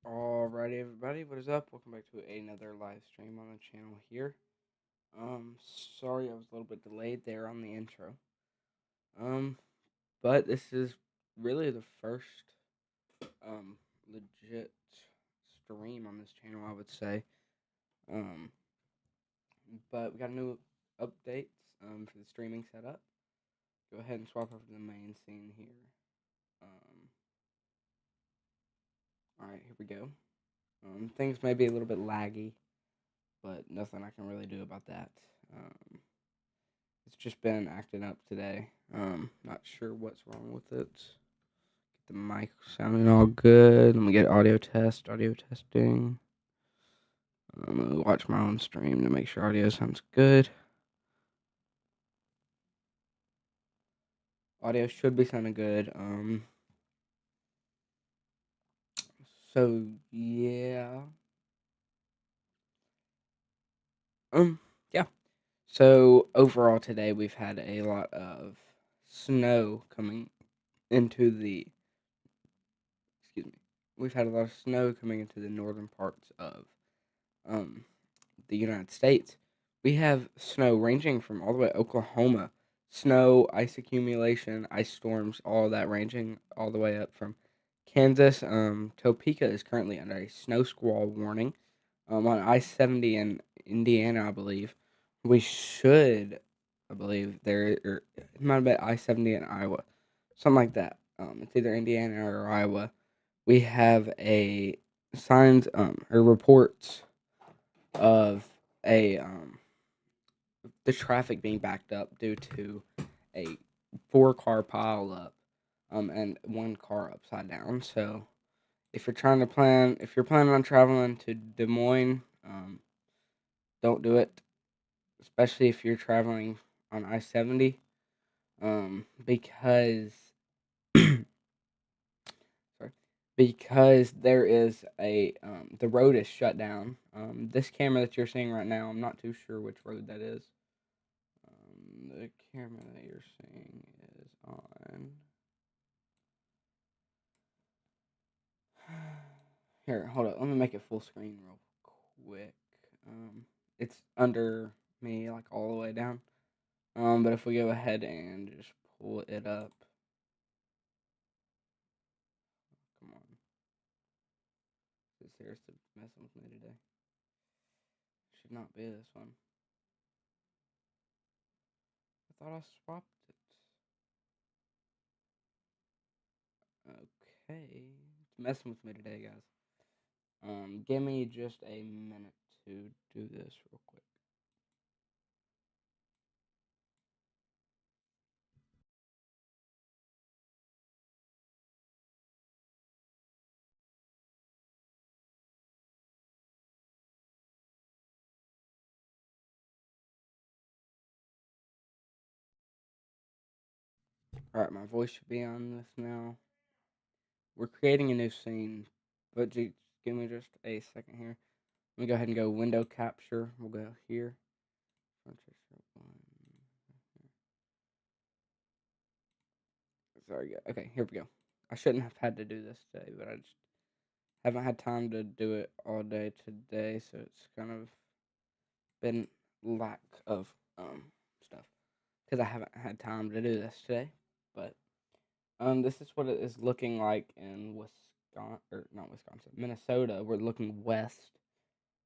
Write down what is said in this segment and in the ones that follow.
Alrighty, everybody, what is up? Welcome back to another live stream on the channel here. Um, Sorry I was a little bit delayed there on the intro. Um, but this is really the first legit stream on this channel, I would say. Um, but we got new updates for the streaming setup. Go ahead and swap over to the main scene here. Alright, here we go. Things may be a little bit laggy, but nothing I can really do about that. It's just been acting up today. Not sure what's wrong with it. Get the mic sounding all good. Let me get audio testing. I'm gonna watch my own stream to make sure audio sounds good. Audio should be sounding good. So yeah. Yeah. So overall today we've had a lot of snow coming into the excuse me. We've had a lot of snow coming into the northern parts of um the United States. We have snow ranging from all the way to Oklahoma. Snow, ice accumulation, ice storms, all that ranging all the way up from Kansas. Topeka is currently under a snow squall warning. On I-70 in Indiana, I believe. We should, I believe, it might have been I-70 in Iowa. Something like that. It's either Indiana or Iowa. We have a signs, or reports of a the traffic being backed up due to a 4-car pile up and one car upside down. So if you're planning on traveling to Des Moines, don't do it, especially if you're traveling on I-70, because sorry, because there is the road is shut down. This camera that you're seeing right now, I'm not too sure which road that is. The camera that you're seeing is on. Here, hold up. Let me make it full screen real quick. It's under me, like all the way down. But if we go ahead and just pull it up, come on. This here's messing with me today. Should not be this one. I thought I swapped it. Okay, it's messing with me today, guys. Give me just a minute to do this real quick. All right, my voice should be on this now. We're creating a new scene, but just give me just a second here. Let me go ahead and go window capture. We'll go here. Sorry, okay, here we go. I shouldn't have had to do this today, but I just haven't had time to do it all day today, so it's kind of been lack of stuff because I haven't had time to do this today. But this is what it is looking like in Wisconsin, or not Wisconsin, Minnesota. We're looking west.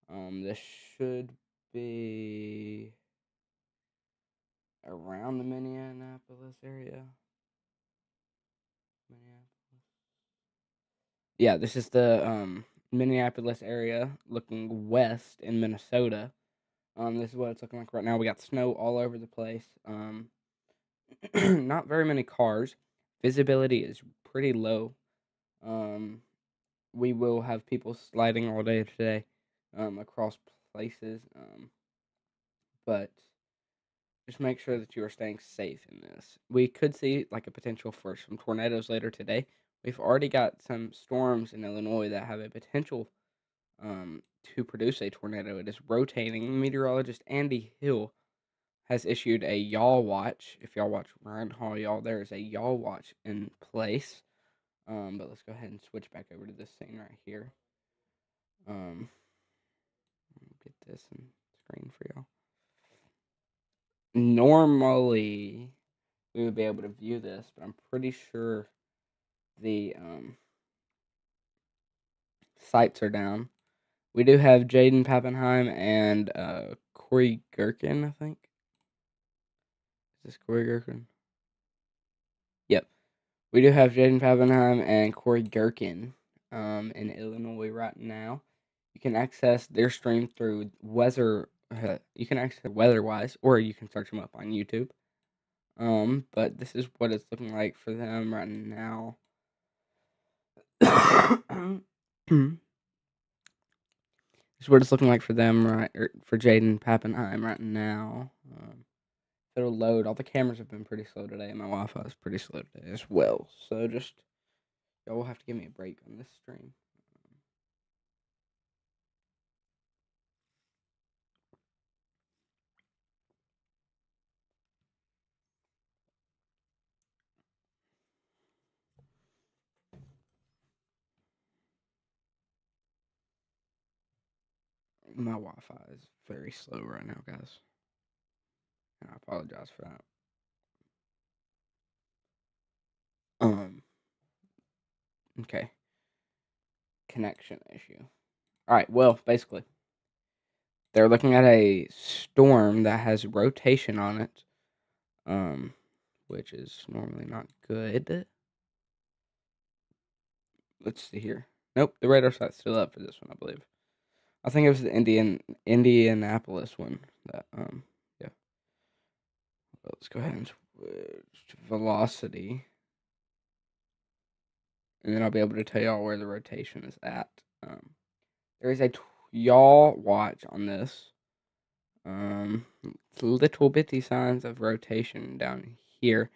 This should be around the Minneapolis area. Yeah, this is the Minneapolis area looking west in Minnesota. This is what it's looking like right now. We got snow all over the place. Not very many cars. Visibility is pretty low. Um, we will have people sliding all day today, across places. But just make sure that you are staying safe in this. We could see like a potential for some tornadoes later today. We've already got some storms in Illinois that have a potential to produce a tornado. It is rotating. Meteorologist Andy Hill has issued a yaw watch. If y'all watch Ryan Hall, y'all, there is a yaw watch in place. But let's go ahead and switch back over to this scene right here. Get this in screen for y'all. Normally, we would be able to view this, but I'm pretty sure the sites are down. We do have Jaden Pappenheim and Corey Gherkin, I think. Is this Corey Gherkin? Yep. We do have Jaden Pappenheim and Corey Gherkin in Illinois right now. You can access their stream through Weather. You can access WeatherWise, or you can search them up on YouTube. But this is what it's looking like for them right now. This is what it's looking like for them, right? Or for Jaden Pappenheim right now. It'll load. All the cameras have been pretty slow today, and my Wi-Fi is pretty slow today as well. So just y'all will have to give me a break on this stream. My Wi-Fi is very slow right now, guys, and I apologize for that. Okay. Connection issue. All right. Well, basically, they're looking at a storm that has rotation on it, which is normally not good. Let's see here. Nope, the radar site's still up for this one, I believe. I think it was the Indianapolis one. That yeah. Well, let's go ahead and switch to velocity, and then I'll be able to tell y'all where the rotation is at. There is a yaw watch on this. Little bitty signs of rotation down here,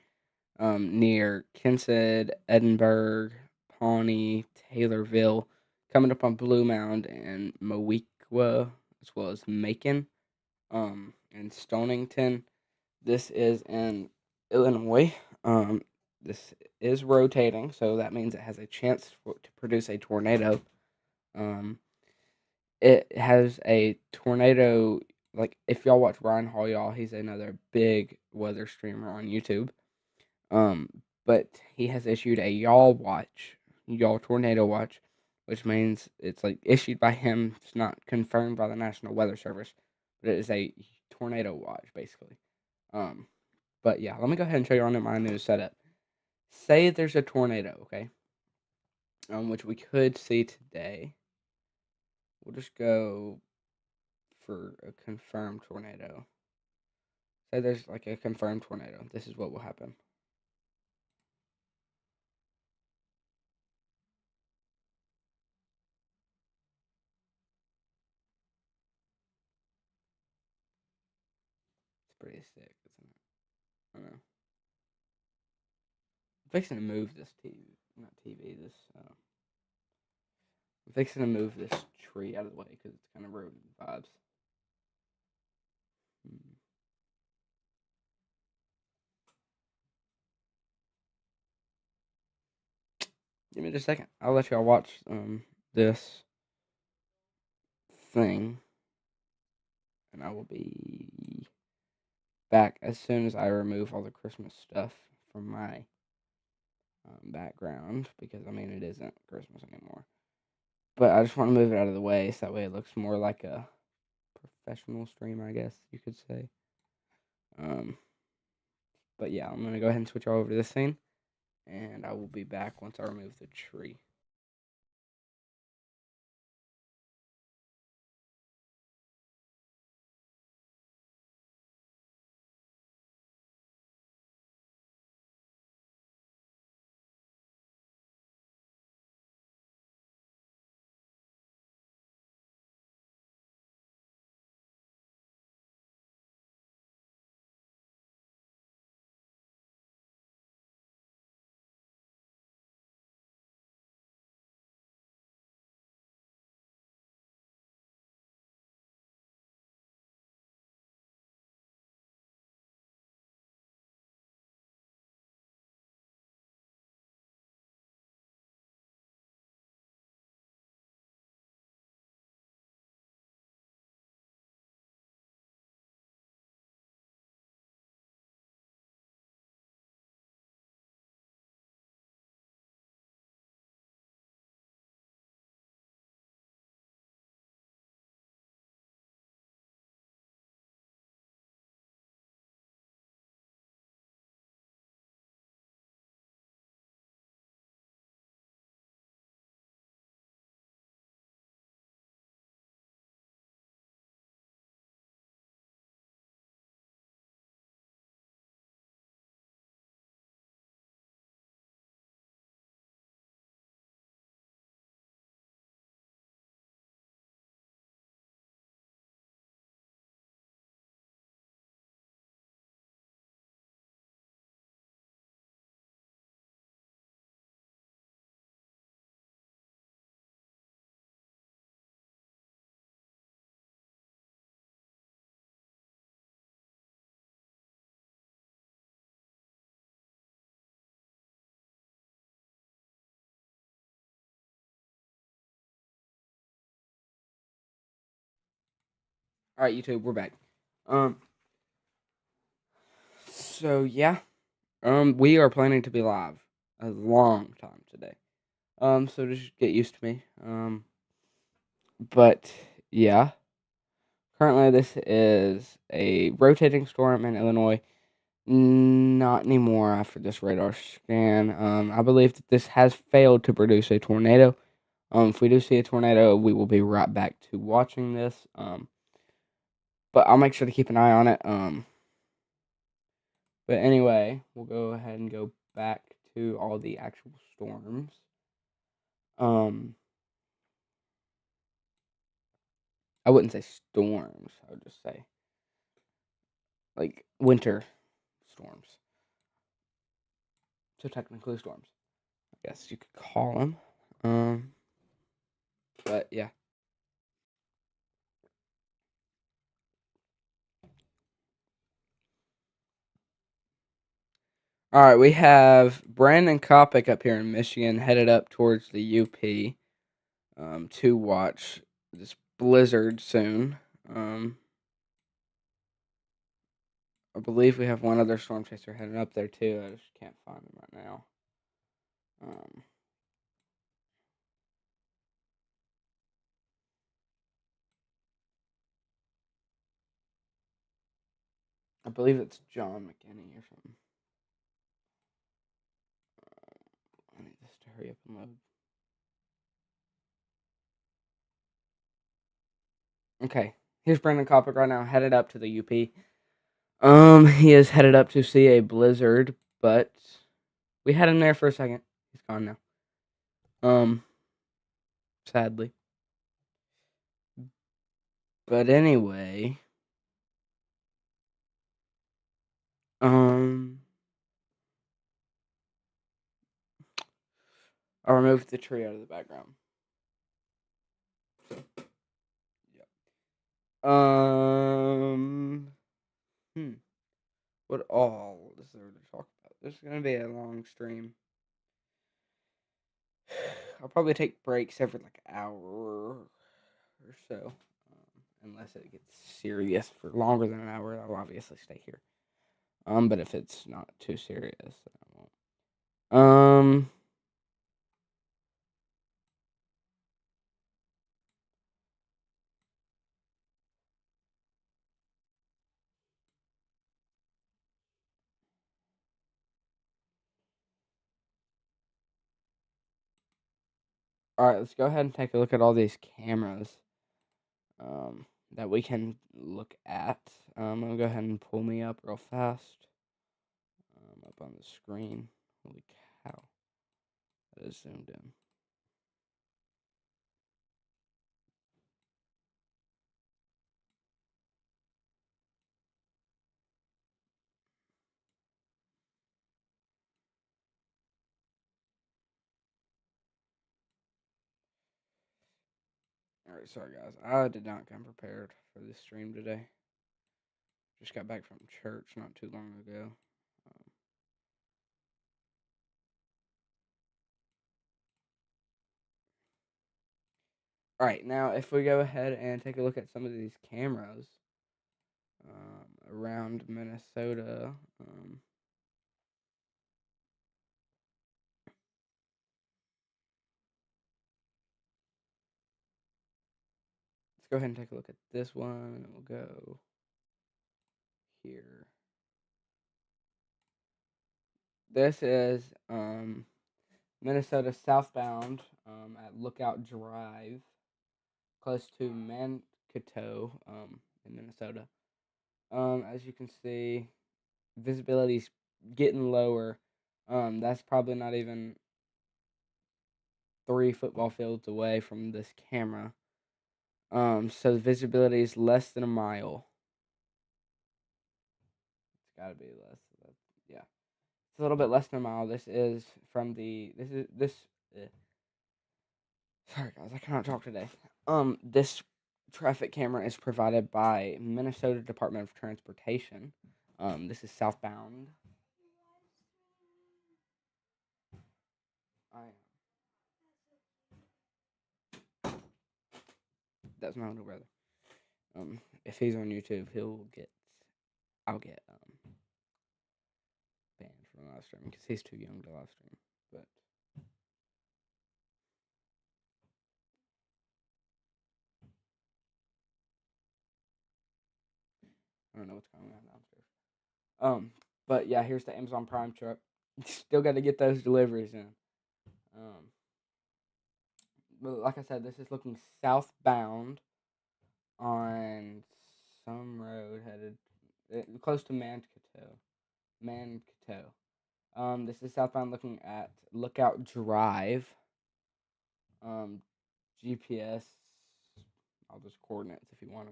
near Kensett, Edinburgh, Pawnee, Taylorville, coming up on Blue Mound and Moweaqua, as well as Macon, and Stonington. This is in Illinois. This is rotating, so that means it has a chance to produce a tornado. It has a tornado. Like if y'all watch Ryan Hall, y'all, he's another big weather streamer on YouTube. But he has issued a y'all tornado watch, which means it's like issued by him. It's not confirmed by the National Weather Service, but it is a tornado watch basically. Um, but yeah, let me go ahead and show you on my new setup. Say there's a tornado, okay? which we could see today. We'll just go for a confirmed tornado. Say there's like a confirmed tornado. This is what will happen. It's pretty sick, isn't it? I know. I'm fixing to move this TV, not TV. I'm fixing to move this tree out of the way because it's kind of ruining the vibes. Hmm. Give me just a second. I'll let y'all watch this thing, and I will be back as soon as I remove all the Christmas stuff from my background, because I mean it isn't Christmas anymore. But I just want to move it out of the way so that way it looks more like a professional stream, I guess you could say. Um, but yeah, I'm gonna go ahead and switch over to this scene, and I will be back once I remove the tree. All right, YouTube, we're back. Um, so yeah, we are planning to be live a long time today. So just get used to me. But yeah, currently this is a rotating storm in Illinois. Not anymore after this radar scan. I believe that this has failed to produce a tornado. If we do see a tornado, we will be right back to watching this. But I'll make sure to keep an eye on it. But anyway, we'll go ahead and go back to all the actual storms. Um, I wouldn't say storms. I would just say like winter storms. So technically storms, I guess you could call them. But yeah. All right, we have Brandon Kopic up here in Michigan, headed up towards the UP, to watch this blizzard soon. I believe we have one other storm chaser heading up there too. I just can't find him right now. Um, I believe it's John McKinney or something. I need this to hurry up and load. Okay, here's Brandon Kopic right now, headed up to the UP. He is headed up to see a blizzard, but we had him there for a second. He's gone now. Sadly. But anyway, um, I removed the tree out of the background. So, yeah. Hmm. What all is there to talk about? This is gonna be a long stream. I'll probably take breaks every like hour or so, unless it gets serious for longer than an hour. I'll obviously stay here. But if it's not too serious, then I won't. All right, let's go ahead and take a look at all these cameras. That we can look at. I'm gonna go ahead and pull me up real fast. Up on the screen. Holy cow! That is zoomed in. All right, sorry guys. I did not come prepared for this stream today. Just got back from church not too long ago. All right, now if we go ahead and take a look at some of these cameras around Minnesota. Let's go ahead and take a look at this one, and we'll go here. This is Minnesota southbound at Lookout Drive, close to Mankato in Minnesota. As you can see, visibility's getting lower. That's probably not even 3 football fields away from this camera. So the visibility is less than a mile. It's got to be less. Yeah, it's a little bit less than a mile. This is from the. This is this. Sorry guys, I cannot talk today. This traffic camera is provided by Minnesota Department of Transportation. This is southbound. I That's my older brother. If he's on YouTube, I'll get banned from live streaming because he's too young to live stream. But I don't know what's going on downstairs. But yeah, here's the Amazon Prime truck. Still got to get those deliveries in. But like I said, this is looking southbound on some road headed close to Mankato. Mankato. This is southbound looking at Lookout Drive. GPS. I'll just coordinates if you want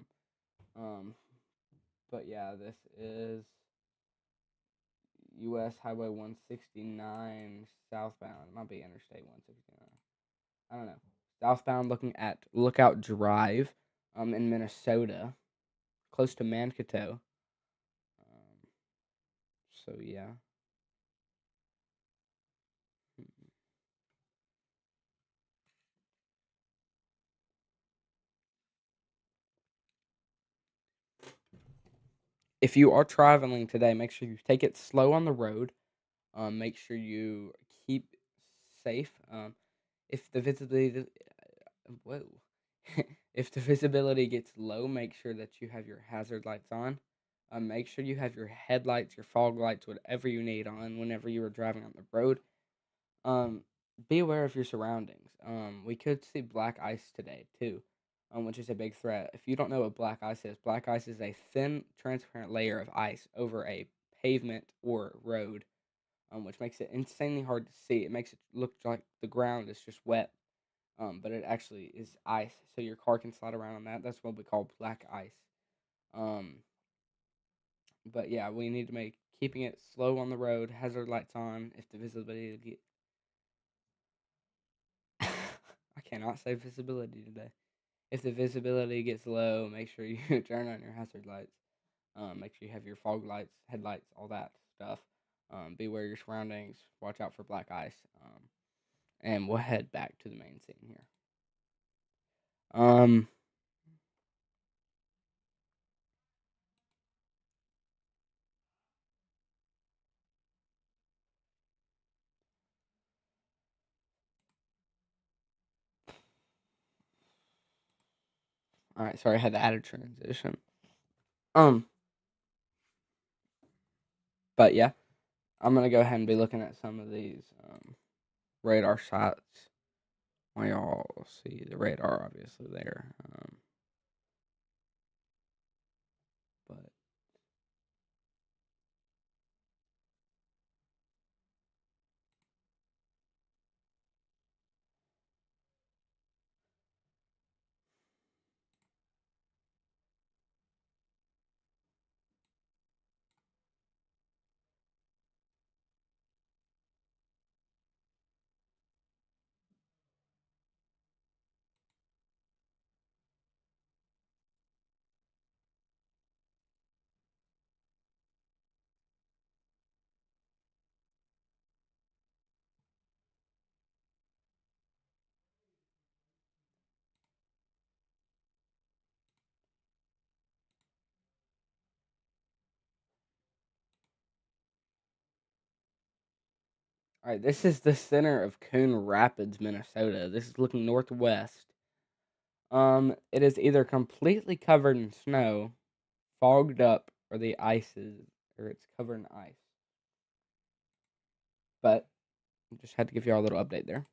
them. But yeah, this is U.S. Highway 169 southbound. It might be Interstate 169. I don't know. Southbound looking at Lookout Drive in Minnesota, close to Mankato. So yeah. If you are traveling today, make sure you take it slow on the road. Make sure you keep safe. If the visibility, whoa, if the visibility gets low, make sure that you have your hazard lights on. Make sure you have your headlights, your fog lights, whatever you need on whenever you are driving on the road. Um, be aware of your surroundings. We could see black ice today too. which is a big threat. If you don't know what black ice is a thin, transparent layer of ice over a pavement or road, which makes it insanely hard to see. It makes it look like the ground is just wet, but it actually is ice. So your car can slide around on that. That's what we call black ice. Um, but yeah, we need to make keeping it slow on the road, hazard lights on. If the visibility, I cannot say visibility today. If the visibility gets low, make sure you turn on your hazard lights. Make sure you have your fog lights, headlights, all that stuff. Beware your surroundings. Watch out for black ice. And we'll head back to the main scene here. Um, all right. Sorry, I had to add a transition. Um, but yeah, I'm gonna go ahead and be looking at some of these radar shots. While y'all see the radar, obviously there. But all right, this is the center of Coon Rapids, Minnesota. This is looking northwest. It is either completely covered in snow, fogged up, or the ice is, or it's covered in ice. But just had to give you all a little update there.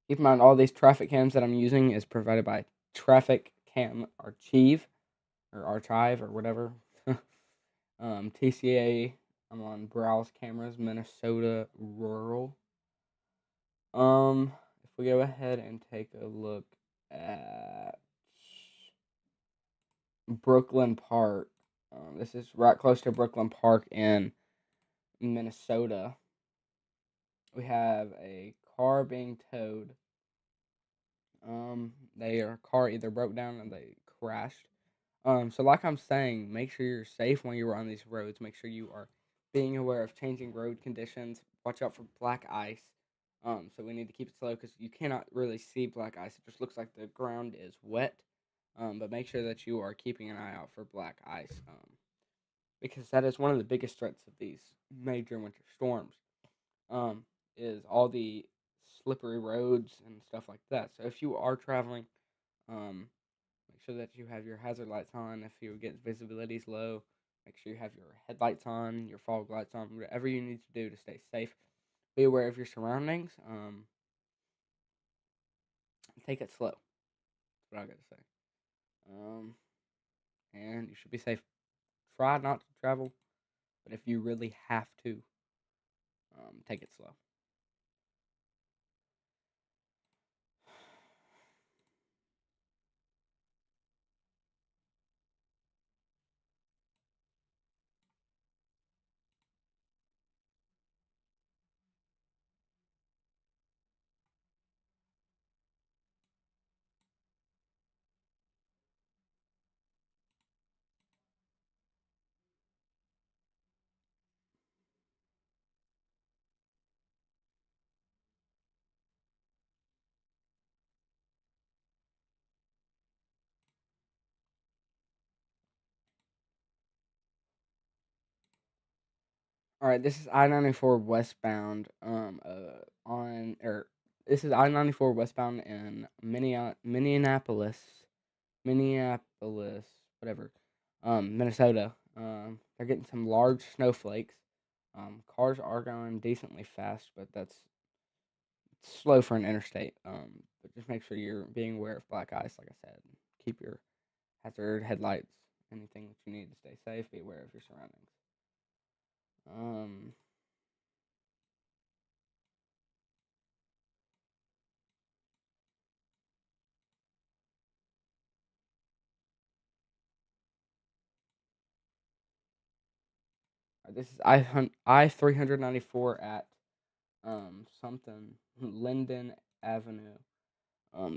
Keep in mind, all these traffic cams that I'm using is provided by Traffic Cam Archive or Archive or whatever. TCA. I'm on Browse Cameras, Minnesota Rural. If we go ahead and take a look at Brooklyn Park, this is right close to Brooklyn Park in Minnesota. We have a car being towed. Their car either broke down or they crashed. So like I'm saying, make sure you're safe when you're on these roads. Make sure you are being aware of changing road conditions. Watch out for black ice. So we need to keep it slow because you cannot really see black ice. It just looks like the ground is wet. But make sure that you are keeping an eye out for black ice. Because that is one of the biggest threats of these major winter storms. Um, is all the slippery roads and stuff like that. So if you are traveling, make sure that you have your hazard lights on. If you get visibility is low, make sure you have your headlights on, your fog lights on, whatever you need to do to stay safe. Be aware of your surroundings. Take it slow. That's what I gotta say. Um, and you should be safe. Try not to travel, but if you really have to, take it slow. All right, this is I-94 westbound. On or this is I-94 westbound in Minneapolis, whatever, Minnesota. They're getting some large snowflakes. Cars are going decently fast, but that's slow for an interstate. But just make sure you're being aware of black ice, like I said. Keep your hazard headlights, anything that you need to stay safe. Be aware of your surroundings. Um, this is I 394 at something Linden Avenue,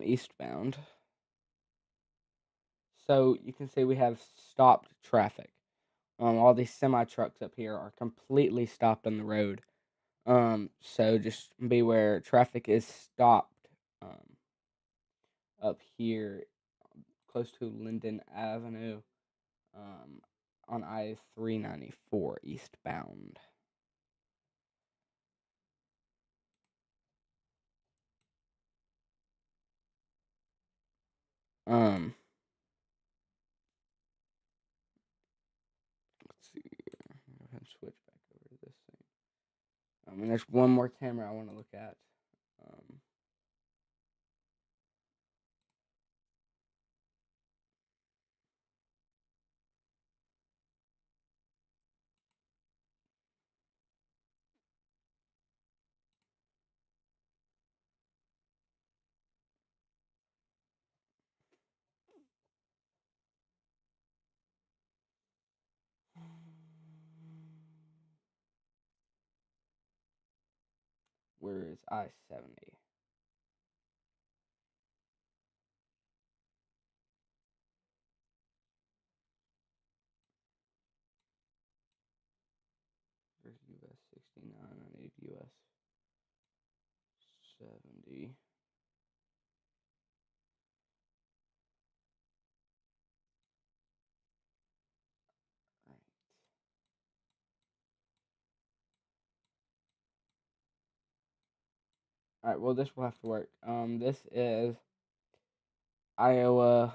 eastbound. So you can see we have stopped traffic. All these semi trucks up here are completely stopped on the road. So just beware, traffic is stopped up here close to Linden Avenue um, on I 394 eastbound. Um, let's see. Go ahead and switch back over to this thing. And there's one more camera I want to look at. Um, where is I 70? There's US 69. I need US 70. Right. All right. Well, this will have to work. This is Iowa.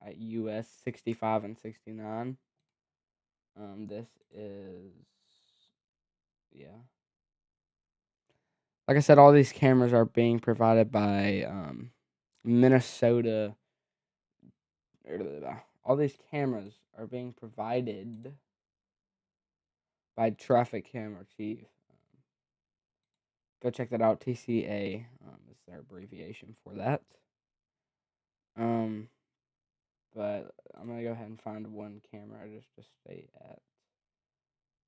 At US 65 and 69. This is yeah. Like I said, all these cameras are being provided by Minnesota. All these cameras are being provided by Traffic Camera Chief. Go check that out. TCA is their abbreviation for that. Um, but I'm gonna go ahead and find one camera just to stay at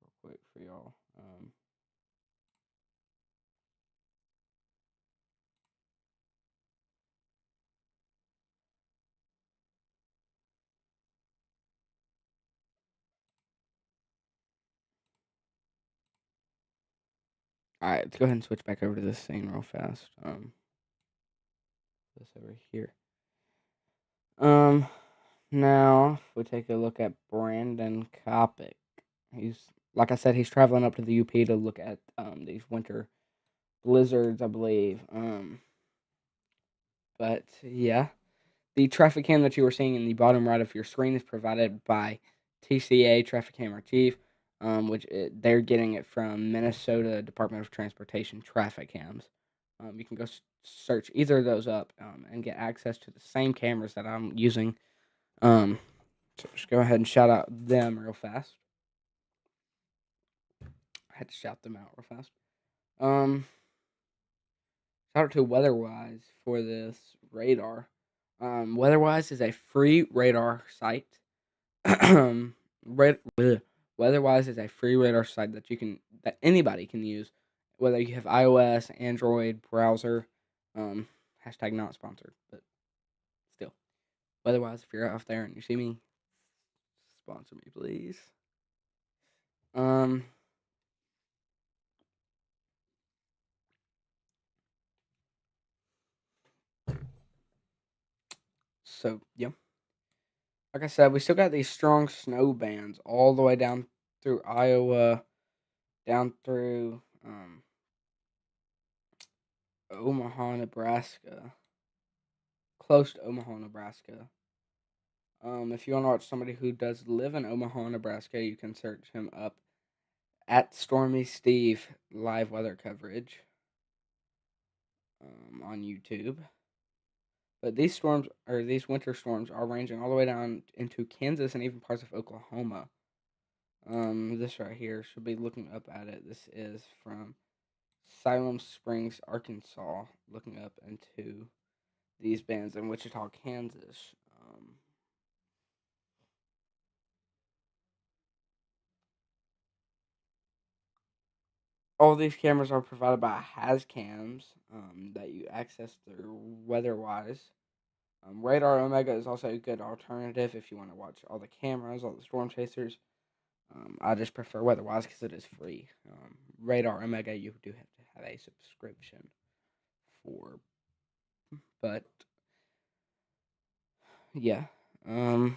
real quick for y'all. All right, let's go ahead and switch back over to this scene real fast. This over here. Um, Now if we take a look at Brandon Kopic. He's like I said, he's traveling up to the UP to look at these winter blizzards, I believe. But yeah, the traffic cam that you were seeing in the bottom right of your screen is provided by TCA Traffic Camera Chief, they're getting it from Minnesota Department of Transportation traffic cams. You can go search either of those up and get access to the same cameras that I'm using. So just go ahead and shout out them real fast. I had to shout them out real fast. Um, Shout out to WeatherWise for this radar. WeatherWise is a free radar site. WeatherWise is a free radar site that anybody can use, whether you have iOS, Android, browser. Hashtag not sponsored, but still. WeatherWise, if you're out there and you see me, sponsor me, please. Um, so yeah, like I said, we still got these strong snow bands all the way down through Iowa, down through Omaha, Nebraska, close to Omaha, Nebraska. If you want to watch somebody who does live in Omaha, Nebraska, you can search him up at Stormy Steve live weather coverage. on YouTube. But these storms, or these winter storms, are ranging all the way down into Kansas and even parts of Oklahoma. This right here should be looking up at it. This is from Siloam Springs, Arkansas, looking up into these bands in Wichita, Kansas. All these cameras are provided by Hazcams that you access through WeatherWise. Radar Omega is also a good alternative if you want to watch all the cameras, all the storm chasers. I just prefer WeatherWise because it is free. Radar Omega, you do have to have a subscription for, but yeah. It's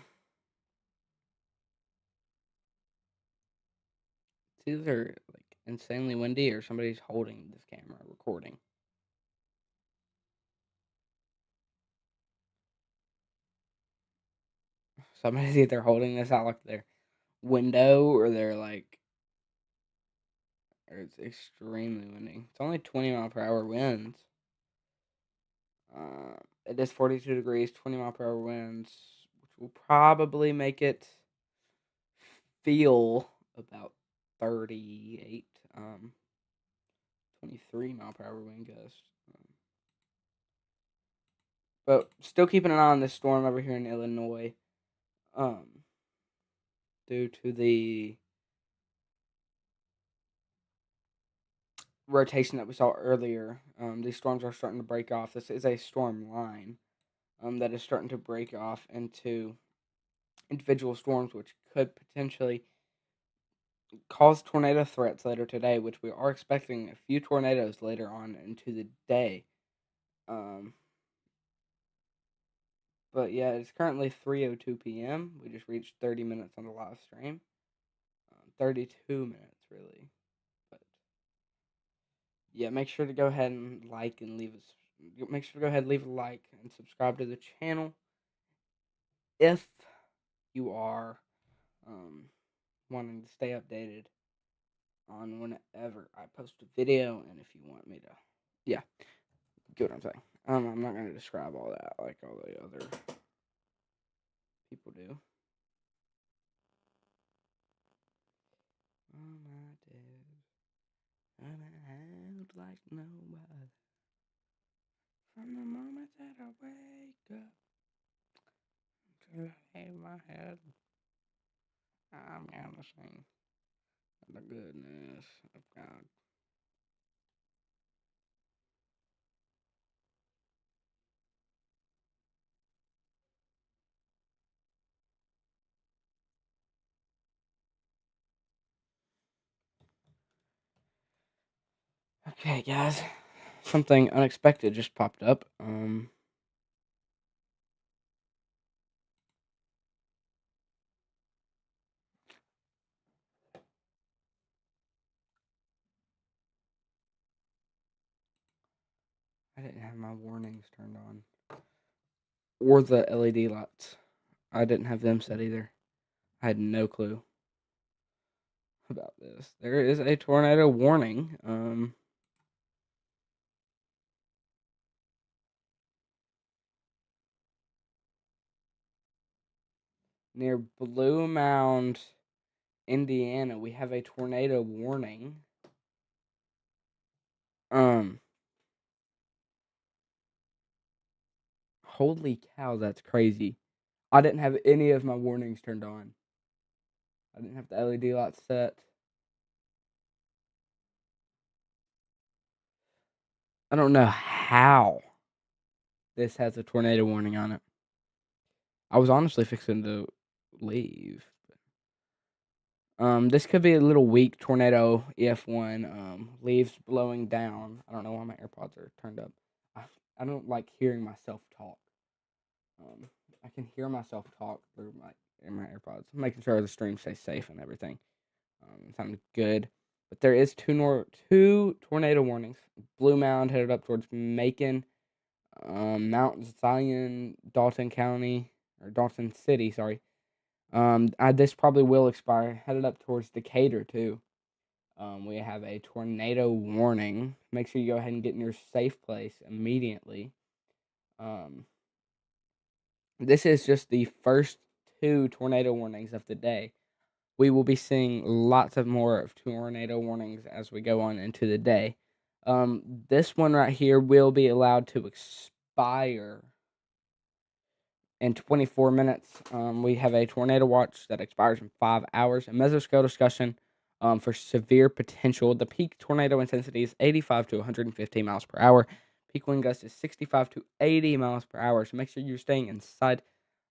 either like insanely windy or somebody's holding this camera recording. Somebody's either holding this out like their window or they're like, or it's extremely windy. It's only 20 mile per hour winds. It is 42 degrees, 20 mile per hour winds, which will probably make it feel about 38, 23 mile per hour wind gust. But still keeping an eye on this storm over here in Illinois. Due to the rotation that we saw earlier, these storms are starting to break off. This is a storm line that is starting to break off into individual storms, which could potentially cause tornado threats later today, which we are expecting a few tornadoes later on into the day. But yeah, it's currently 3:02 p.m. We just reached 30 minutes on the live stream. 32 minutes, really. But yeah, make sure to go ahead and like and leave us. Make sure to go ahead and leave a like and subscribe to the channel if you are wanting to stay updated on whenever I post a video, and if you want me to, yeah, get what I'm saying. I'm not going to describe all that like all the other people do. Oh my days, I'm out like nobody. From the moment that I wake up till I lay my head, I'm gonna sing the goodness of God. Okay, guys, something unexpected just popped up. I didn't have my warnings turned on, or the LED lights. I didn't have them set either. I had no clue about this. There is a tornado warning. Near Blue Mound, Indiana, we have a tornado warning. Holy cow, that's crazy. I didn't have any of my warnings turned on. I didn't have the LED lights set. I don't know how this has a tornado warning on it. I was honestly fixing to leave. This could be a little weak tornado if one leaves blowing down. I don't know why my AirPods are turned up. I don't like hearing myself talk. I can hear myself talk through my AirPods. I'm making sure the stream stays safe and everything. Sounds good. But there is two tornado warnings. Blue Mound headed up towards Macon, Mount Zion, Dalton County or Dalton City. Sorry. This probably will expire. Headed up towards Decatur too. We have a tornado warning. Make sure you go ahead and get in your safe place immediately. Um, this is just the first two tornado warnings of the day. We will be seeing lots of more of tornado warnings as we go on into the day. This one right here will be allowed to expire in 24 minutes. We have a tornado watch that expires in 5 hours. A mesoscale discussion for severe potential. The peak tornado intensity is 85 to 115 miles per hour. Peak wind gust is 65 to 80 miles per hour. So make sure you're staying inside.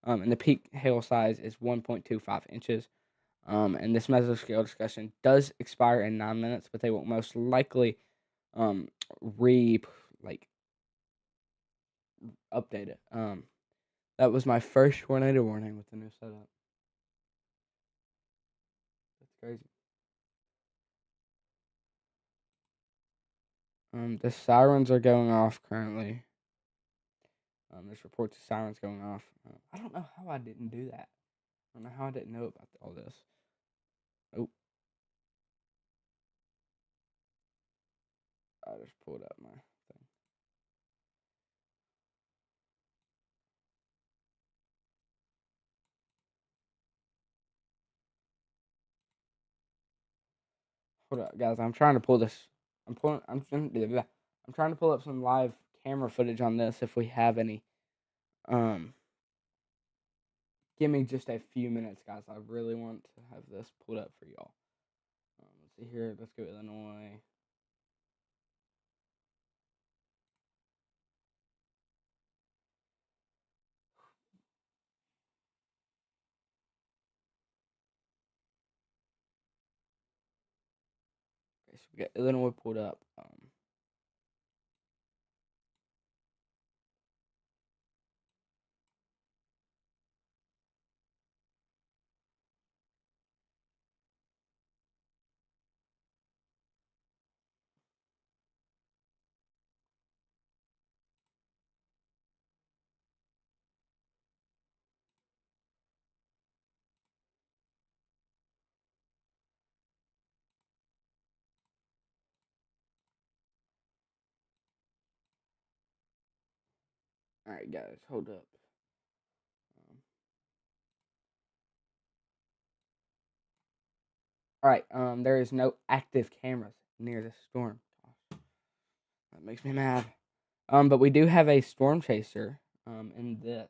And the peak hail size is 1.25 inches. And this mesoscale discussion does expire in 9 minutes, but they will most likely um, re like update it. That was my first tornado warning with the new setup. That's crazy. The sirens are going off currently. There's reports of sirens going off. I don't know how I didn't do that. I don't know how I didn't know about all this. Oh, I just pulled up my thing. Hold up, guys. I'm trying to pull this. I'm trying to pull up some live camera footage on this if we have any. Um, Give me just a few minutes, guys. I really want to have this pulled up for y'all. Let's see here. Let's go Illinois. Okay, so we got Illinois pulled up. All right, guys, hold up. Um, all right. There is no active cameras near the storm. That makes me mad. But we do have a storm chaser. In this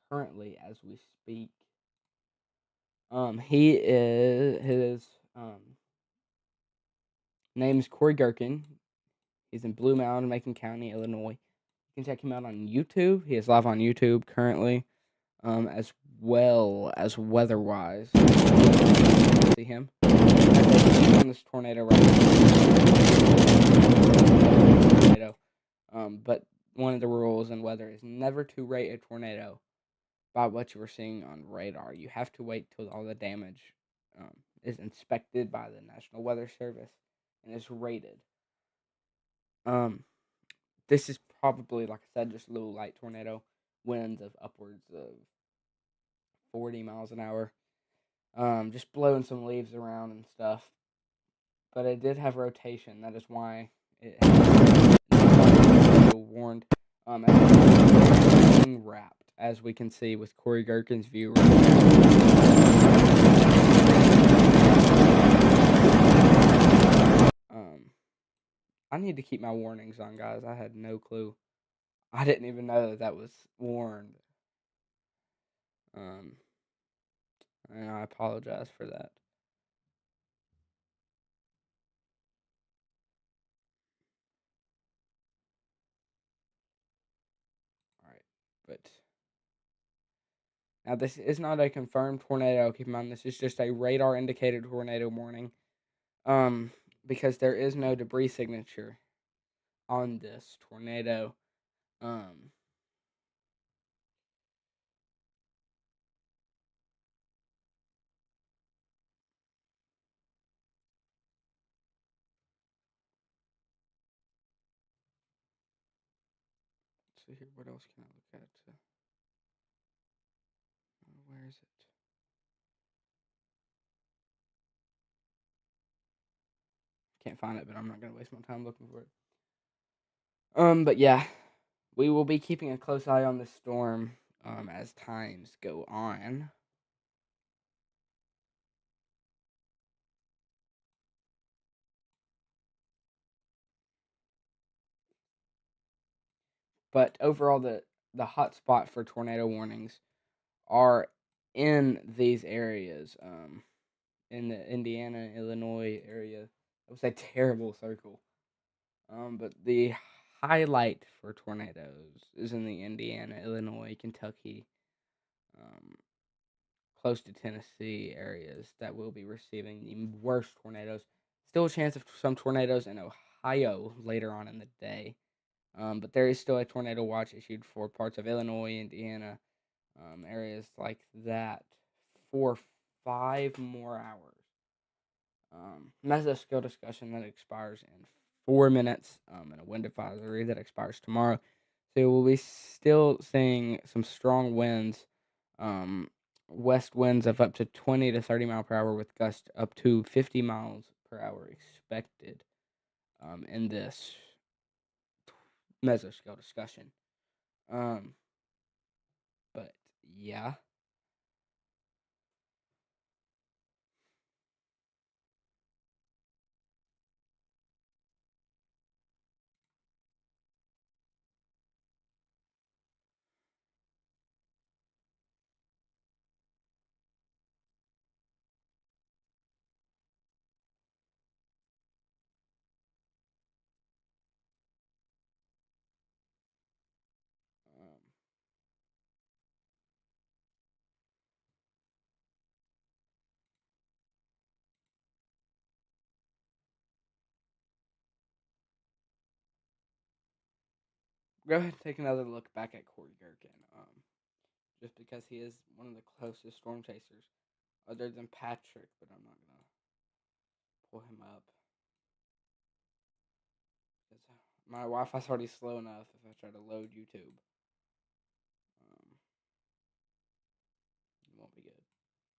currently as we speak. He is his name is Corey Gherkin. He's in Blue Mountain, Macon County, Illinois. You can check him out on YouTube. He is live on YouTube currently, as well as weather-wise. See him? On this tornado right now. But one of the rules in weather is never to rate a tornado by what you were seeing on radar. You have to wait till all the damage is inspected by the National Weather Service and is rated. This is probably, like I said, just a little light tornado, winds of upwards of 40 miles an hour, just blowing some leaves around and stuff. But it did have rotation. That is why it warned. As wrapped, as we can see with Corey Gherkin's view. I need to keep my warnings on, guys. I had no clue. I didn't even know that was warned. And I apologize for that. All right, but now this is not a confirmed tornado. Keep in mind, this is just a radar indicated tornado warning. Because there is no debris signature on this tornado. Let's see here. What else can I look at? Where is it? can't find it, but I'm not gonna waste my time looking for it. But yeah, we will be keeping a close eye on the storm as times go on. But overall, the hot spot for tornado warnings are in these areas, in the Indiana, Illinois area. It was a terrible circle. But the highlight for tornadoes is in the Indiana, Illinois, Kentucky, um, close to Tennessee areas that will be receiving the worst tornadoes. Still a chance of some tornadoes in Ohio later on in the day. But there is still a tornado watch issued for parts of Illinois, Indiana, areas like that for 5 more hours. Mesoscale discussion that expires in 4 minutes, and a wind advisory that expires tomorrow. So we'll be still seeing some strong winds, west winds of up to 20 to 30 mile per hour with gusts up to 50 miles per hour expected in this mesoscale discussion. Um, but yeah. Um, Go ahead and take another look back at Corey Gherkin. Just because he is one of the closest storm chasers, other than Patrick, but I'm not gonna pull him up because my Wi-Fi's already slow enough. If I try to load YouTube, it won't be good.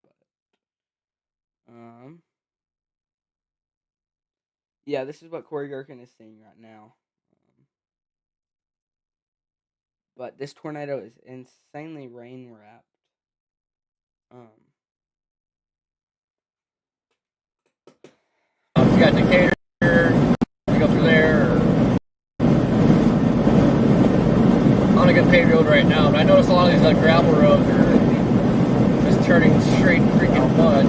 But yeah, this is what Corey Gherkin is seeing right now. But this tornado is insanely rain wrapped. Um, You got Decatur, you go through there, on a good paved road right now. But I noticed a lot of these gravel roads are just turning straight freaking mud.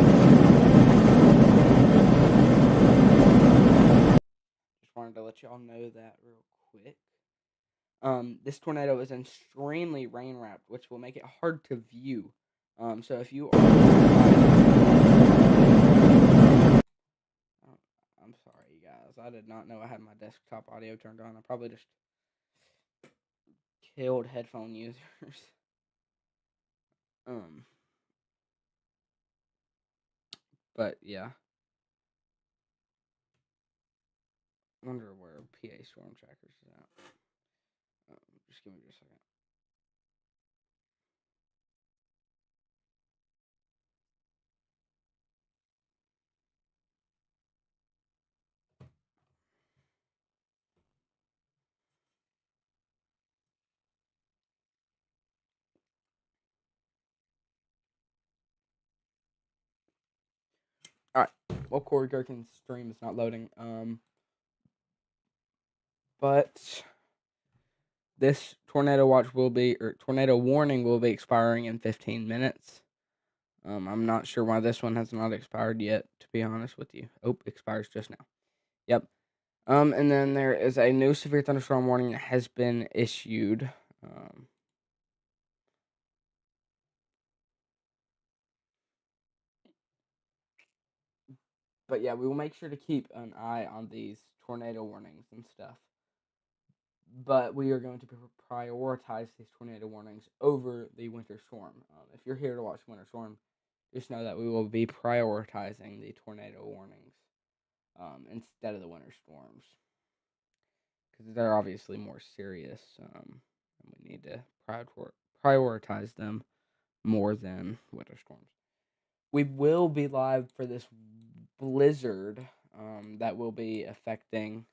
just wanted to let y'all know that real quick. This tornado is extremely rain wrapped, which will make it hard to view. So if you are, I'm sorry, you guys. I did not know I had my desktop audio turned on. I probably just killed headphone users. um, but yeah, wonder where PA Storm Trackers is at. Just give me just a second. All right. Well, Corey Gherkin's stream is not loading. But this tornado watch will be, or tornado warning will be expiring in 15 minutes. I'm not sure why this one has not expired yet, to be honest with you. Oh, expires just now. Yep. And then there is a new severe thunderstorm warning that has been issued. But yeah, we will make sure to keep an eye on these tornado warnings and stuff. But we are going to prioritize these tornado warnings over the winter storm. If you're here to watch winter storm, just know that we will be prioritizing the tornado warnings instead of the winter storms because they're obviously more serious, and we need to prioritize them more than winter storms. We will be live for this blizzard that will be affecting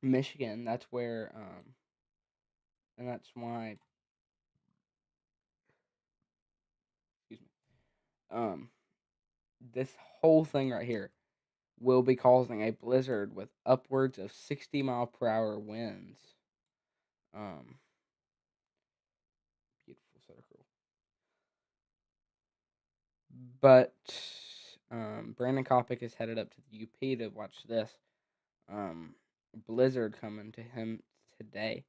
Michigan. That's where, and that's why, excuse me, um, this whole thing right here will be causing a blizzard with upwards of 60-mile-per-hour winds. Um, Beautiful circle. But Brandon Kopic is headed up to the UP to watch this blizzard coming to him today.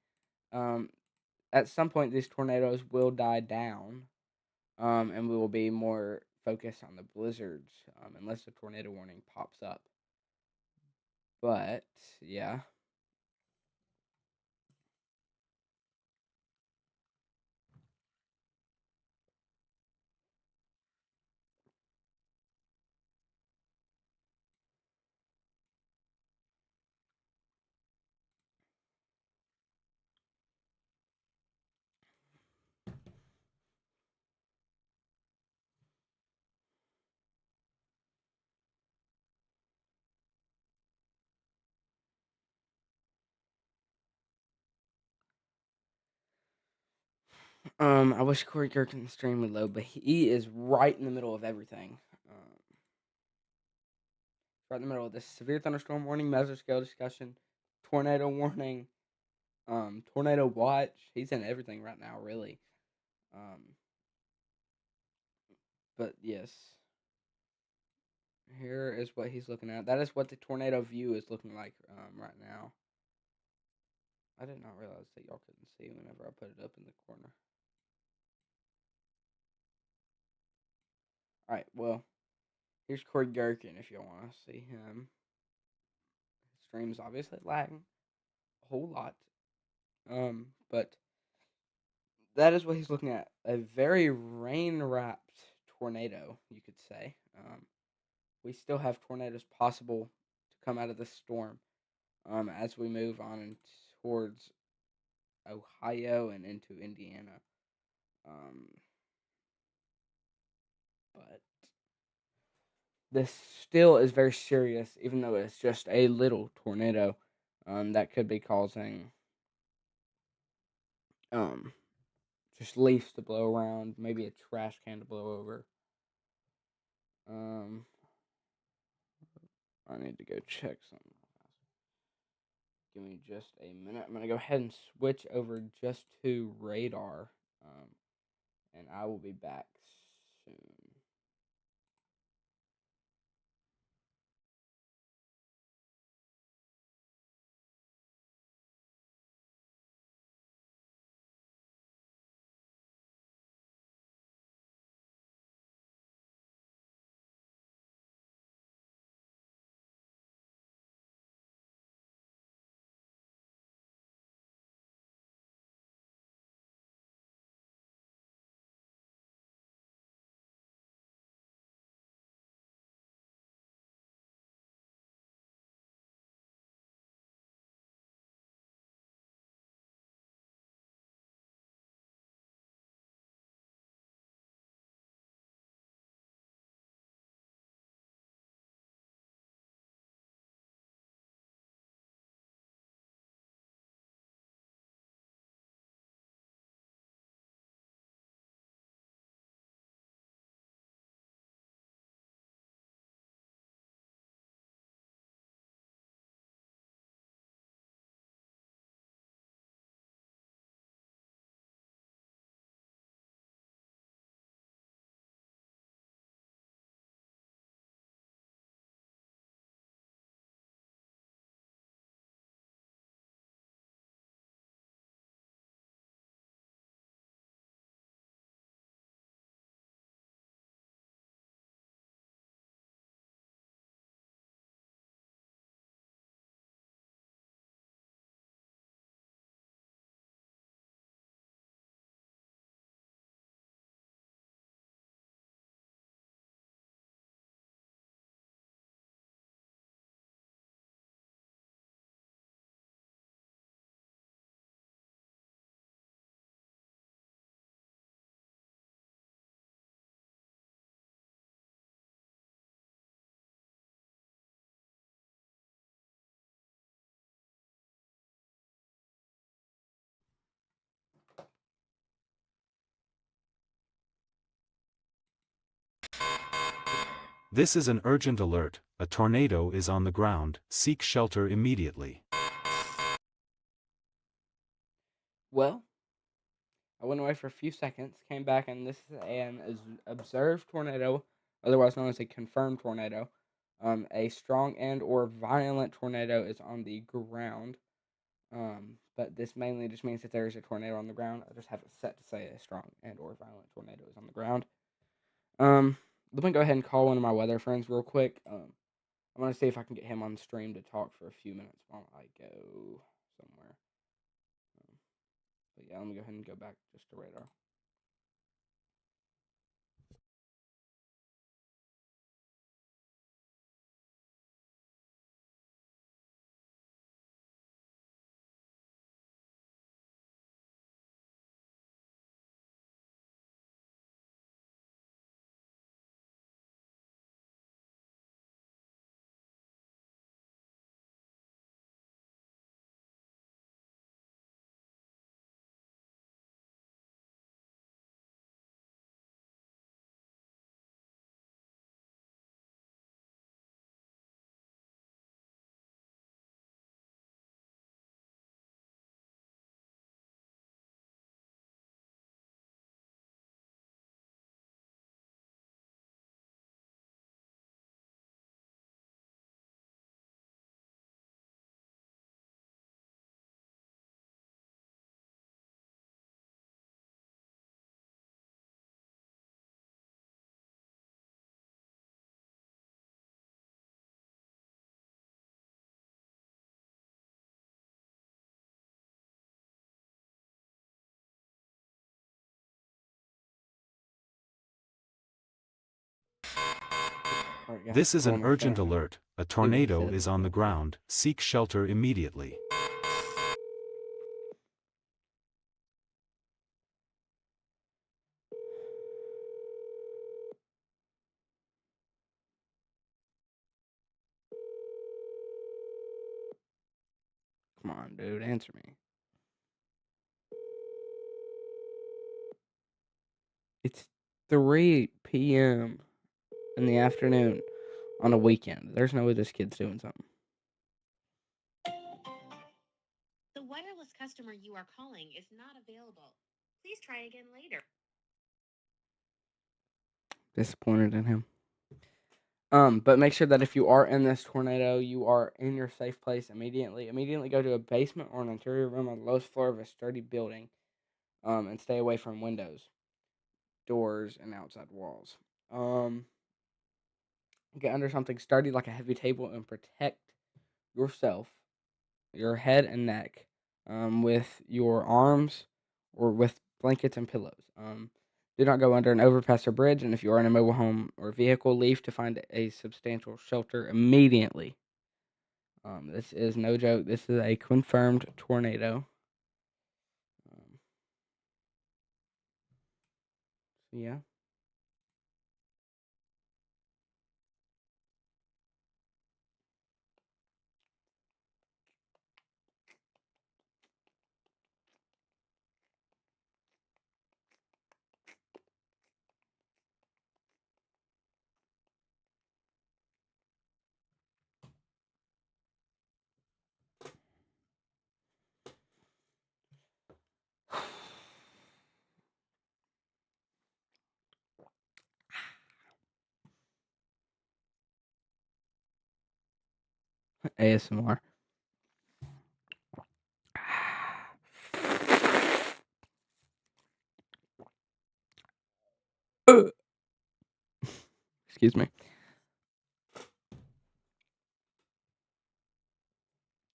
At some point, these tornadoes will die down, and we will be more focused on the blizzards unless a tornado warning pops up. But yeah. I wish Corey Gherkin's stream would load, but he is right in the middle of everything. Right in the middle of this severe thunderstorm warning, mesoscale discussion, tornado warning, tornado watch. He's in everything right now, really. But yes, here is what he's looking at. That is what the tornado view is looking like right now. I did not realize that y'all couldn't see whenever I put it up in the corner. Alright, well, here's Corey Gherkin if y'all want to see him. His stream's obviously lagging a whole lot. But that is what he's looking at. A very rain-wrapped tornado, you could say. We still have tornadoes possible to come out of this storm as we move on towards Ohio and into Indiana. But this still is very serious, even though it's just a little tornado that could be causing just leaves to blow around, maybe a trash can to blow over. I need to go check something. Give me just a minute. I'm going to go ahead and switch over just to radar, and I will be back soon. This is an urgent alert. A tornado is on the ground. Seek shelter immediately. Well, I went away for a few seconds, came back, and this is an observed tornado, otherwise known as a confirmed tornado. A strong and or violent tornado is on the ground. But this mainly just means that there is a tornado on the ground. I just have it set to say a strong and or violent tornado is on the ground. Let me go ahead and call one of my weather friends real quick. I'm gonna see if I can get him on stream to talk for a few minutes while I go somewhere. But yeah, let me go ahead and go back just to radar. All right, guys, This is an almost urgent there. alert. A See what he tornado says. is on the ground. Seek shelter immediately. Come on, dude, answer me. It's 3 p.m. in the afternoon on a weekend. There's no way this kid's doing something. The wireless customer you are calling is not available. Please try again later. Disappointed in him. But make sure that if you are in this tornado, you are in your safe place immediately. Immediately go to a basement or an interior room on the lowest floor of a sturdy building. And stay away from windows, doors, and outside walls. Get under something sturdy like a heavy table and protect yourself, your head and neck, with your arms or with blankets and pillows. Do not go under an overpass or bridge, and if you are in a mobile home or vehicle, leave to find a substantial shelter immediately. This is no joke. This is a confirmed tornado. So yeah. ASMR. Excuse me.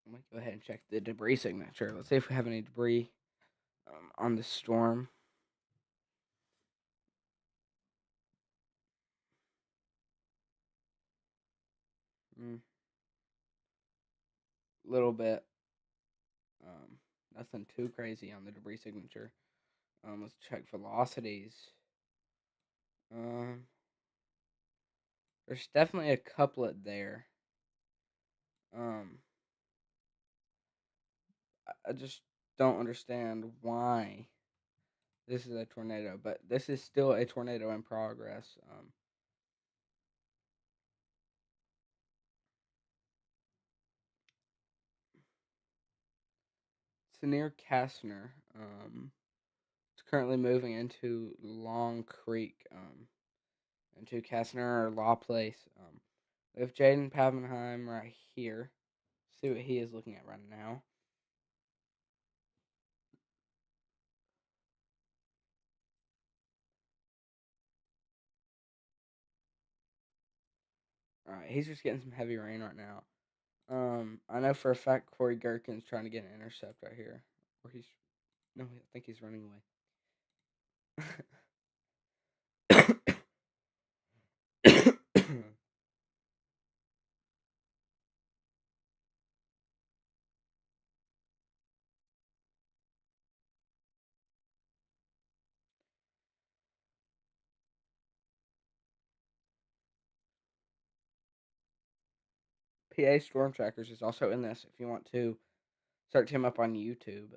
Let me go ahead and check the debris signature. Let's see if we have any debris on the storm. Little bit. Nothing too crazy on the debris signature. Let's check velocities. Um, there's definitely a couplet there. Um, I just don't understand why this is a tornado, but this is still a tornado in progress. near Kastner. It's currently moving into Long Creek, into Kastner or Law Place. We have Jaden Pappenheim right here. See what he is looking at right now. All right, he's just getting some heavy rain right now. I know for a fact Corey Gherkin's trying to get an intercept right here, or he's no, I think he's running away. PA Storm Trackers is also in this. If you want to search him up on YouTube.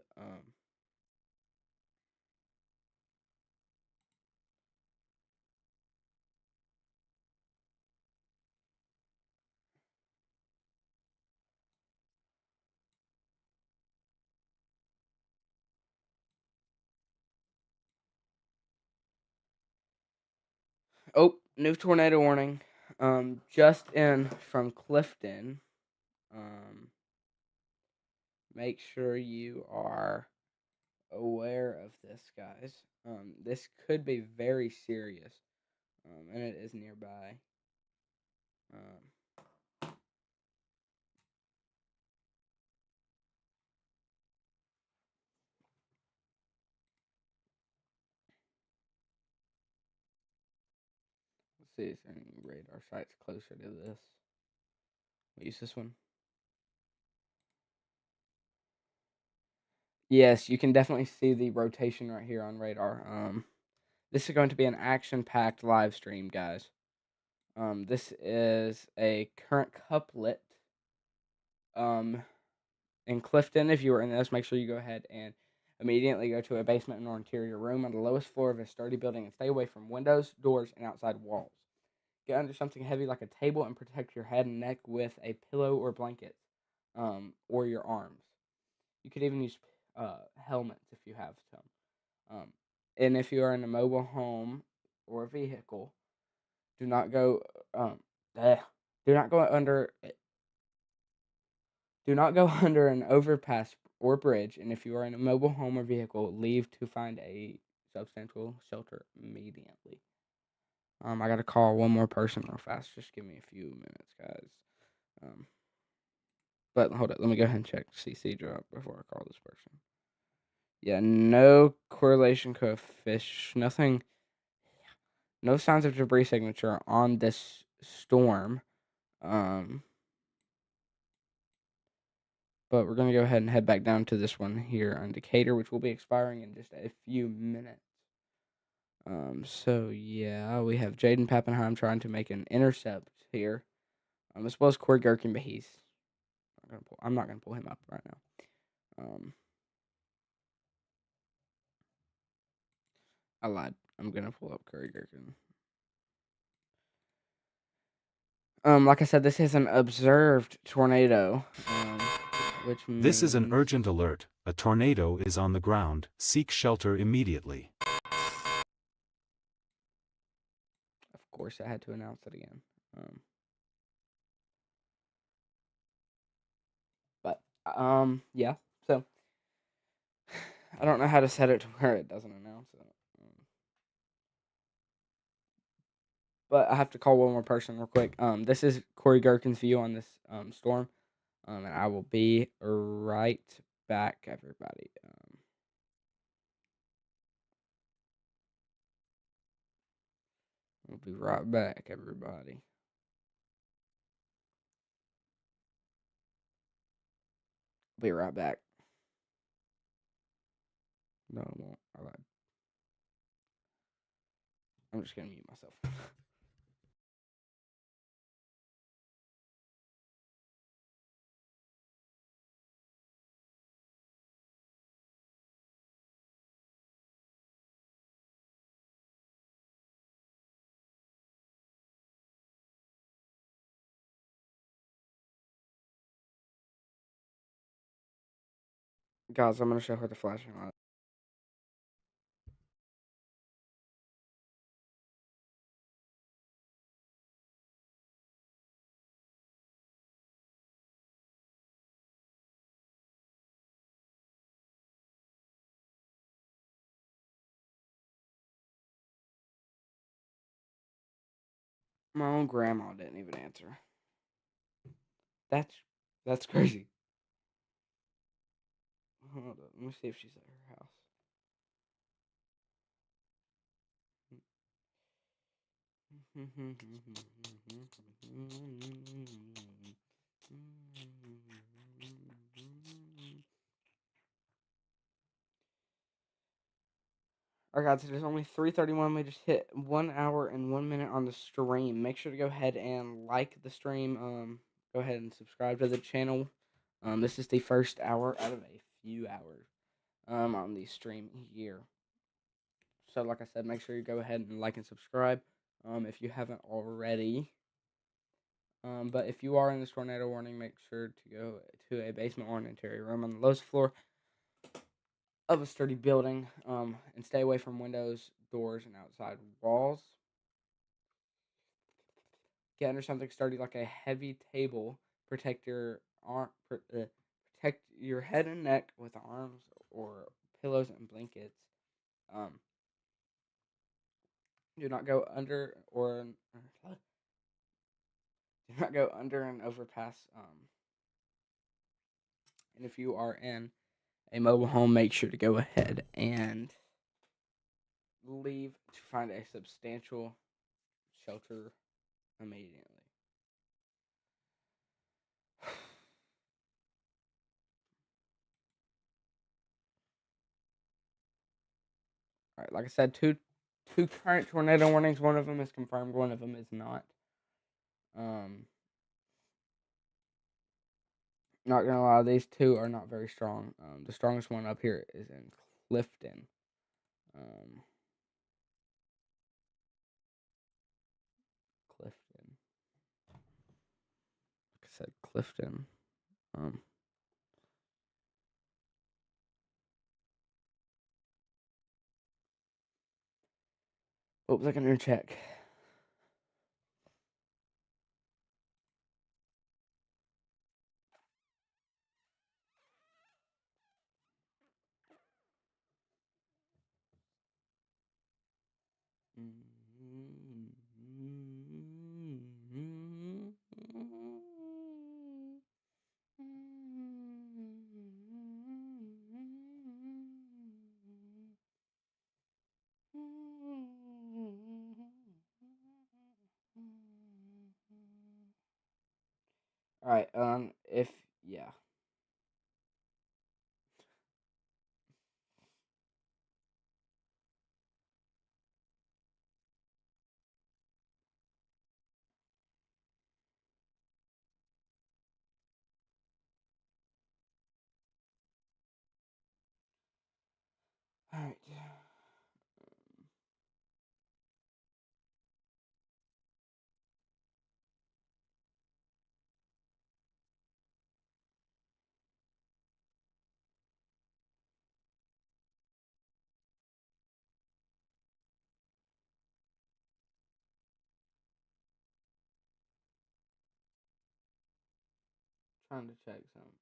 Oh, new tornado warning. Just in from Clifton. Make sure you are aware of this, guys. This could be very serious. And it is nearby. Let's see, is there any radar sites closer to this? We'll use this one. Yes, you can definitely see the rotation right here on radar. This is going to be an action-packed live stream, guys. This is a current couplet. In Clifton, if you were in this, make sure you go ahead and immediately go to a basement or interior room on the lowest floor of a sturdy building and stay away from windows, doors, and outside walls. Get under something heavy like a table and protect your head and neck with a pillow or blanket, or your arms. You could even use helmets if you have some. And if you are in a mobile home or vehicle, do not go. Do not go under. Do not go under an overpass or bridge. And if you are in a mobile home or vehicle, leave to find a substantial shelter immediately. I gotta call one more person real fast. Just give me a few minutes, guys. But hold it. Let me go ahead and check CC drop before I call this person. Yeah, no correlation coefficient. Nothing. No signs of debris signature on this storm. But we're gonna go ahead and head back down to this one here on Decatur, which will be expiring in just a few minutes. So yeah, we have Jaden Pappenheim trying to make an intercept here. As well as Corey Gherkin, but I'm not gonna pull him up right now. I lied. I'm gonna pull up Corey Gherkin. Like I said, this is an observed tornado. Which means This is an urgent alert. A tornado is on the ground. Seek shelter immediately. Of course, I had to announce it again. Yeah. So I don't know how to set it to where it doesn't announce it. But I have to call one more person real quick. This is Corey Gherkin's view on this storm. And I will be right back, everybody. We'll be right back, everybody. Be right back. No, I won't. I lied. I'm just gonna mute myself. Guys, I'm gonna show her the flashing light. My own grandma didn't even answer. That's that's crazy. Hold up, let me see if she's at her house. Alright, guys, it is only 3:31. We just hit 1 hour and 1 minute on the stream. Make sure to go ahead and like the stream. Go ahead and subscribe to the channel. This is the first hour out of a few hours on the stream here. So, like I said, make sure you go ahead and like and subscribe if you haven't already. But if you are in this tornado warning, make sure to go to a basement or an interior room on the lowest floor of a sturdy building, and stay away from windows, doors, and outside walls. Get under something sturdy like a heavy table. Protect your protect your head and neck with arms or pillows and blankets. Um, do not go under or do not go under an overpass. And if you are in a mobile home, make sure to go ahead and leave to find a substantial shelter immediately. All right, like I said, two current tornado warnings. One of them is confirmed. One of them is not. Not gonna lie, these two are not very strong. The strongest one up here is in Clifton. Clifton. Like I said, Clifton. Oops, I can check. All right. If yeah. All right. Trying to check something.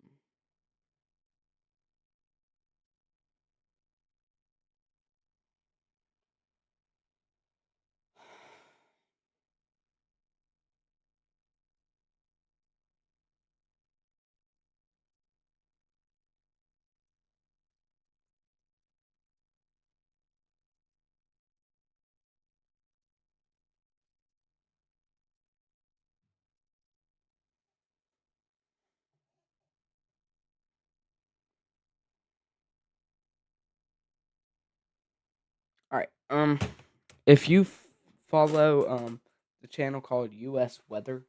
All right. If you follow the channel called U.S. Weather,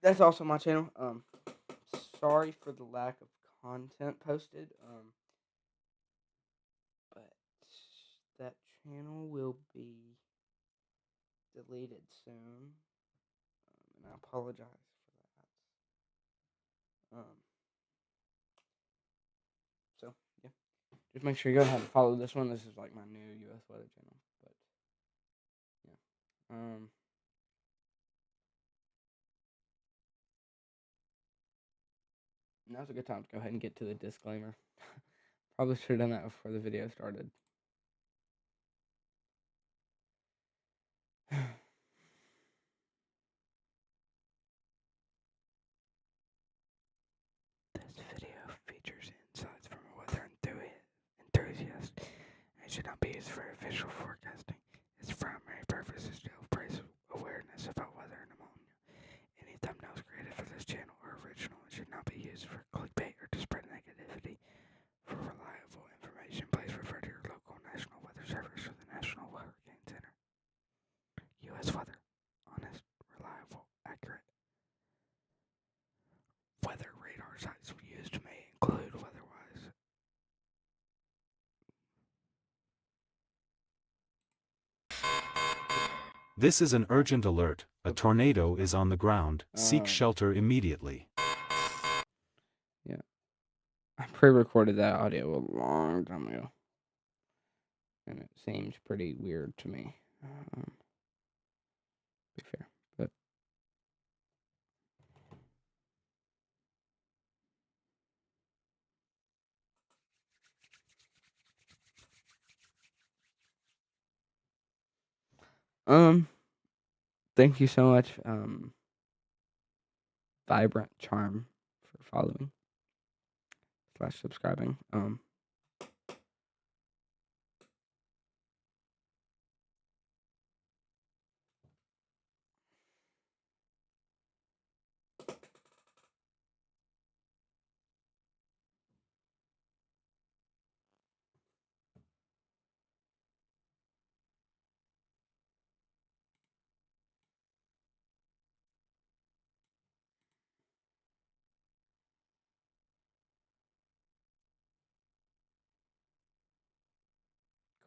that's also my channel. Sorry for the lack of content posted. But that channel will be deleted soon. and I apologize for that. So yeah, just make sure you go ahead and follow this one. This is like my new U.S. weather channel, but yeah. Now's a good time to go ahead and get to the disclaimer. Probably should have done that before the video started. This video features insights from a weather enthusiast and should not be used for official forecasting. Its primary purpose is to raise awareness about weather and pneumonia. Any thumbnails created for this channel are original and should not be used for clickbait or to spread negativity. For reliable information, please refer to your local National Weather Service or the National Hurricane Center. U.S. weather. Honest, reliable, accurate. Weather radar sites used may include weatherwise. This is an urgent alert. A tornado is on the ground. Seek shelter immediately. Yeah. I pre-recorded that audio a long time ago. And it seems pretty weird to me. To be fair. But thank you so much, Vibrant Charm, for following / subscribing.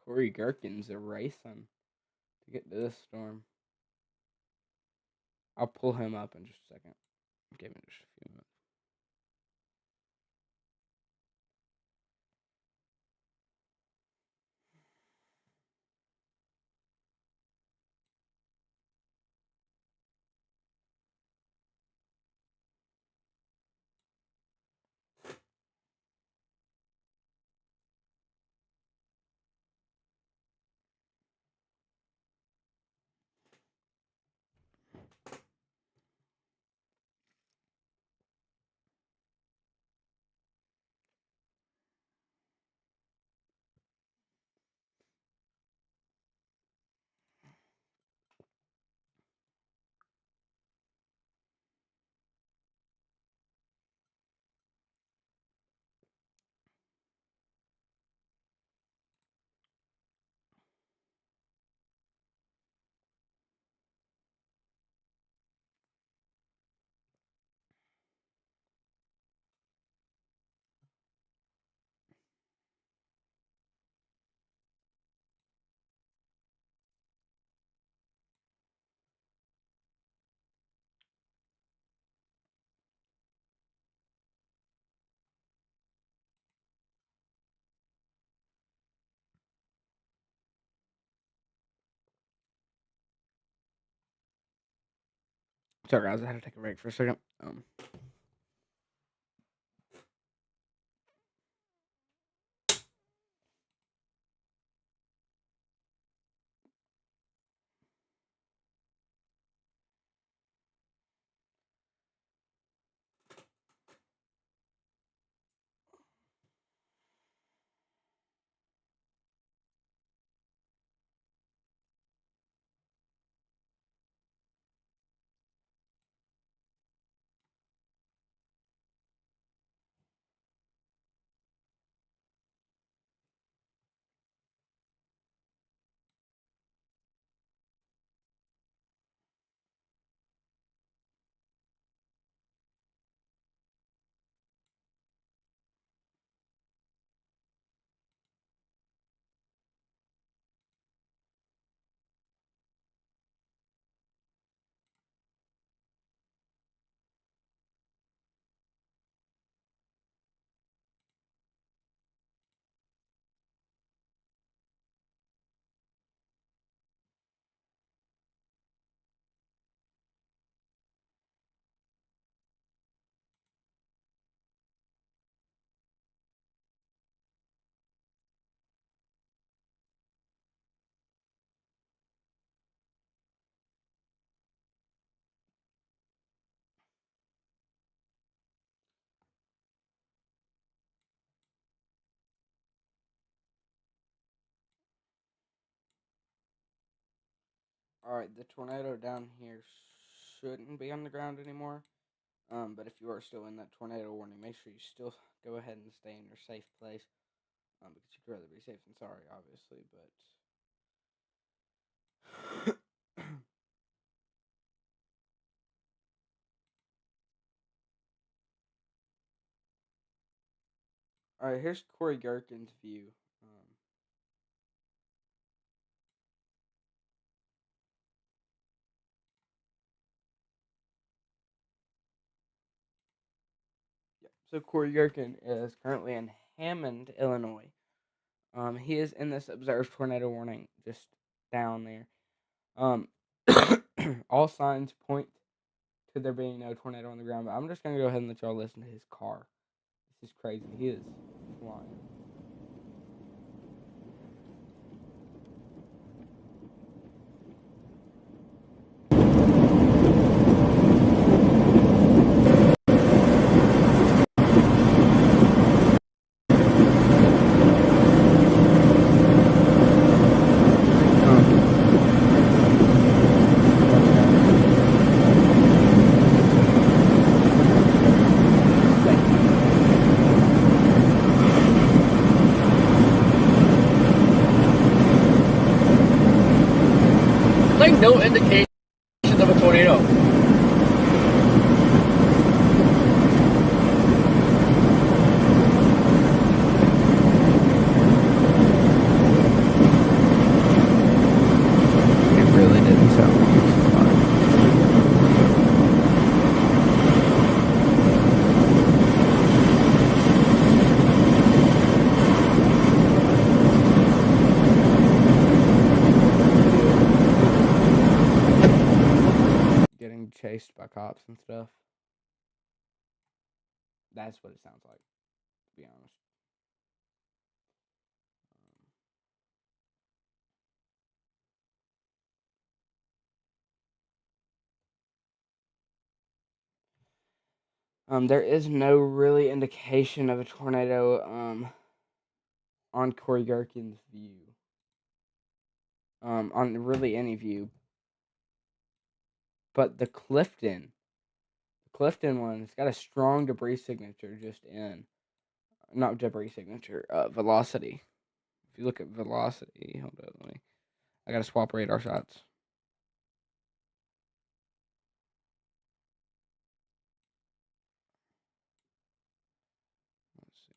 Corey Gherkin's a racing to get to this storm. I'll pull him up in just a second. Give me just a few minutes. Sorry, guys, I had to take a break for a second. Alright, the tornado down here shouldn't be on the ground anymore. But if you are still in that tornado warning, make sure you still go ahead and stay in your safe place. Because you'd rather be safe than sorry, obviously, but alright, here's Corey Gherkin's view. Yeah. So Corey Gherkin is currently in Hammond, Illinois. He is in this observed tornado warning just down there. All signs point to there being no tornado on the ground, but I'm just gonna go ahead and let y'all listen to his car. This is crazy. He is flying. Like no indication of a tornado. It really didn't sound like it was flying. Getting chased by cops and stuff. That's what it sounds like, to be honest. There is no really indication of a tornado on Corey Gherkin's view. On really any view. But the Clifton one, it's got a strong debris signature just in. Not debris signature, velocity. If you look at velocity, hold on, I gotta swap radar shots. Let's see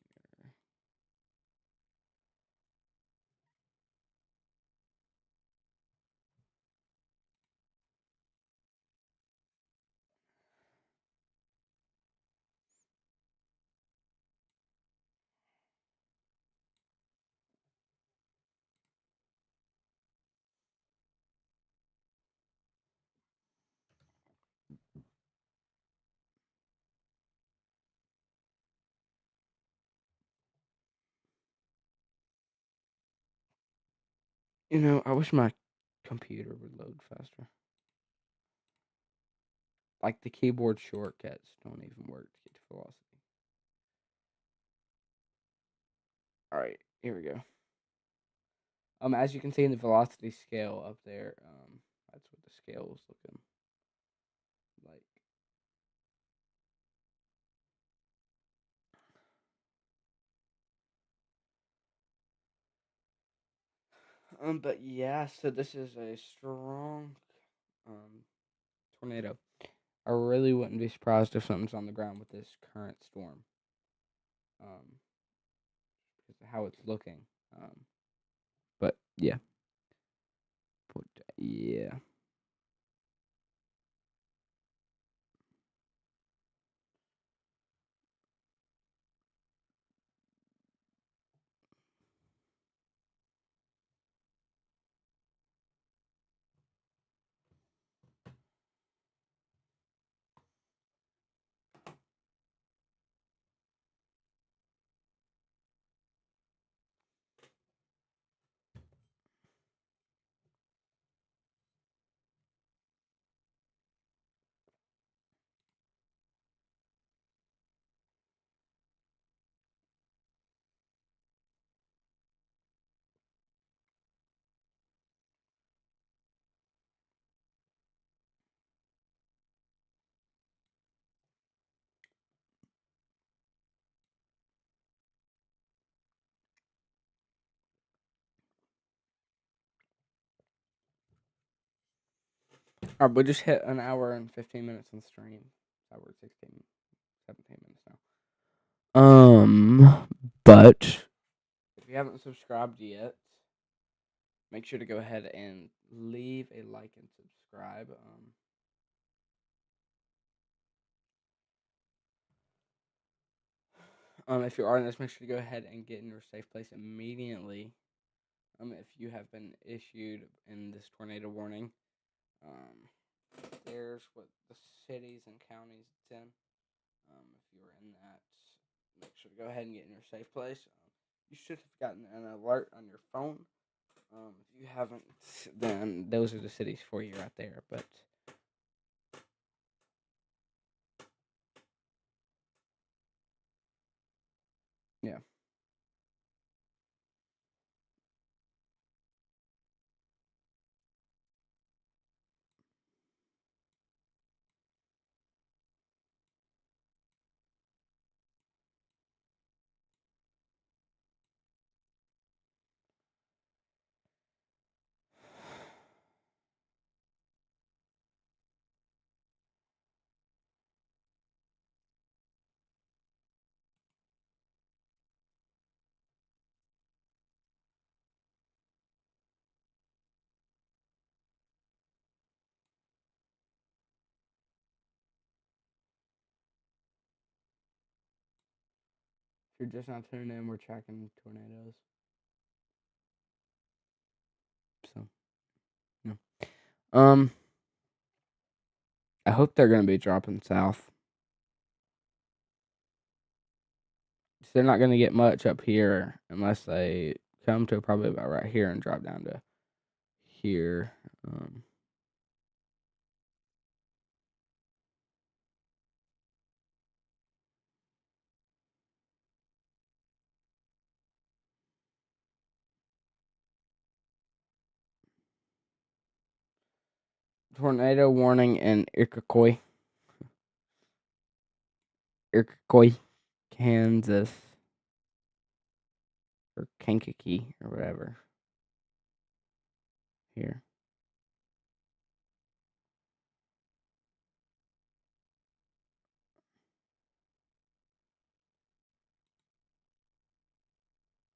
here. I wish my computer would load faster. Like the keyboard shortcuts don't even work to get to velocity. Alright, here we go. As you can see in the velocity scale up there, that's what the scale is looking like. But yeah, so this is a strong tornado. I really wouldn't be surprised if something's on the ground with this current storm. Because of how it's looking. But yeah. Yeah. Alright, we just hit an hour and 15 minutes on stream. So we're 16, 17 minutes now. But if you haven't subscribed yet, make sure to go ahead and leave a like and subscribe. If you are in this, make sure to go ahead and get in your safe place immediately. If you have been issued in this tornado warning, there's what the cities and counties it's in. If you were in that, make sure to go ahead and get in your safe place. You should have gotten an alert on your phone. If you haven't, then those are the cities for you right there. But yeah. If you're just not tuning in, we're tracking tornadoes. So, yeah. I hope they're gonna be dropping south. They're not gonna get much up here unless they come to probably about right here and drop down to here. Tornado warning in Iroquois, Kansas, or Kankakee, or whatever. Here.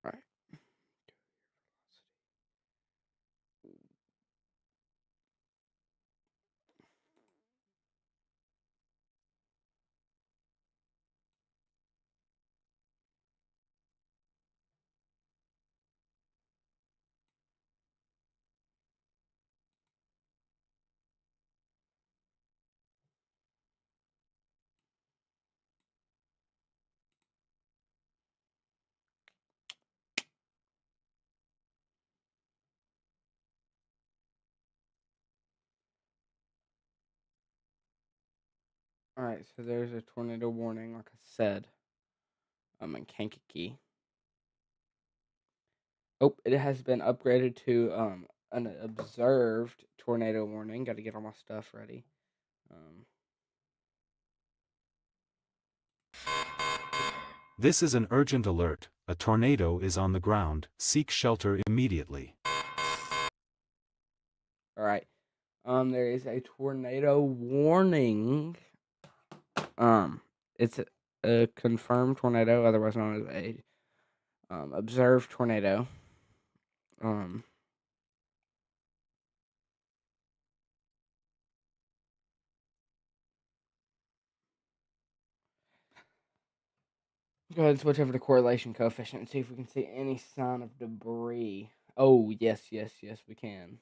All right. All right, so there's a tornado warning, like I said. In Kankakee. Oh, it has been upgraded to an observed tornado warning. Got to get all my stuff ready. This is an urgent alert. A tornado is on the ground. Seek shelter immediately. All right. There is a tornado warning. It's a confirmed tornado, otherwise known as a observed tornado. Go ahead and switch over to correlation coefficient and see if we can see any sign of debris. Oh, yes, we can.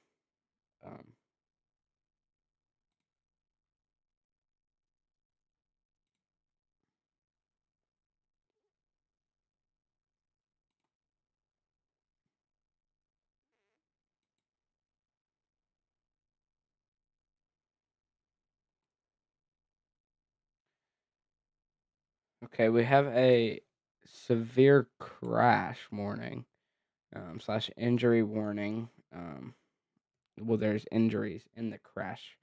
Okay, we have a severe crash warning, slash injury warning. Well, there's injuries in the crash.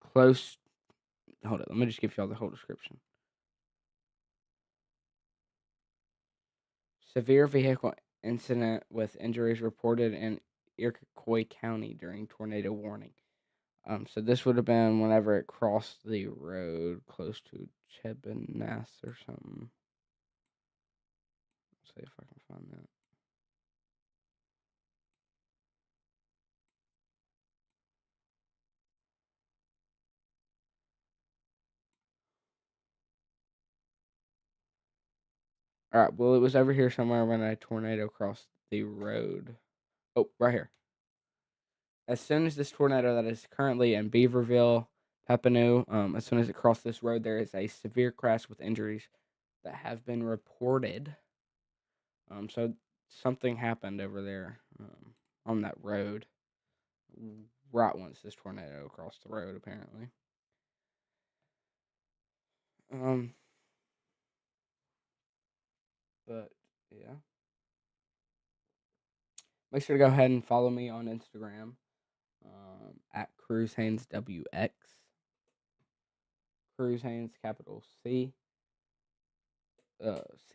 Close. Hold it. Let me just give y'all the whole description. Severe vehicle incident with injuries reported in Iroquois County during tornado warning. So this would have been whenever it crossed the road close to Chebenas or something. Let's see if I can find that. All right. Well, it was over here somewhere when a tornado crossed the road. Oh, right here. As soon as this tornado that is currently in Beaverville, Papineau, as soon as it crossed this road, there is a severe crash with injuries that have been reported. So something happened over there on that road right once this tornado crossed the road, apparently. Um, but yeah, make sure to go ahead and follow me on Instagram at Cruz Haynes WX. Cruz Haynes, capital C, Cruise.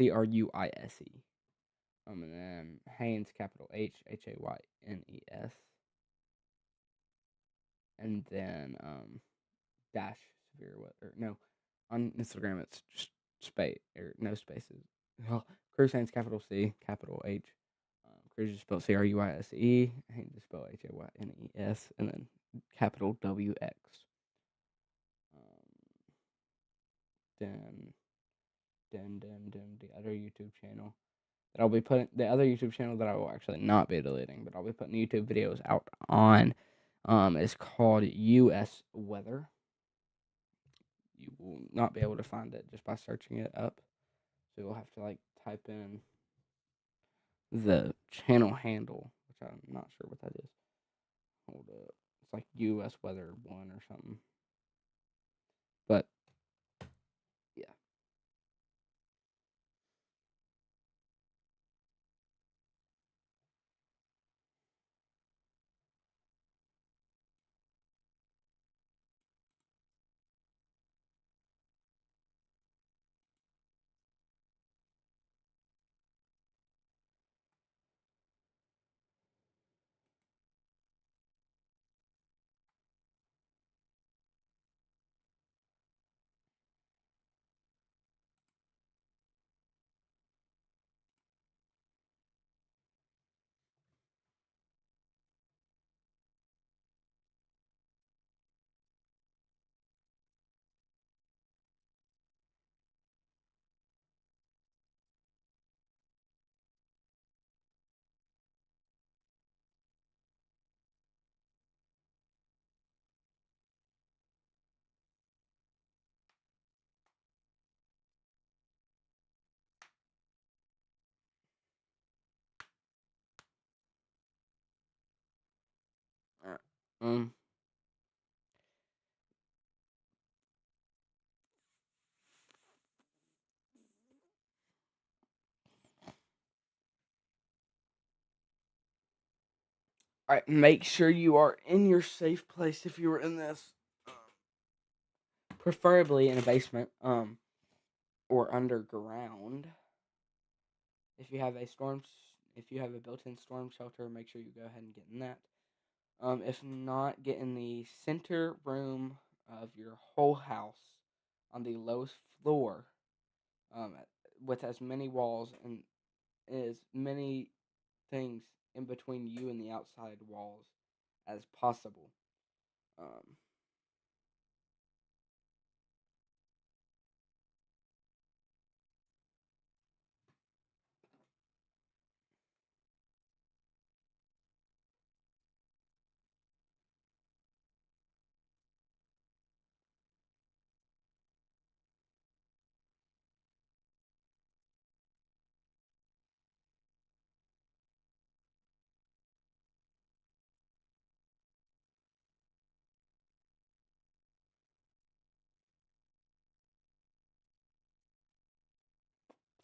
And then Haynes, capital Haynes. And then dash severe weather. No, on Instagram it's just space or no spaces. Well, Cruz Haynes, capital C, capital H. Cruz is spelled Cruise. Haynes is spelled Haynes, and then capital WX. Then the other YouTube channel that I'll be putting, the other YouTube channel that I will actually not be deleting, but I'll be putting YouTube videos out on, is called US Weather. You will not be able to find it just by searching it up. So you'll have to like type in the channel handle, which I'm not sure what that is. Hold up. It's like US Weather 1 or something. But yeah. All right. All right, make sure you are in your safe place if you were in this, preferably in a basement, or underground. If you have if you have a built-in storm shelter, make sure you go ahead and get in that. If not, get in the center room of your whole house on the lowest floor, um, with as many walls and as many things in between you and the outside walls as possible. Um,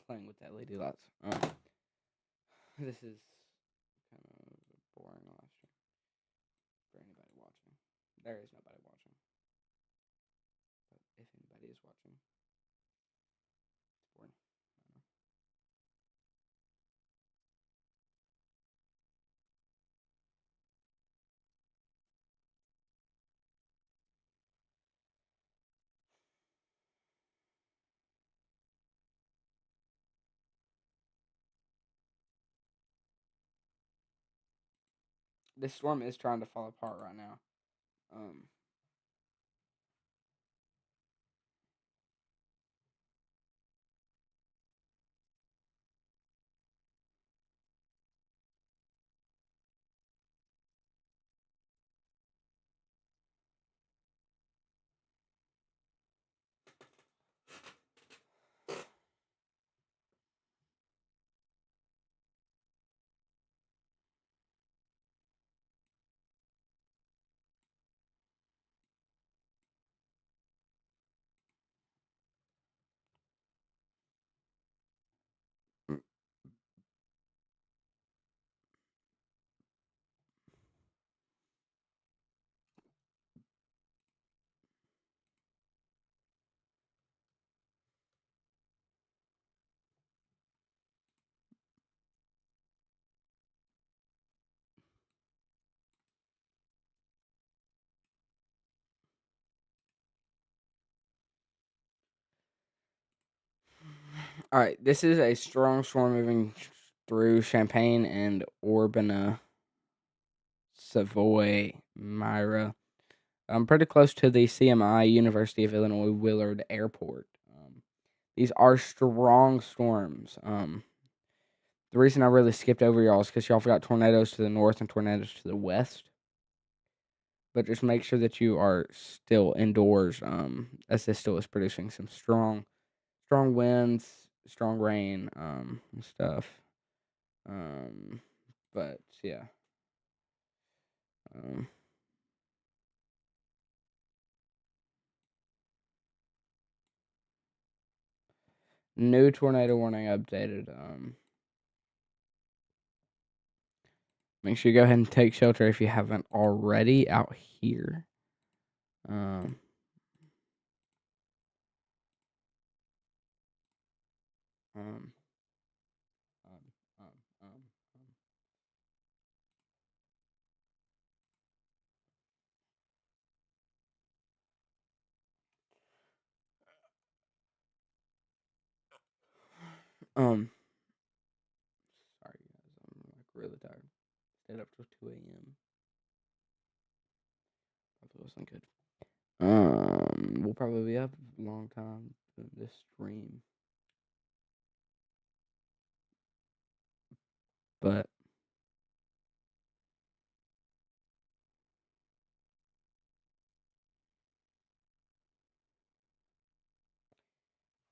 Playing with that lady lots. This is kind of a boring live stream for anybody watching. There is nobody watching, but if anybody is watching, it's boring. this storm is trying to fall apart right now. Um, all right, this is a strong storm moving through Champaign and Urbana, Savoy, Myra. Pretty close to the CMI, University of Illinois Willard Airport. These are strong storms. The reason I really skipped over y'all is because y'all forgot tornadoes to the north and tornadoes to the west. But just make sure that you are still indoors, as this still is producing some strong winds, strong rain, and stuff. But yeah. Um, New tornado warning updated. Make sure you go ahead and take shelter if you haven't already out here. Um, um, um, um, um, um, sorry guys, I'm like really tired. Stayed up till 2 a.m. Probably wasn't good. We'll probably be up a long time doing this stream. But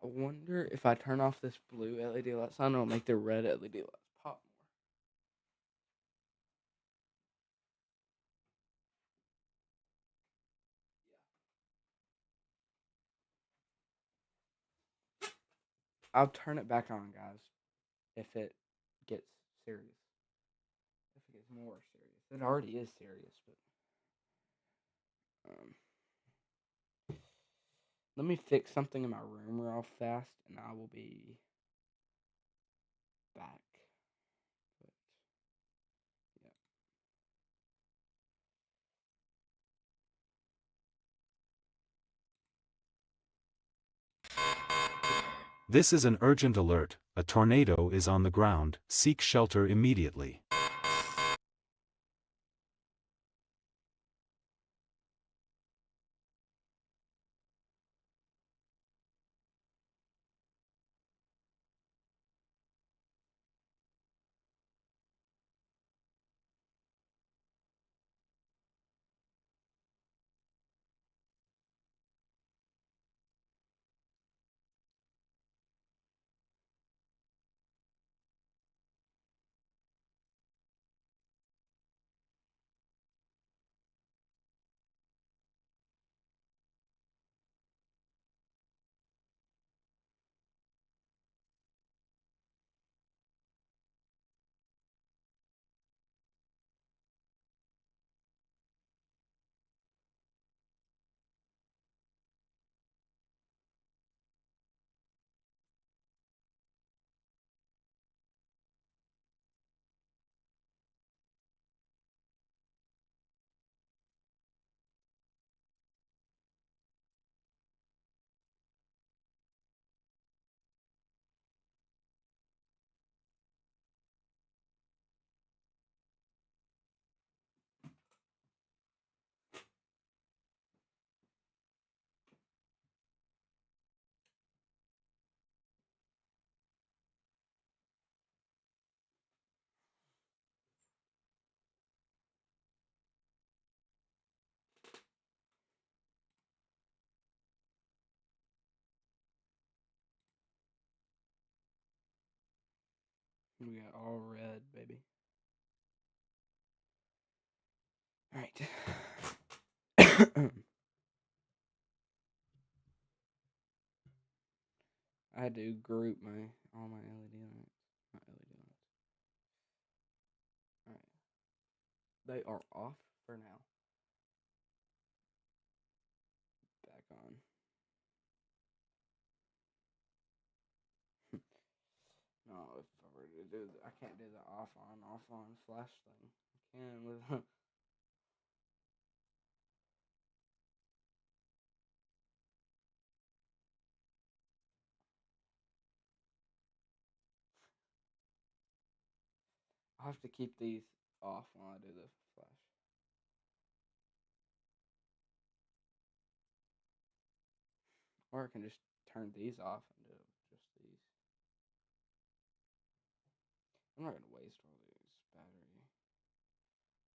I wonder if I turn off this blue LED light sign, it'll make the red LED lights pop more. I'll turn it back on, guys, if it gets serious. If it gets more serious. It already is serious, but let me fix something in my room real fast, and I will be back. But yeah. This is an urgent alert, a tornado is on the ground, seek shelter immediately. We got all red, baby. All right. I had to group all my LED lights. Not LED lights. All right. They are off for now. Back on. No, if I were to do I can't do the off on flash thing. I can with I'll have to keep these off while I do the flash. Or I can just turn these off and do just these. I'm not gonna waste all these battery.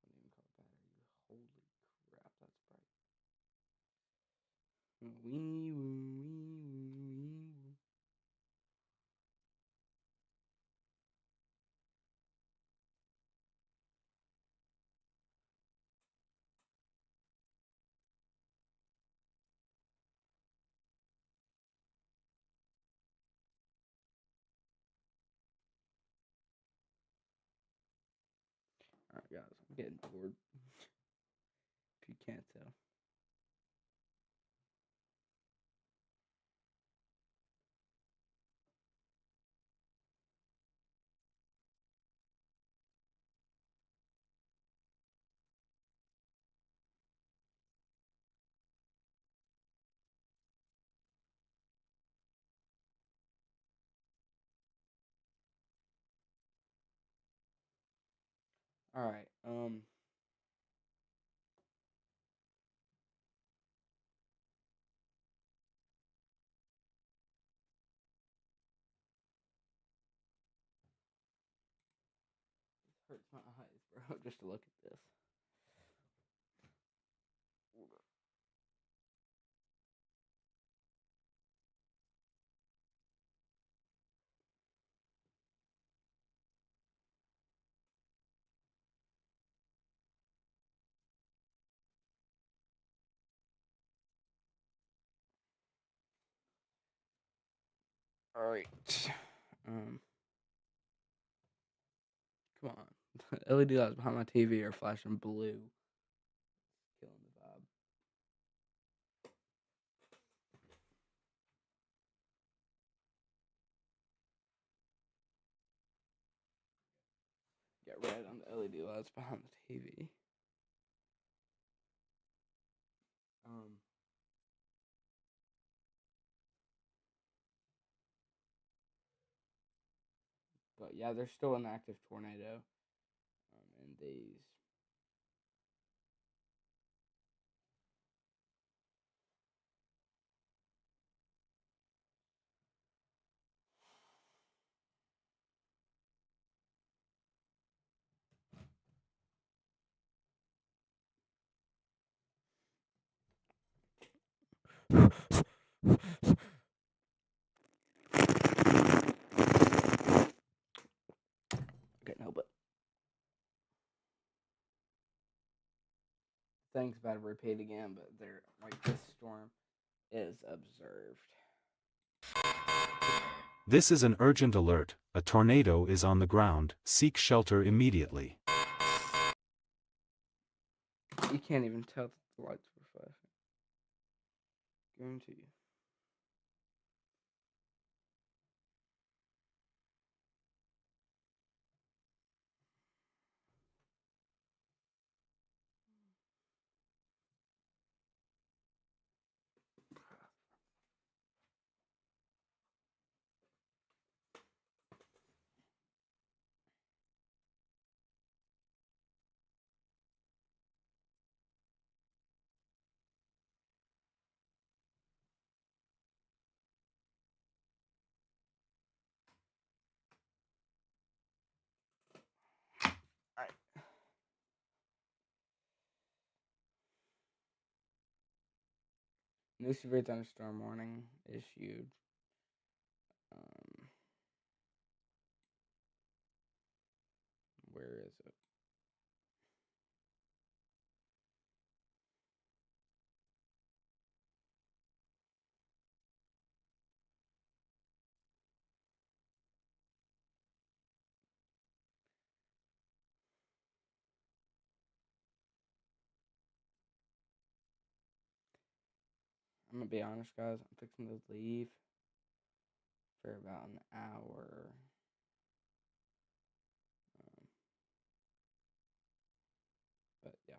I wouldn't even call it battery. Holy crap, that's bright. Wee woo, wee woo, wee woo. Alright, guys, I'm getting bored. If you can't tell. Alright, it hurts my eyes, bro, just to look at this. Alright. Come on. The LED lights behind my TV are flashing blue. Killing the vibe. Get red on the LED lights behind the TV. But yeah, there's still an active tornado in these. Okay, no, but things about to repeat again, but they're like this storm is observed. This is an urgent alert, a tornado is on the ground, seek shelter immediately. You can't even tell that the lights were flashing. Guarantee you. Alright. New severe thunderstorm warning issued. Where is it? I'm gonna be honest, guys. I'm fixing to leave for about an hour. Um, but yeah.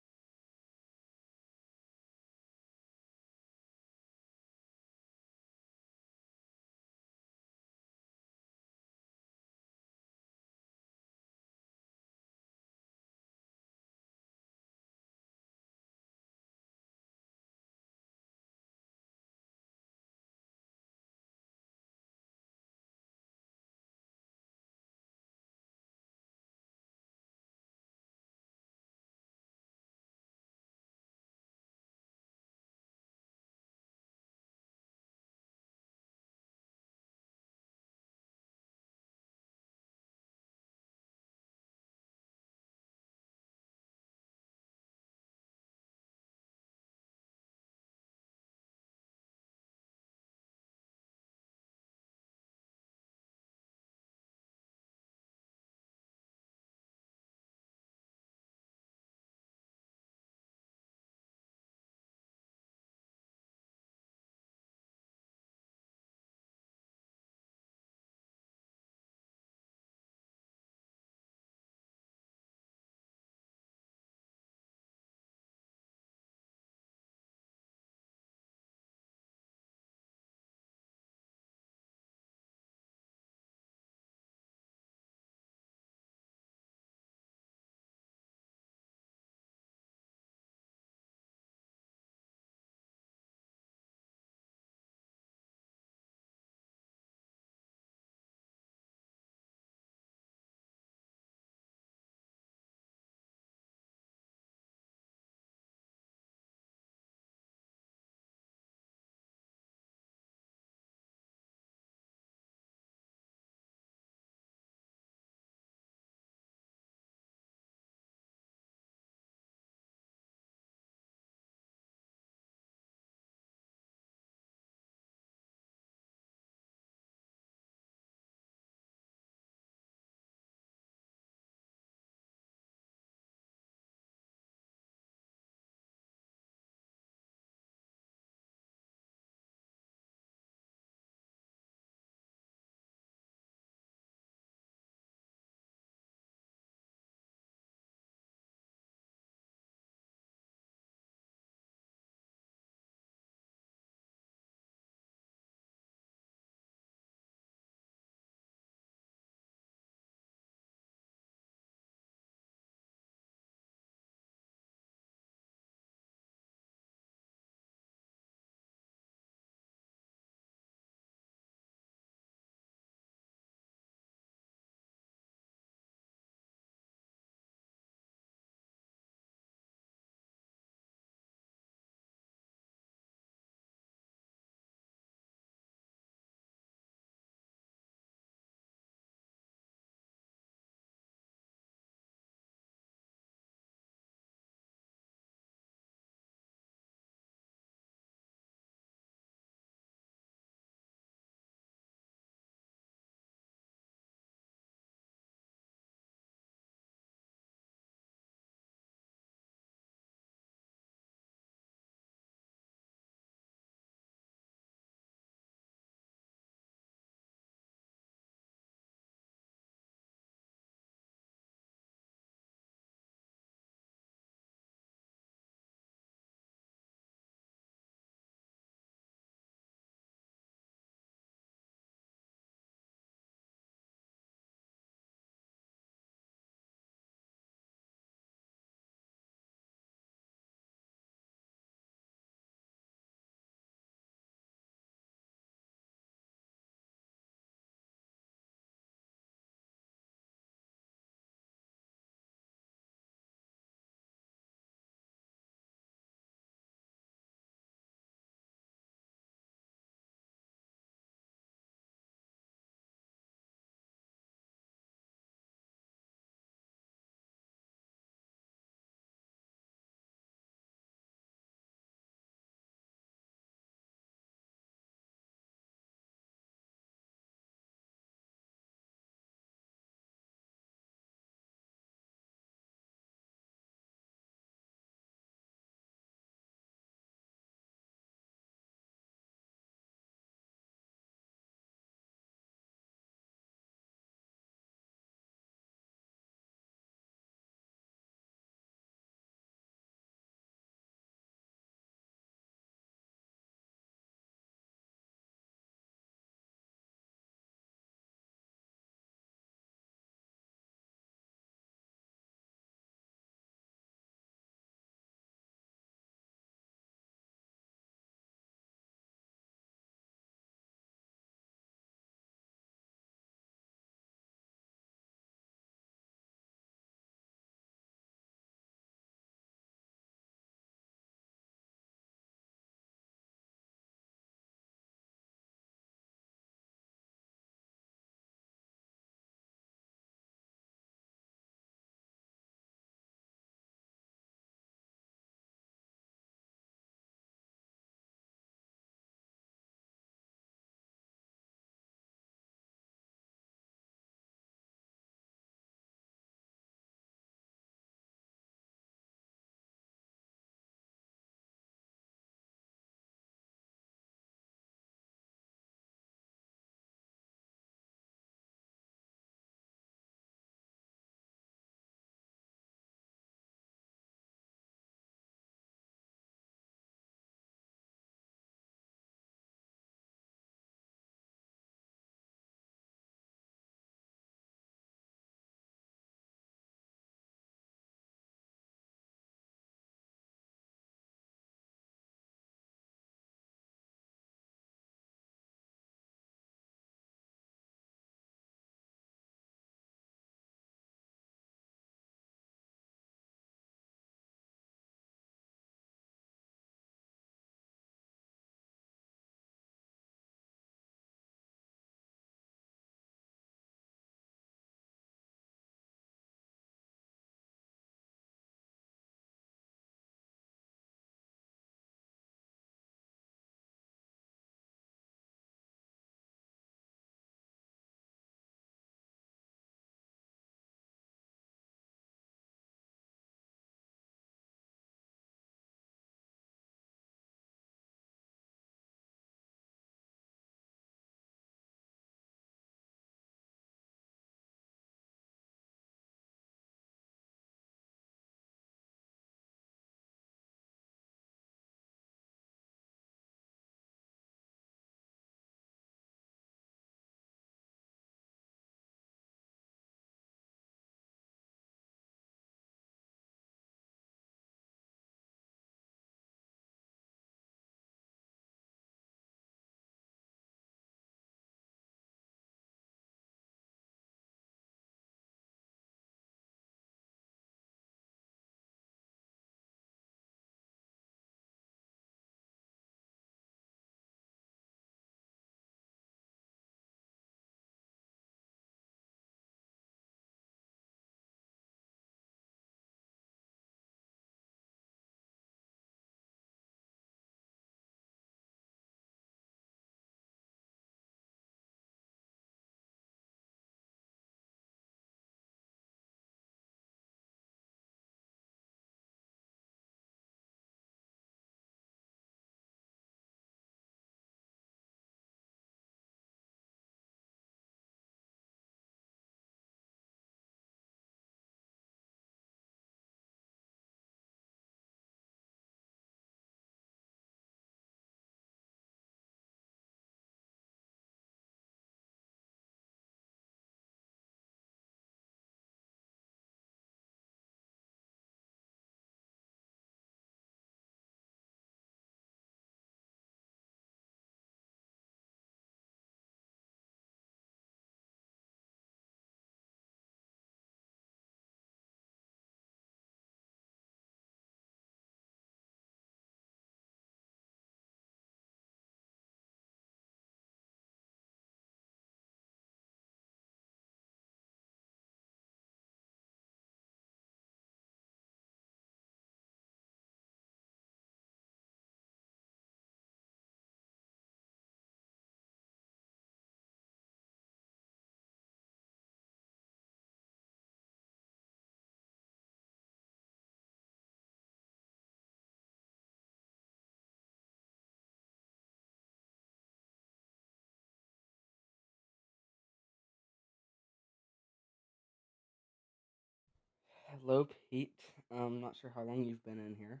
Hello, Pete. I'm not sure how long you've been in here.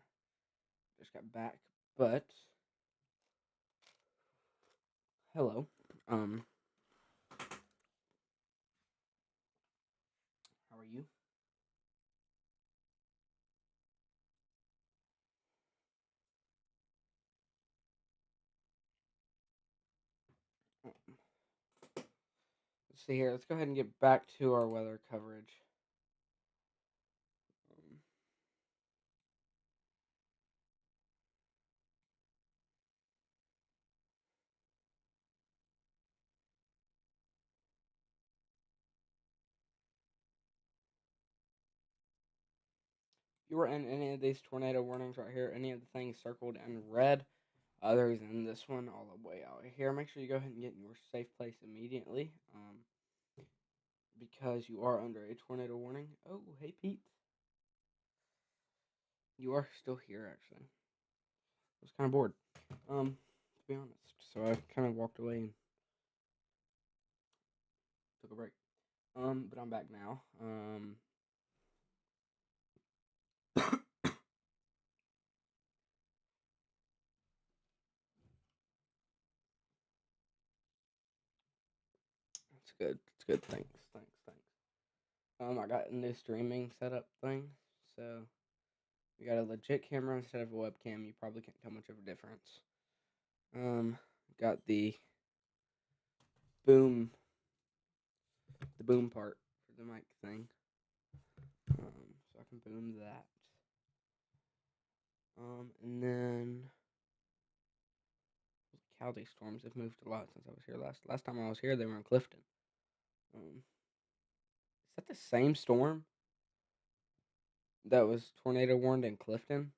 Just got back, but hello. How are you? Um, let's see here. Let's go ahead and get back to our weather coverage. Um, if you were in any of these tornado warnings right here, any of the things circled in red, others in this one all the way out here, make sure you go ahead and get in your safe place immediately. Because you are under a tornado warning. Oh, hey Pete. You are still here actually. I was kind of bored. To be honest. So I kind of walked away and took a break. But I'm back now. That's good. It's good. Thanks. I got a new streaming setup thing. So we got a legit camera instead of a webcam. You probably can't tell much of a difference. Got the boom part for the mic thing. So I can boom that. And then Caldy storms have moved a lot since I was here last. Last time I was here, they were in Clifton. Is that the same storm that was tornado warned in Clifton?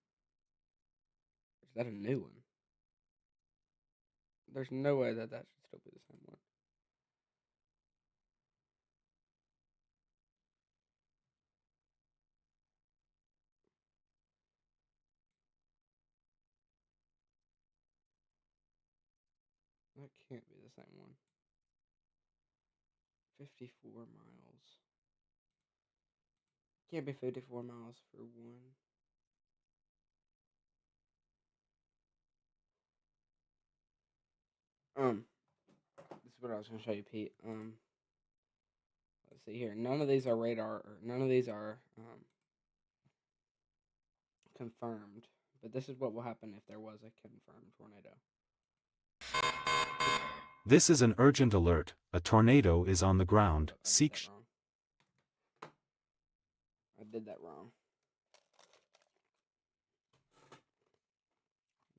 Or is that a new one? There's no way that should still be the same one. That can't be the same one. 54 miles. Can't be 54 miles for one. This is what I was gonna show you, Pete. Let's see here. None of these are radar, or none of these are confirmed. But this is what will happen if there was a confirmed tornado. This is an urgent alert. A tornado is on the ground. Oh, Seek. I did that wrong.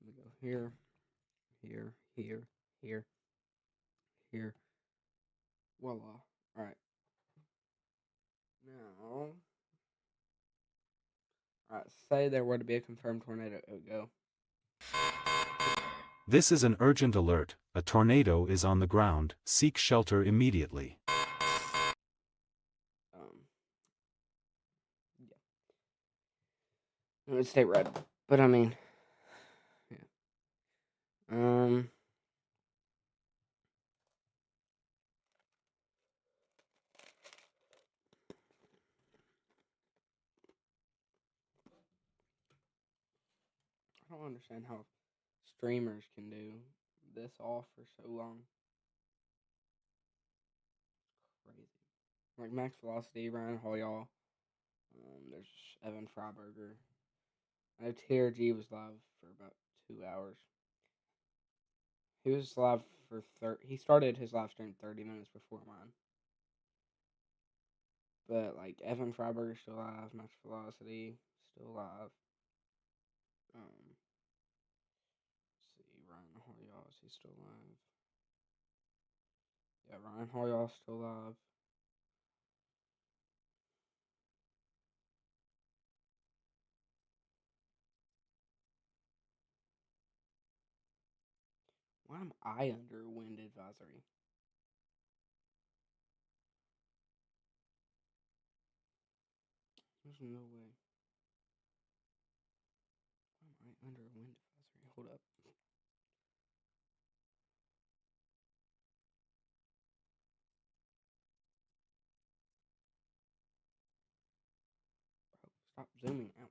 Let me go here, here, here. Voila. Alright. Now. Alright, say there were to be a confirmed tornado, it would go. This is an urgent alert. A tornado is on the ground. Seek shelter immediately. Yeah. It would stay red. But I mean, yeah. I don't understand how streamers can do this all for so long. Crazy. Like Max Velocity, Ryan Hoyle. There's Evan Freiberger. I know TRG was live for about 2 hours. He was live for he started his live stream 30 minutes before mine. But like Evan Freiberger still live, Max Velocity still live. Let's see, Ryan Hoyle, is he still live? Yeah, Ryan Hoyle still live. Why am I under wind advisory? There's no way. Why am I under wind advisory? Hold up. Stop zooming out.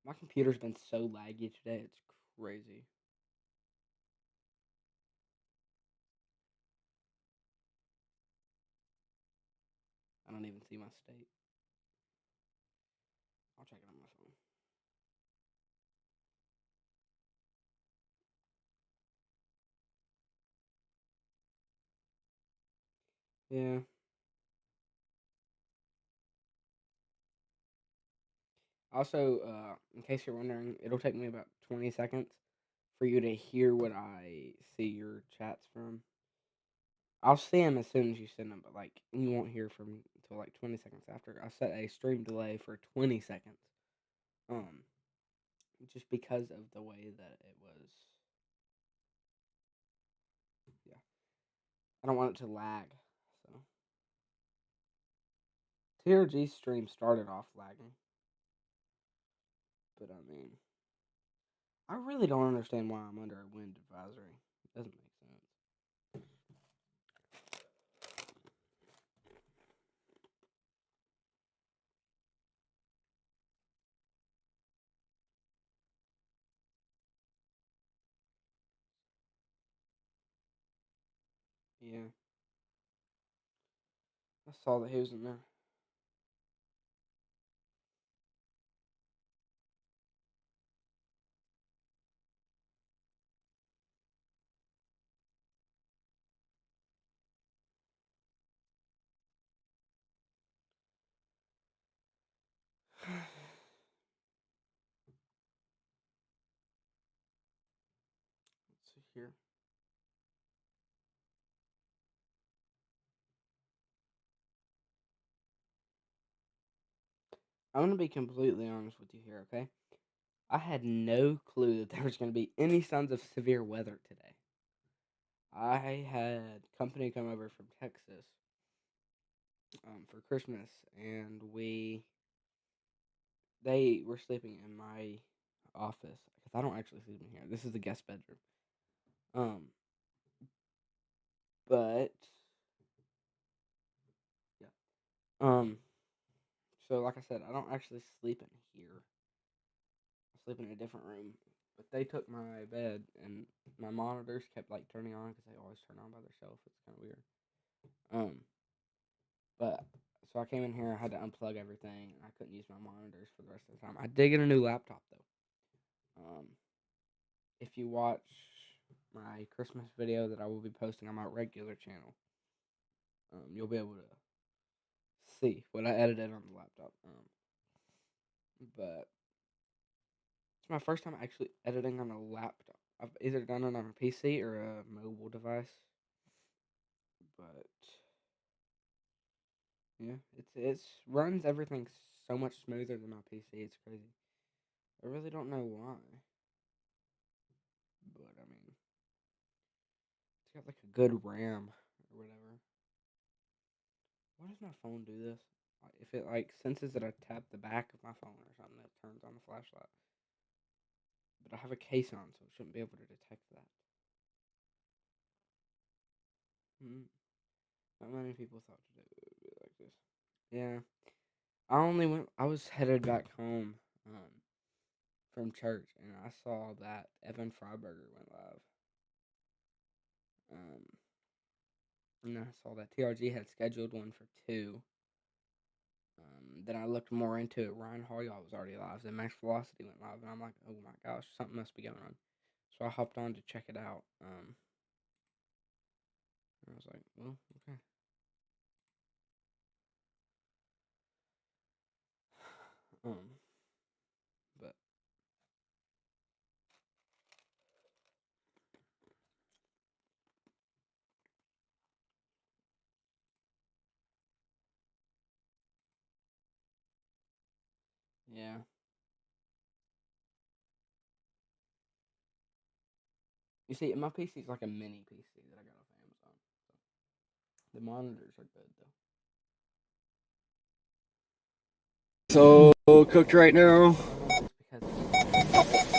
My computer's been so laggy today, it's crazy. I don't even see my state. I'll check it on my phone. Yeah. Also, in case you're wondering, it'll take me about 20 seconds for you to hear what I see your chats from. I'll see them as soon as you send them, but like you won't hear from me until like 20 seconds after. I set a stream delay for 20 seconds. Just because of the way that it was. Yeah. I don't want it to lag. So TRG stream started off lagging. But I mean, I really don't understand why I'm under a wind advisory. It doesn't make sense. Yeah. I saw that he was in there. Let's see here. I'm going to be completely honest with you here, okay? I had no clue that there was going to be any signs of severe weather today. I had company come over from Texas for Christmas, and they were sleeping in my office because I don't actually sleep in here. This is the guest bedroom. But yeah. So like I said, I don't actually sleep in here. I sleep in a different room. But they took my bed, and my monitors kept like turning on because they always turn on by themselves. It's kind of weird. But so I came in here. I had to unplug everything, and I couldn't use my monitors for the rest of the time. I did get a new laptop though. If you watch my Christmas video that I will be posting on my regular channel, you'll be able to see what I edited on the laptop. But it's my first time actually editing on a laptop. I've either done it on a PC or a mobile device. But yeah, it's runs everything so much smoother than my PC. It's crazy. I really don't know why. But I mean, it's got like a good RAM or whatever. Why does my phone do this? If it like senses that I tap the back of my phone or something, it turns on the flashlight. But I have a case on, so it shouldn't be able to detect that. Not many people thought today would be like this. Yeah, I was headed back home from church, and I saw that Evan Freiberger went live. And I saw that TRG had scheduled one for 2. Then I looked more into it. Ryan Hoyall was already live. Then Max Velocity went live, and I'm like, oh my gosh, something must be going on. So I hopped on to check it out. And I was like, well, okay. But yeah. You see, my PC is like a mini PC that I got off Amazon. So the monitors are good though. So cooked right now. I don't know if it's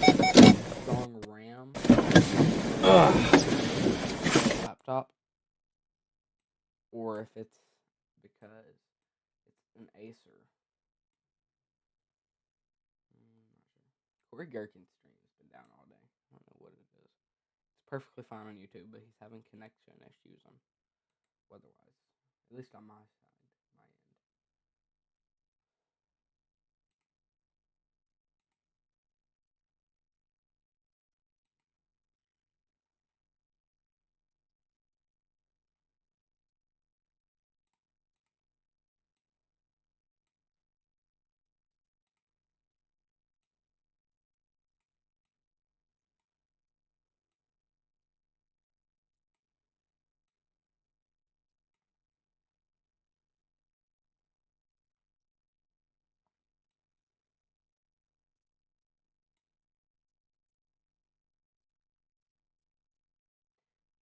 because it's strong RAM laptop, or if it's because it's an Acer Corey Gherkin's stream has been down all day. I don't know what it is. It's perfectly fine on YouTube, but he's having connection issues on otherwise. At least on my side, my end.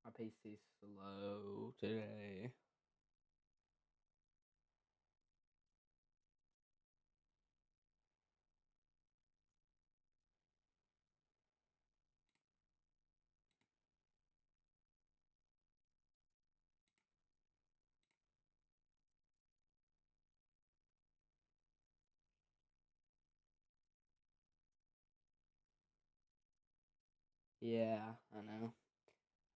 My PC's slow today. Yeah, I know.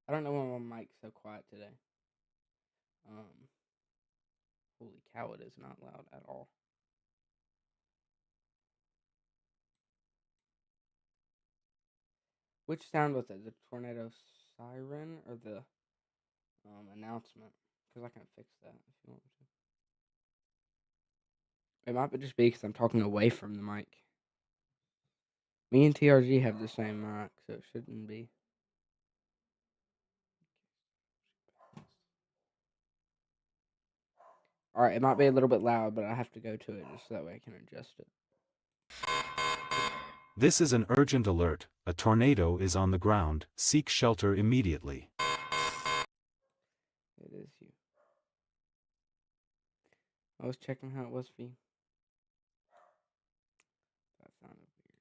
I don't know why my mic's so quiet today. Holy cow, it is not loud at all. Which sound was it? The tornado siren or the announcement? Because I can fix that if you want me to. It might just be because I'm talking away from the mic. Me and TRG have the same mic, so it shouldn't be. Alright, it might be a little bit loud, but I have to go to it just so that way I can adjust it. This is an urgent alert. A tornado is on the ground. Seek shelter immediately. It is you. I was checking how it was for you. That sounded weird.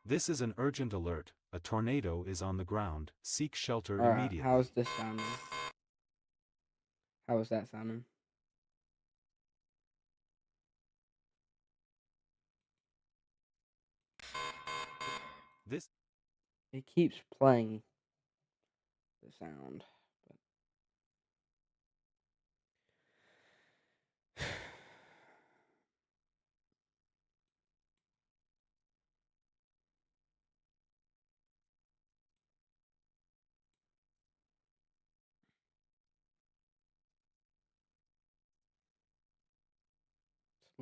This is an urgent alert. A tornado is on the ground. Seek shelter Alright, immediately. how's this sounding? How was that sounding? This It keeps playing the sound. But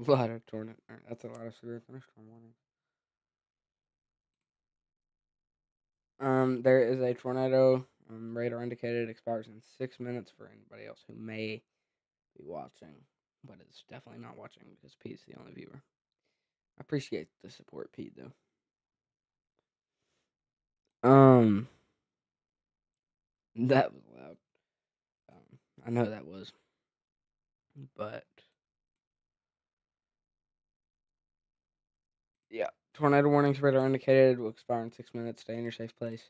a lot of tornado. That's a lot of severe thunderstorm warnings. There is a tornado. Radar indicated expires in 6 minutes for anybody else who may be watching, but is definitely not watching because Pete's the only viewer. I appreciate the support, Pete, though. That was loud. I know that was, but yeah, tornado warnings radar indicated will expire in 6 minutes. Stay in your safe place.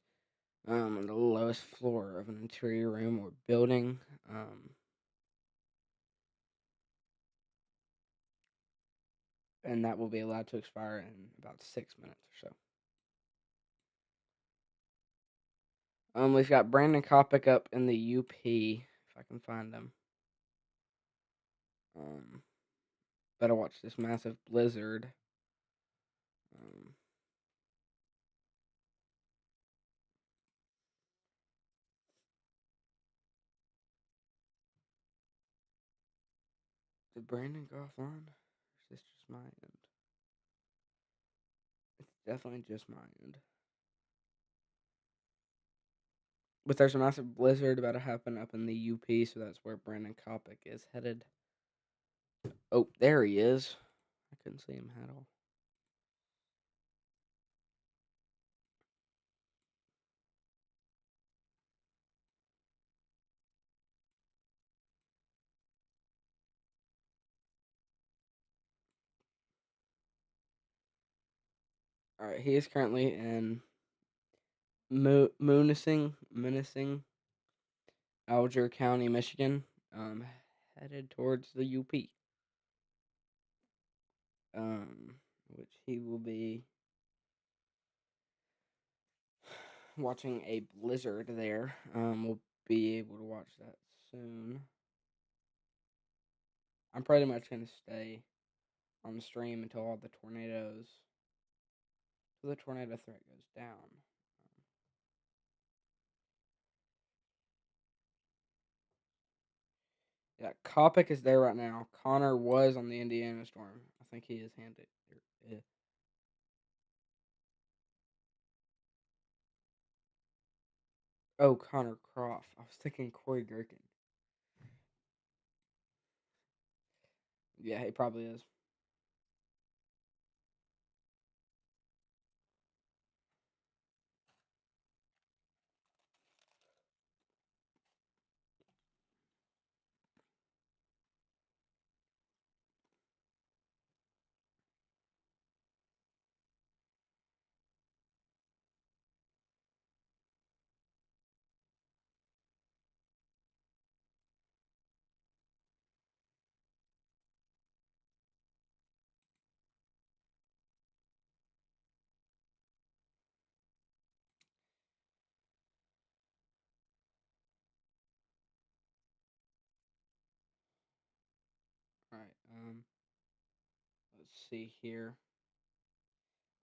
On the lowest floor of an interior room or building. And that will be allowed to expire in about 6 minutes or so. We've got Brandon Kopic up in the UP, if I can find them. Better watch this massive blizzard. Did Brandon go offline? Or is this just my end? It's definitely just my end. But there's a massive blizzard about to happen up in the UP, so that's where Brandon Kopic is headed. Oh, there he is. I couldn't see him at all. Alright, he is currently in Munising, Alger County, Michigan, headed towards the UP. which he will be watching a blizzard there. We'll be able to watch that soon. I'm pretty much gonna stay on the stream until all the tornadoes, till the tornado threat goes down. Yeah, Kopic is there right now. Connor was on the Indiana Storm. I think he is handed. Oh, Connor Croft. I was thinking Corey Gherkin. Yeah, he probably is. All right. Let's see here.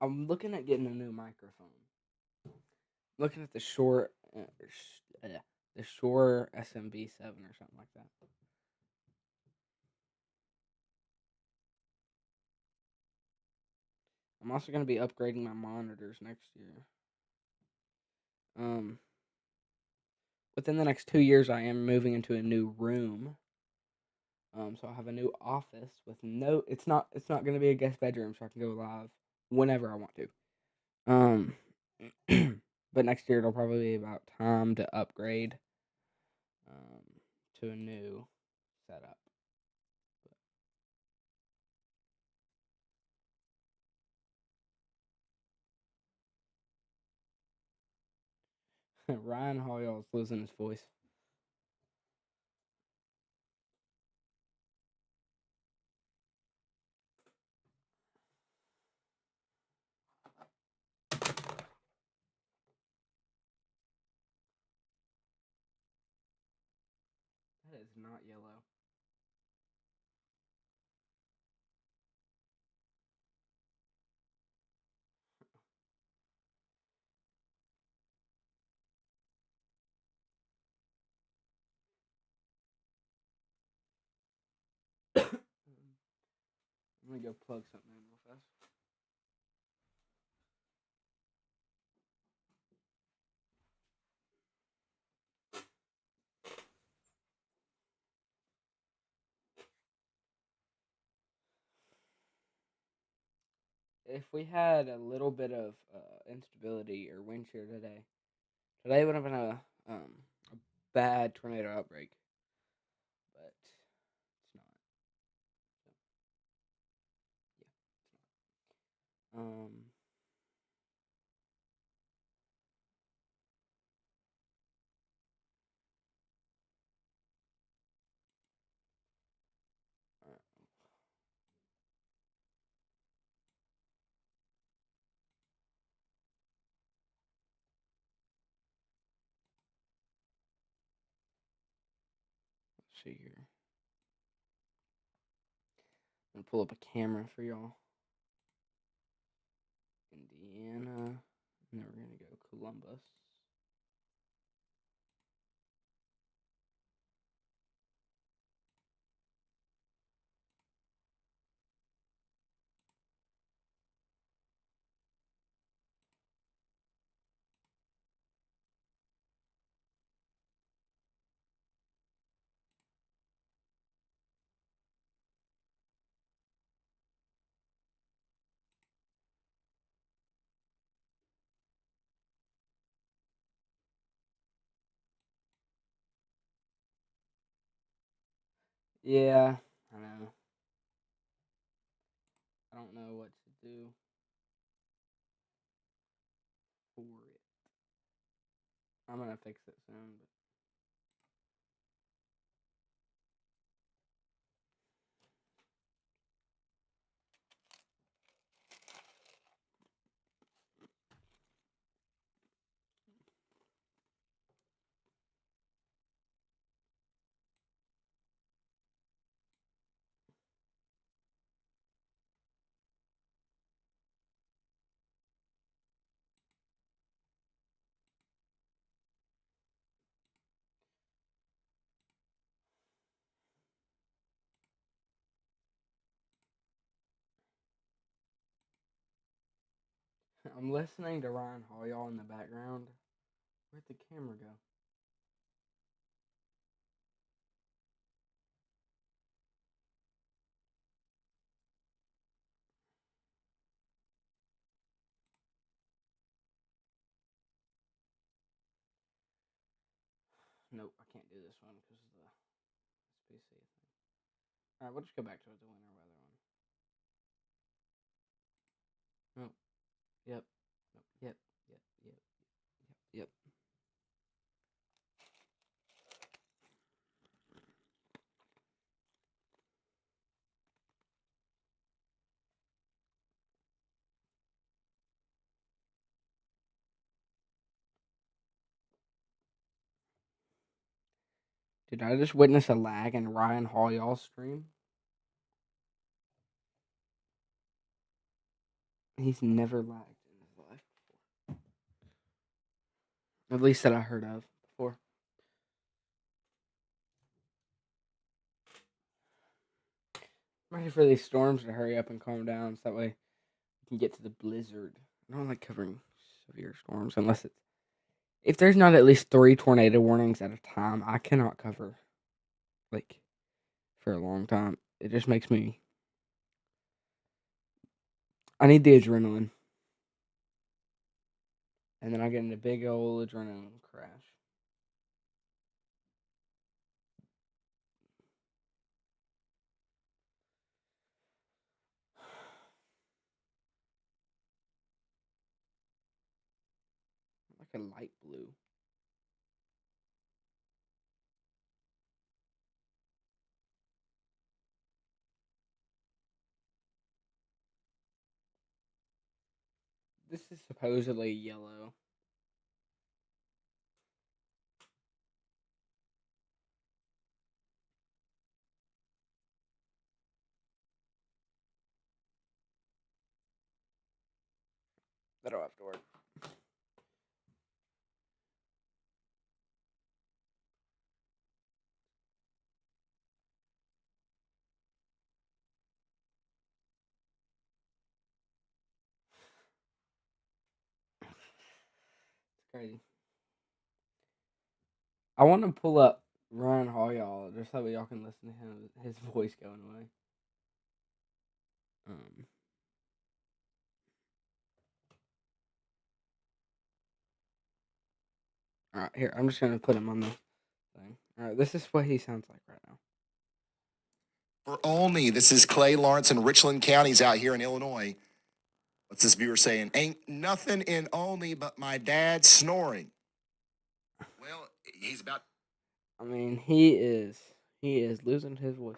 I'm looking at getting a new microphone. Looking at the the Shure SMB7 or something like that. I'm also going to be upgrading my monitors next year. Within the next 2 years, I am moving into a new room. So I'll have a new office with no. It's not going to be a guest bedroom, so I can go live whenever I want to. But next year it'll probably be about time to upgrade to a new setup. Ryan Hoyle is losing his voice. That is not yellow. I'm gonna go plug something in real fast. If we had a little bit of instability or wind shear today would have been a bad tornado outbreak, but it's not. So, yeah, it's not. Alright. Let's see here. I'm gonna pull up a camera for y'all. Indiana, and then we're gonna go Columbus. Yeah, I know. I don't know what to do for it. I'm gonna fix it soon, but I'm listening to Ryan Hall in the background. Where'd the camera go? Nope, I can't do this one because of the SPC thing. Alright, we'll just go back to the winter weather one. Nope. Yep. Nope. Yep. Yep. Yep. Yep. Yep. Did I just witness a lag in Ryan Hall y'all's stream? He's never lagged in his life before. At least that I heard of before. I'm ready for these storms to hurry up and calm down so that way we can get to the blizzard. I don't like covering severe storms unless it's... If there's not at least 3 tornado warnings at a time, I cannot cover, like, for a long time. It just makes me... I need the adrenaline. And then I get in a big old adrenaline crash. Like a light blue. This is supposedly yellow. That'll have to work. It's crazy. I want to pull up Ryan Hall, y'all, just so y'all can listen to him, his voice going away. Alright, here, I'm just gonna put him on the thing. Alright, this is what he sounds like right now. For Olney, this is Clay Lawrence and Richland counties out here in Illinois. What's this viewer saying? Ain't nothing in Olney but my dad snoring. Well, he's about... I mean, he is losing his voice.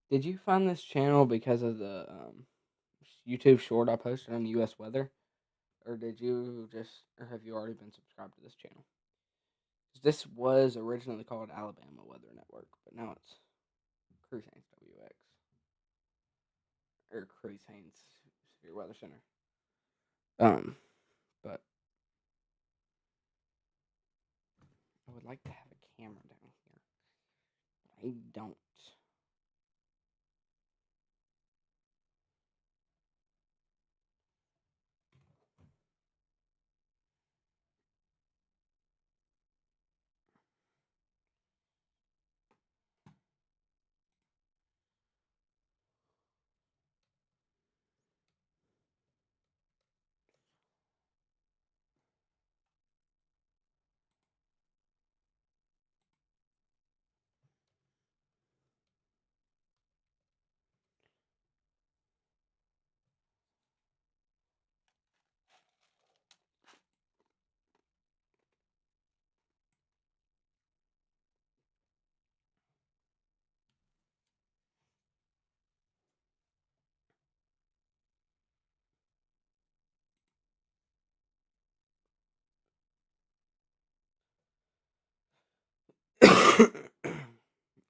Did you find this channel because of the YouTube short I posted on U.S. weather? Or did you or have you already been subscribed to this channel? This was originally called Alabama Weather Network, but now it's Cruise Haynes WX. Or Cruise Haynes Severe Weather Center. But I would like to have a camera down here. But I don't.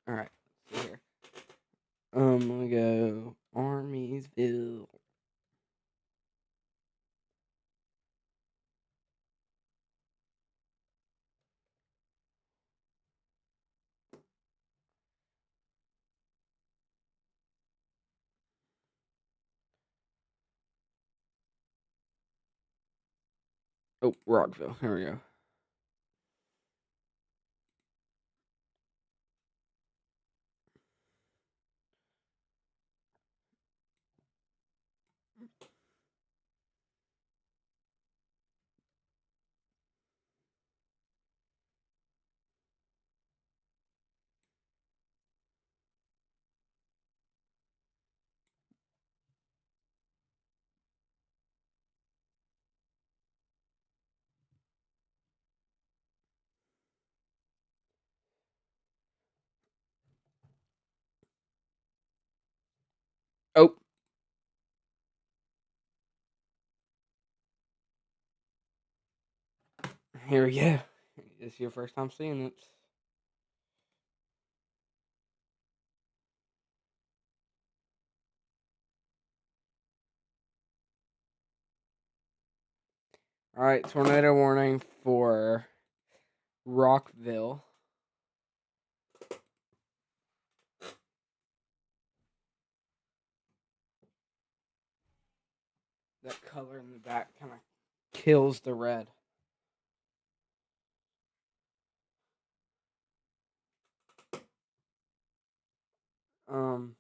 Alright, let's see here. Let me go Armiesville. Oh, Rockville. Here we go. Oh, here we go. This is your first time seeing it. All right, tornado warning for Rockville. That color in the back kind of kills the red. Um,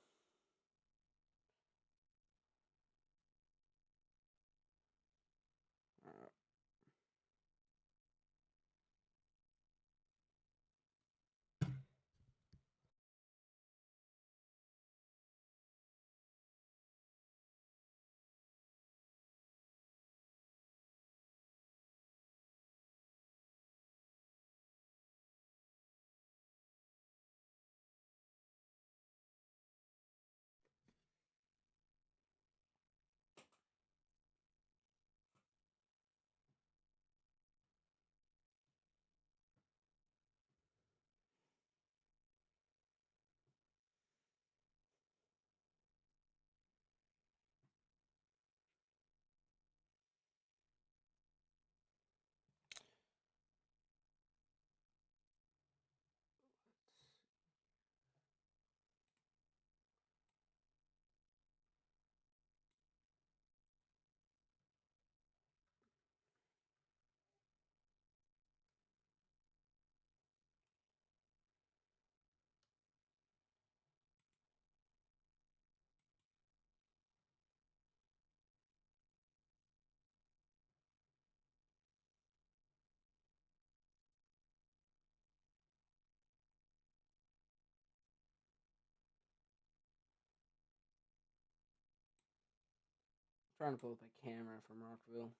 trying to pull up a camera from Rockville.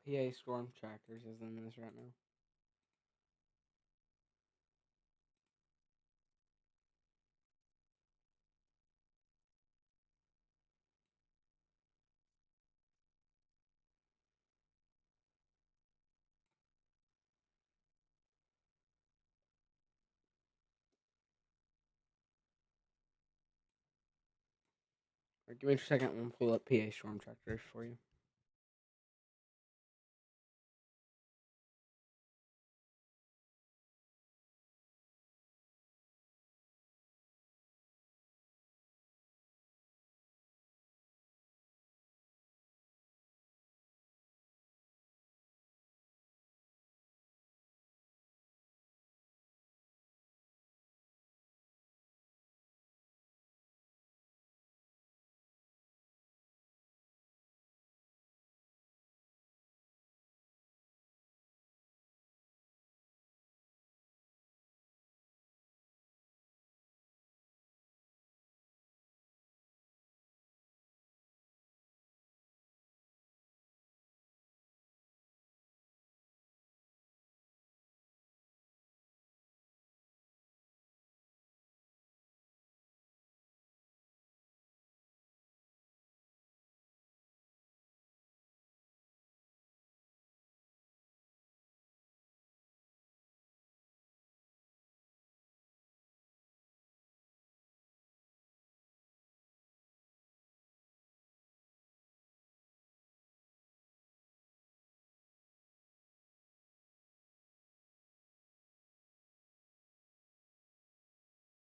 PA Storm Trackers is in this right now. Right, give me a second. I'm gonna pull up PA Storm Trackers for you.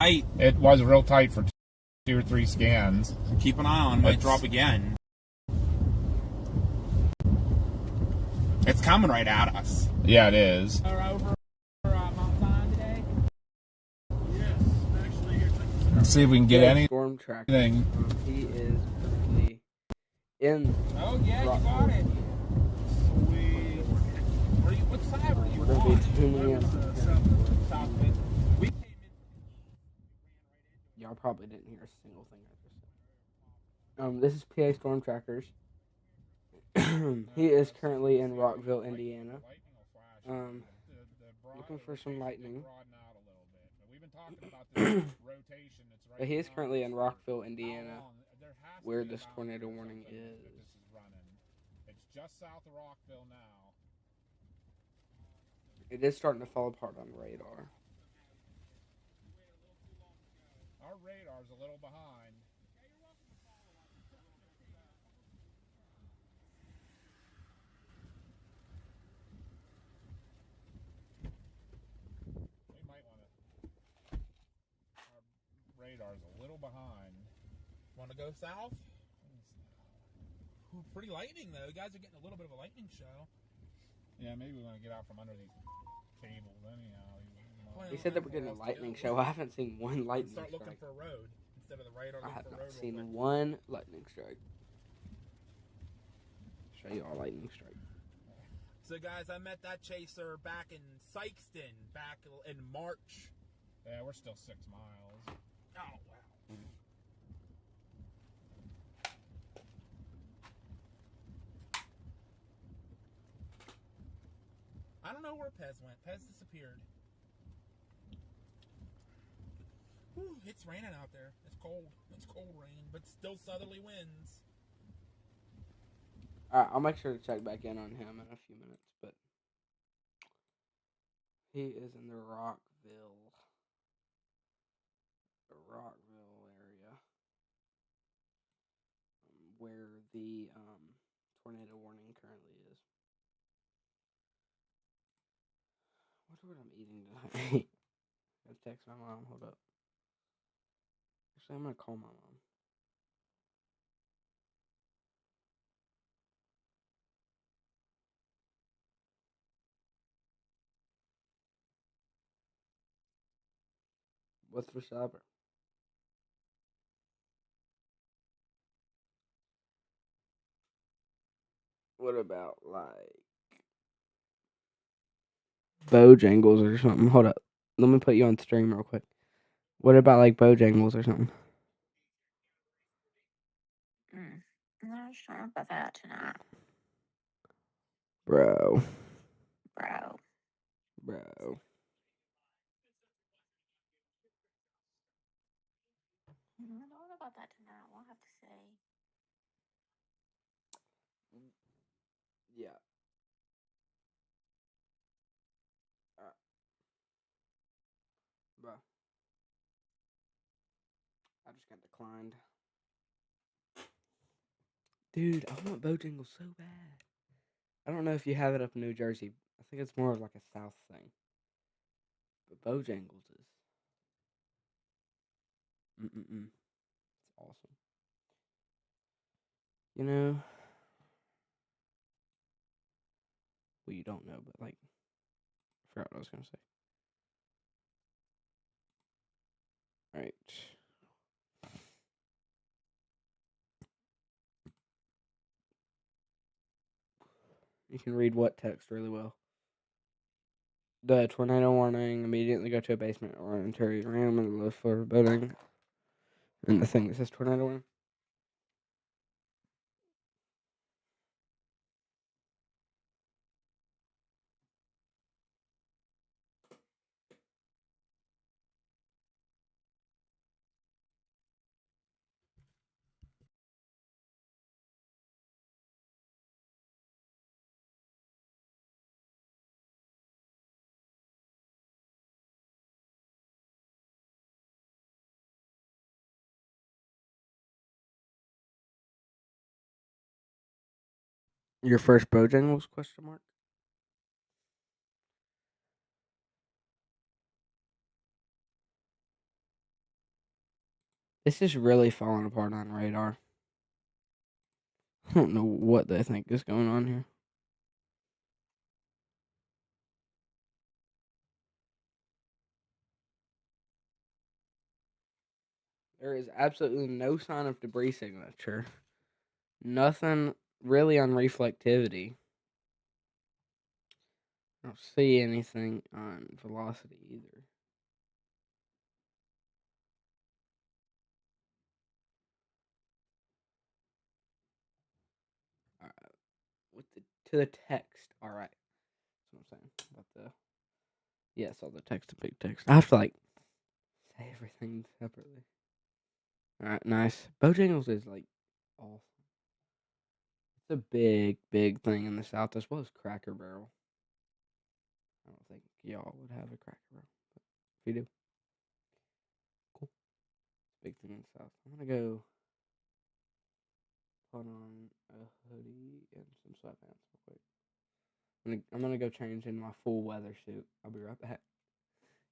tight. It was real tight for 2 or 3 scans. Keep an eye on it. Might drop again. It's coming right at us. Yeah, it is. Over Mount Zion today? Yes, actually. Let's see if we can get anything. Storm tracker. He is currently in. Oh, yeah, you got it. Sweet. What side were you We're going to be tuning in. Southwind. We came in. Y'all probably didn't hear a single thing I just said. This is PA Storm Trackers. He is currently in Rockville, Indiana. Looking for some lightning. But he is currently in Rockville, Indiana, where this tornado warning is. It's just south of Rockville now. It is starting to fall apart on radar. Our radar's a little behind. We might want to. Our radar's a little behind. Want to go south? Ooh, pretty lightning, though. You guys are getting a little bit of a lightning show. Yeah, maybe we're gonna get out from under these cables anyhow. He said that we're getting a lightning show. I haven't seen one lightning Start looking strike. for a road instead of the radar. I have Look for a not road real seen quick. one lightning strike. Show you all lightning strike. So, guys, I met that chaser back in Sykeston back in March. Yeah, we're still 6 miles. Oh, wow. I don't know where Pez went. Pez disappeared. Whew, it's raining out there. It's cold. It's cold rain, but still southerly winds. Alright, I'll make sure to check back in on him in a few minutes, but he is in the Rockville area, where the tornado warning currently is. Wonder what I'm eating tonight. I text my mom. Hold up. Actually, I'm gonna call my mom. What's for supper? What about like Bojangles or something? Hold up. Let me put you on stream real quick. What about like Bojangles or something? I'm not sure about that tonight. Bro. Bro. I don't know about that tonight. We'll have to see. Yeah. Bro. I just got declined. Dude, I want Bojangles so bad. I don't know if you have it up in New Jersey. I think it's more of like a South thing. But Bojangles is. It's awesome. You know. Well, you don't know, but like. I forgot what I was going to say. Alright. You can read what text really well. The tornado warning, immediately go to a basement or an interior room and look for a building. And the thing that says tornado warning. Your first Bojangles, question mark? This is really falling apart on radar. I don't know what they think is going on here. There is absolutely no sign of debris signature. Nothing really on reflectivity. I don't see anything on velocity either. Alright. To the text. Alright. That's what I'm saying. About the yes, all the text and big text. I have to like say everything separately. Alright, nice. Bojangles is like awesome. It's a big, big thing in the South as well as Cracker Barrel. I don't think y'all would have a Cracker Barrel, but if you do, cool. It's a big thing in the South. I'm gonna go put on a hoodie and some sweatpants real quick. I'm gonna go change in my full weather suit. I'll be right back.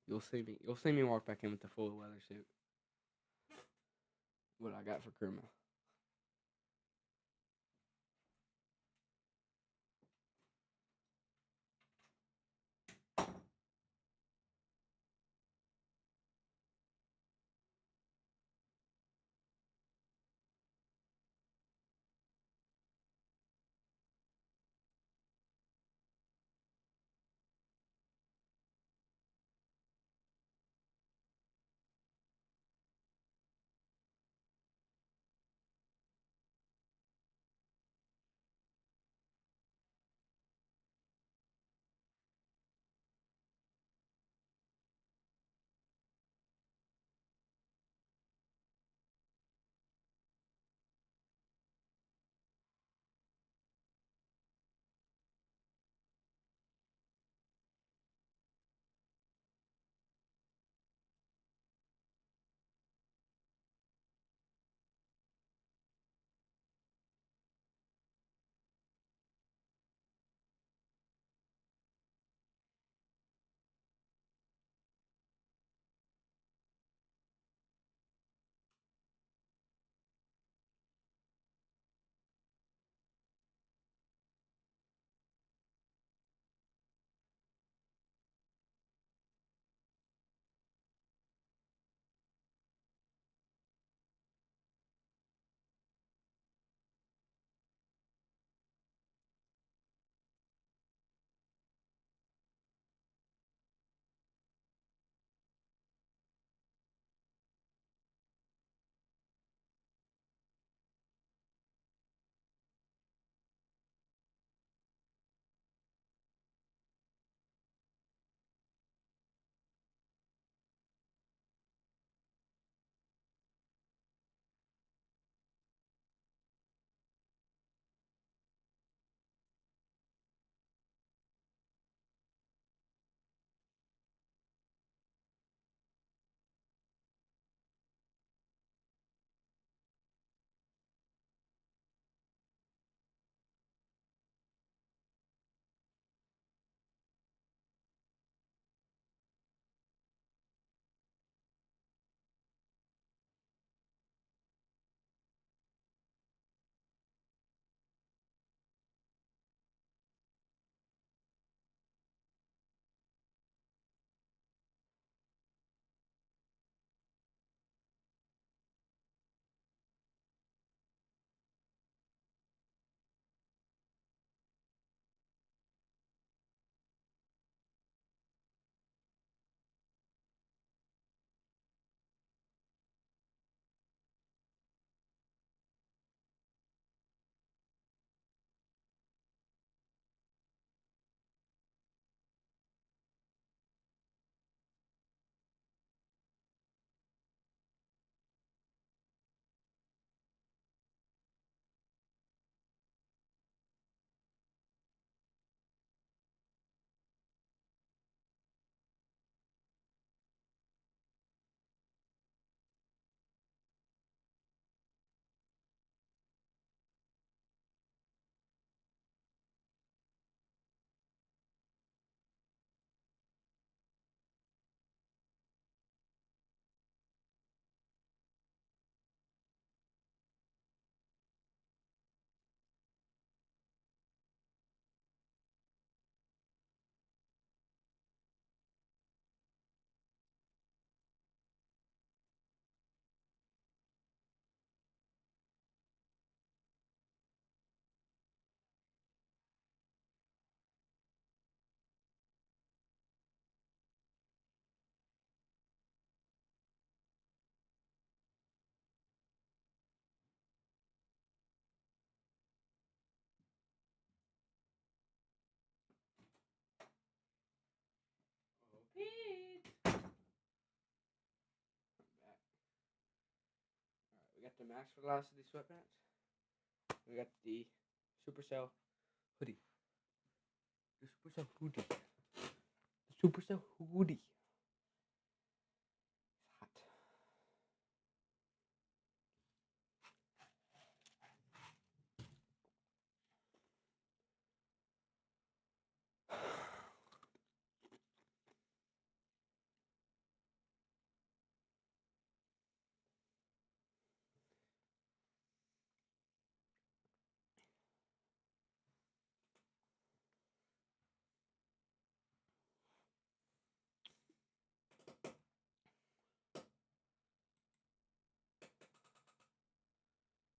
You'll see me walk back in with the full weather suit. What I got for Kruma. got the Max Velocity sweatpants. We got the Supercell hoodie. The Supercell hoodie. The Supercell hoodie. It's hot.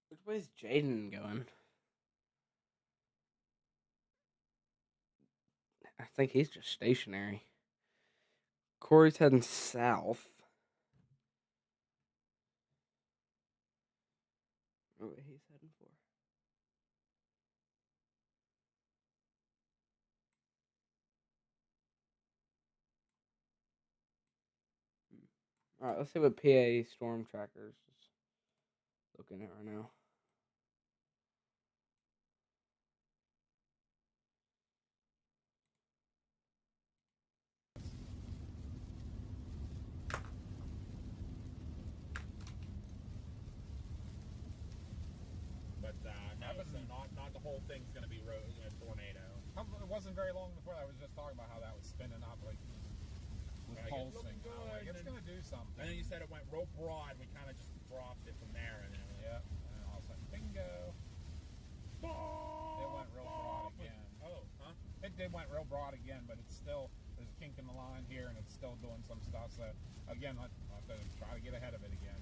Which way is Jaden going? I think he's just stationary. Corey's heading south. What he's heading for? All right, let's see what PA Storm Trackers is looking at right now. But no, so not the whole thing's going to be tornado. It wasn't very long before I was just talking about how that was spinning up like with Like, it's pulsing. looking good, Like, it's and- going to do something. And then you said it went real broad. We kind of just dropped it from there, and then Yeah. And all of a sudden, bingo. It went real broad again. Oh, huh? It went real broad again, but it's still, there's a kink in the line here, and it's still doing some stuff. So, again, I'll have to try to get ahead of it again.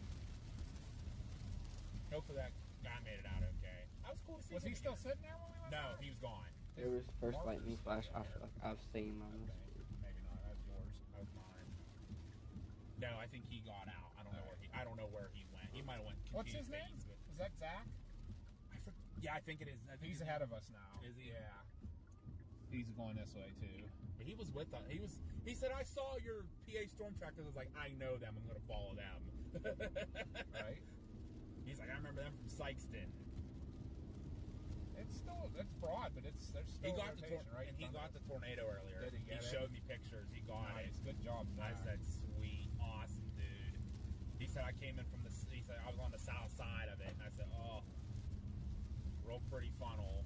Hopefully that guy made it out okay. That was cool to see. Was him he still again. sitting there when we went? No, over? he was gone. It was the first Marker's lightning still flash there. I've seen on this. Okay, maybe not. That's yours. That was mine. No, I think he got out. I don't know where he went. He might have went. What's his continued name? phase, but- Is that Zach? Yeah, I think it is. I think He's his ahead name- of us now. Is he? Yeah. He's going this way too. But he was with us. He said, "I saw your PA Storm Trackers." I was like, "I know them. I'm going to follow them." Right? He's like, "I remember them from Sykeston." It's broad, but there's still He got the rotation right and he in front got of the tornado earlier. Did he get it? showed me pictures. He got us. it. Nice, good job. I Zach. said, "Sweet, awesome, dude." He said, "I came in from the." He said, "I was on the south side of it." And I said, "Oh, real pretty funnel."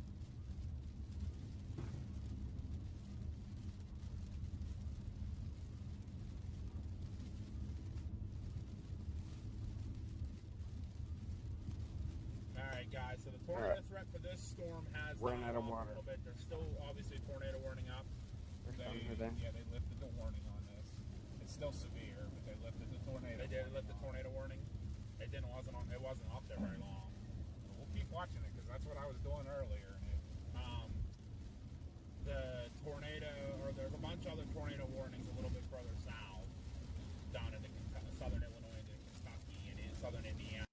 All right, guys. So the tornado threat for this storm has Ran out of off water. a little bit. There's still obviously a tornado warning up. First time today. They lifted the warning on this. It's still severe, but they lifted the tornado. They did warning lift the on it. tornado warning. It wasn't up there very long. We'll keep watching it because that's what I was doing earlier. And The tornado, or there's a bunch of other tornado warnings a little bit further south, down into southern Illinois, into Kentucky, and in southern Indiana.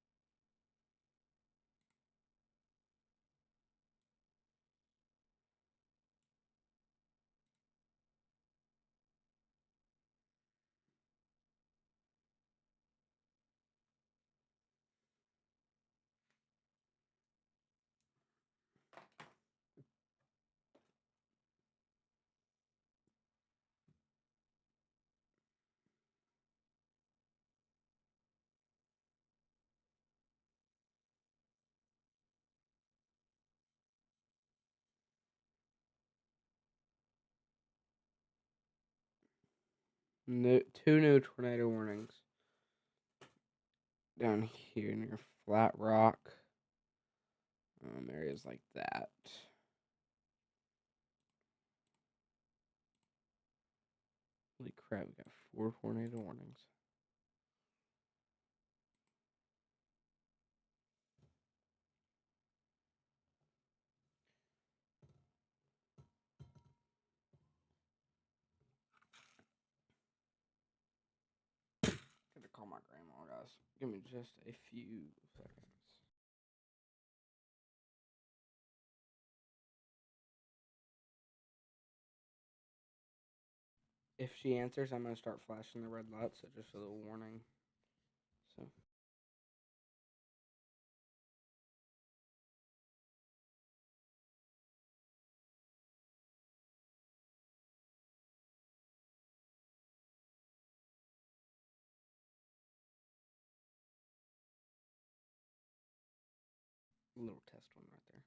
Two new tornado warnings down here near Flat Rock. Areas like that. Holy crap, we got 4 tornado warnings. Gotta call my grandma, guys. Give me just a few seconds. If she answers, I'm gonna start flashing the red lights, so just a little warning. So little test one right there.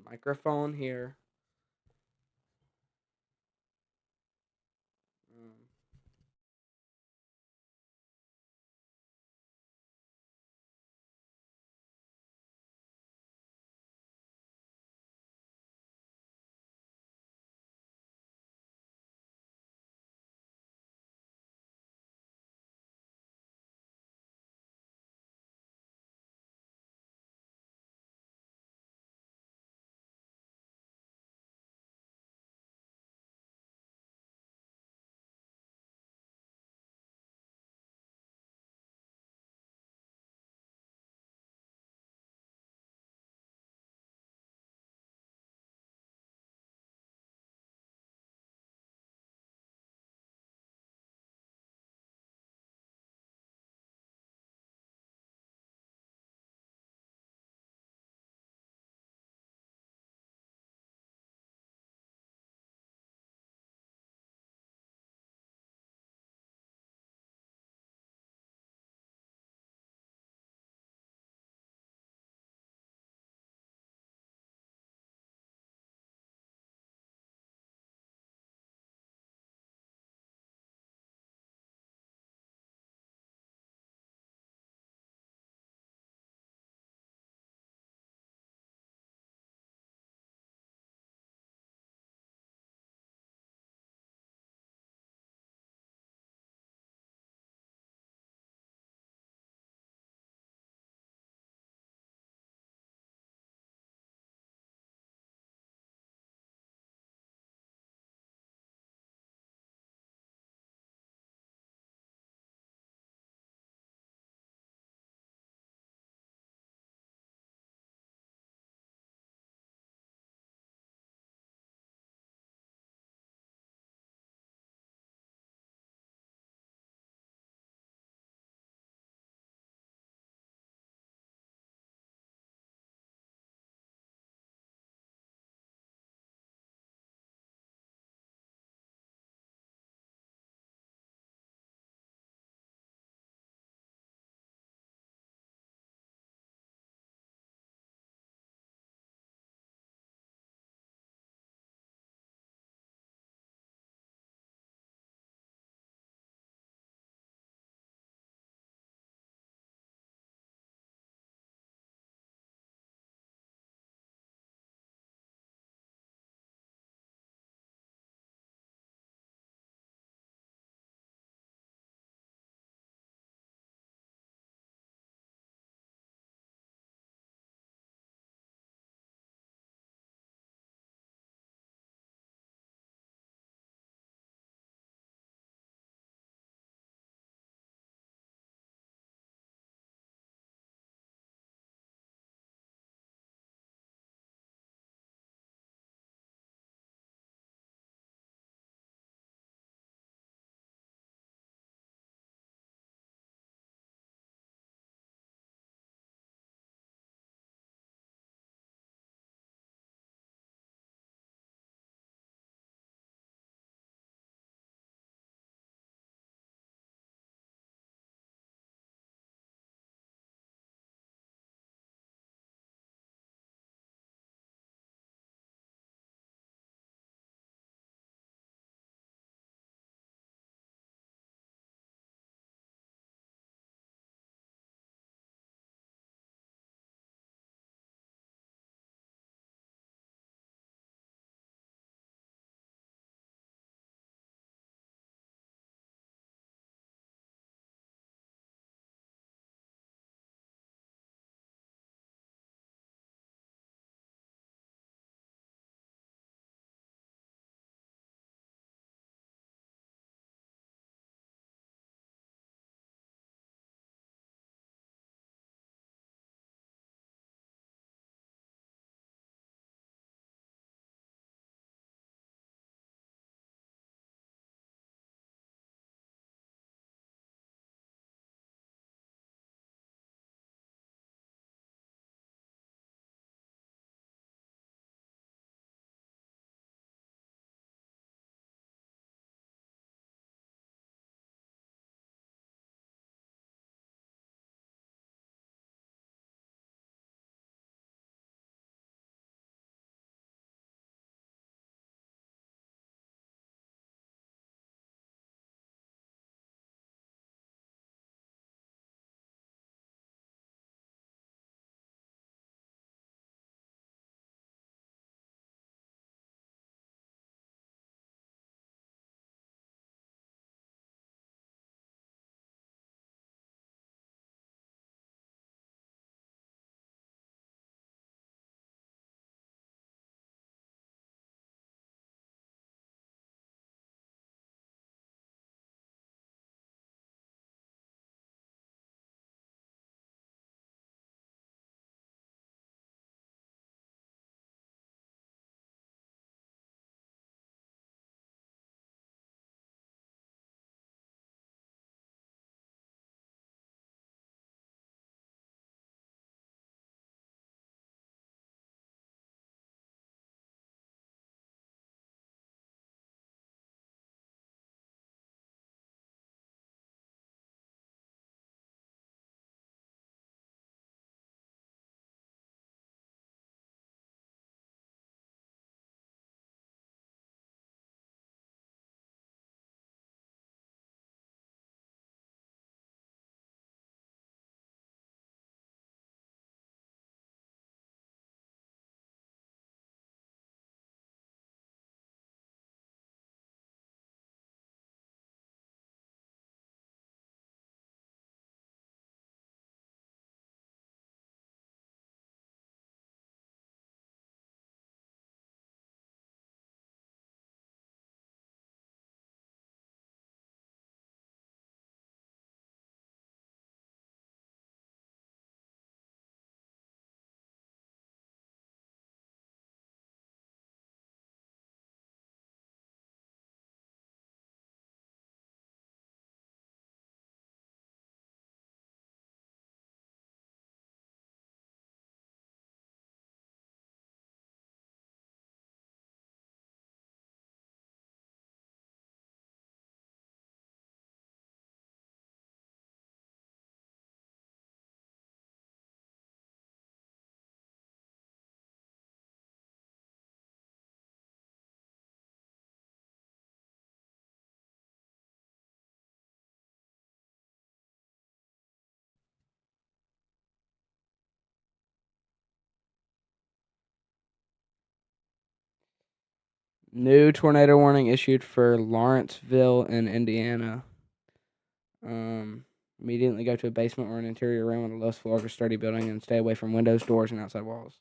Microphone here. Um, New tornado warning issued for Lawrenceville in Indiana. Immediately go to a basement or an interior room on the lowest floor of a sturdy building and stay away from windows, doors, and outside walls.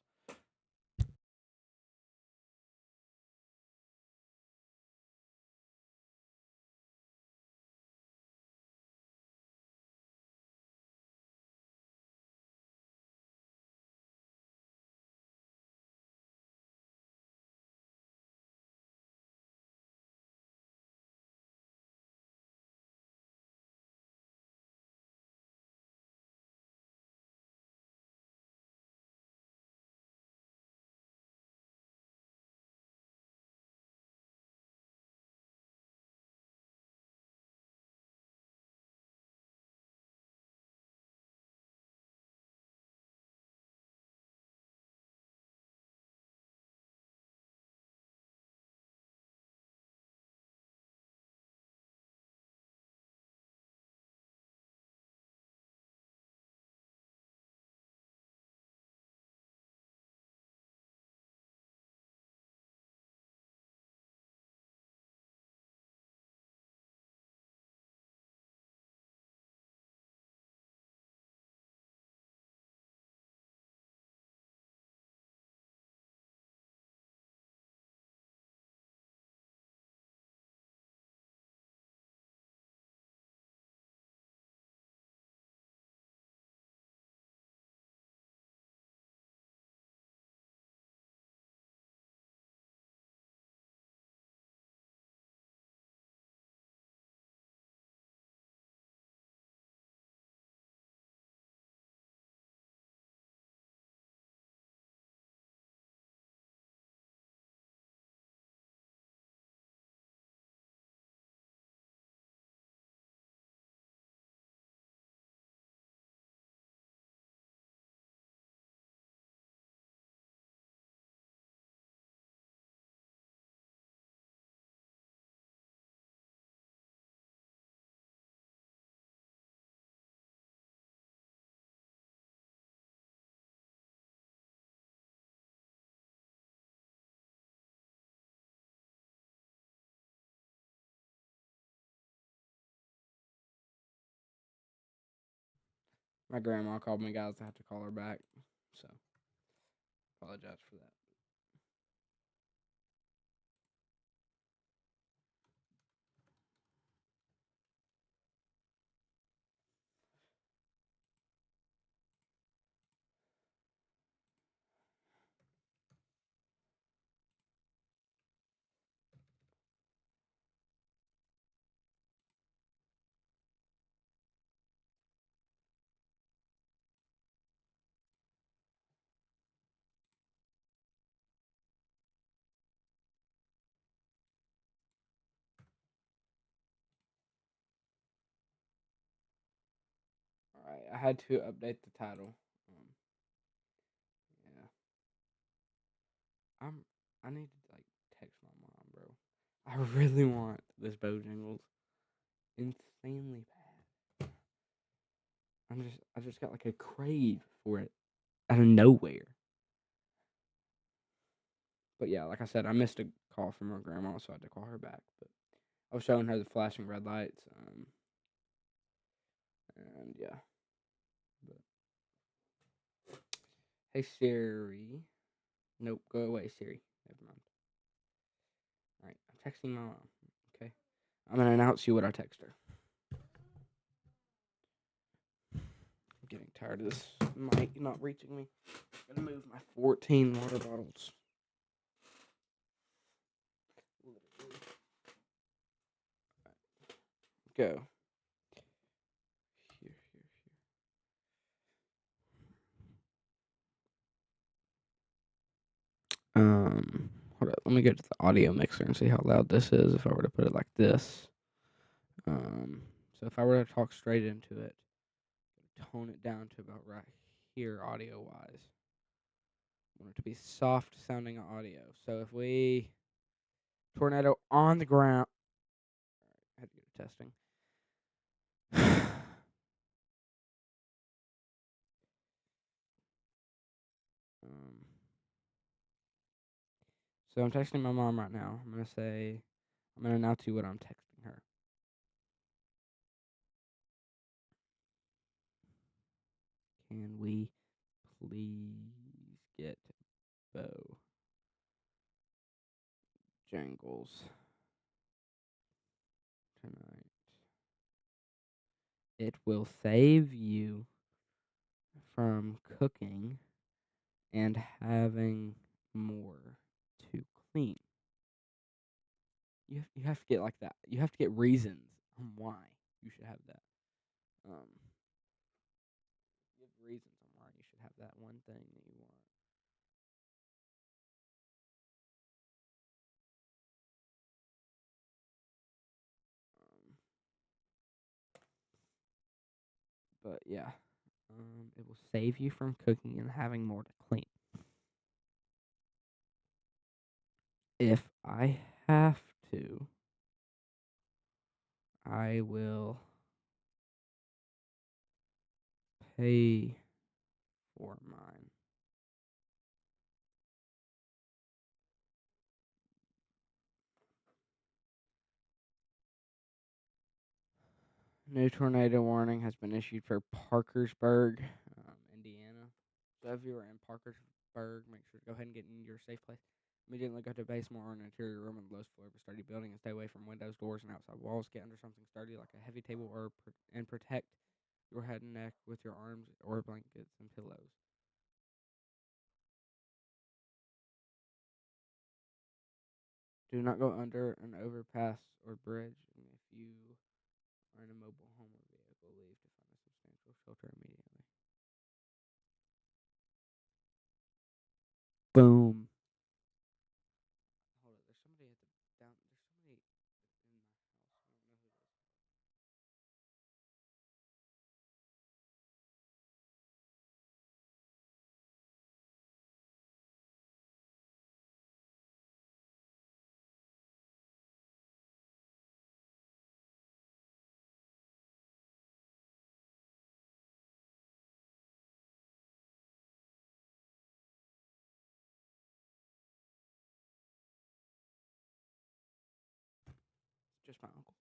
My grandma called me, guys. I have to call her back. So, apologize for that. All right, I had to update the title. Yeah, I'm. I need to like text my mom, bro. I really want this Bojangles insanely bad. I just got like a crave for it out of nowhere. But yeah, like I said, I missed a call from her grandma, so I had to call her back. But I was showing her the flashing red lights, and yeah. But hey Siri, nope, go away Siri. Never mind. All right, I'm texting my mom. Okay, I'm gonna announce you what I text her. I'm getting tired of this mic not reaching me. I'm gonna move my 14 water bottles. Go. Here. Hold up. Let me go to the audio mixer and see how loud this is if I were to put it like this. So if I were to talk straight into it, tone it down to about right here audio wise. I want it to be soft sounding audio. So if we tornado on the ground, I had to get testing. So I'm texting my mom right now. I'm gonna announce you what I'm texting her. Can we please get Bo Jangles tonight? It will save you from cooking and having more to clean. You have to get like that. You have to get reasons on why you should have that. Give reasons on why you should have that one thing that you want. But yeah, it will save you from cooking and having more to clean. If I have to, I will pay for mine. New tornado warning has been issued for Parkersburg, Indiana. So if you are in Parkersburg, make sure to go ahead and get in your safe place. Immediately go to a basement or an interior room on the lowest floor of a sturdy building and stay away from windows, doors, and outside walls. Get under something sturdy like a heavy table and protect your head and neck with your arms or blankets and pillows. Do not go under an overpass or bridge, and if you are in a mobile home or vehicle, leave to find a substantial shelter immediately. Boom. Hold it. There's somebody at the down. There's somebody in my house. I don't know who this is. It's just my uncle.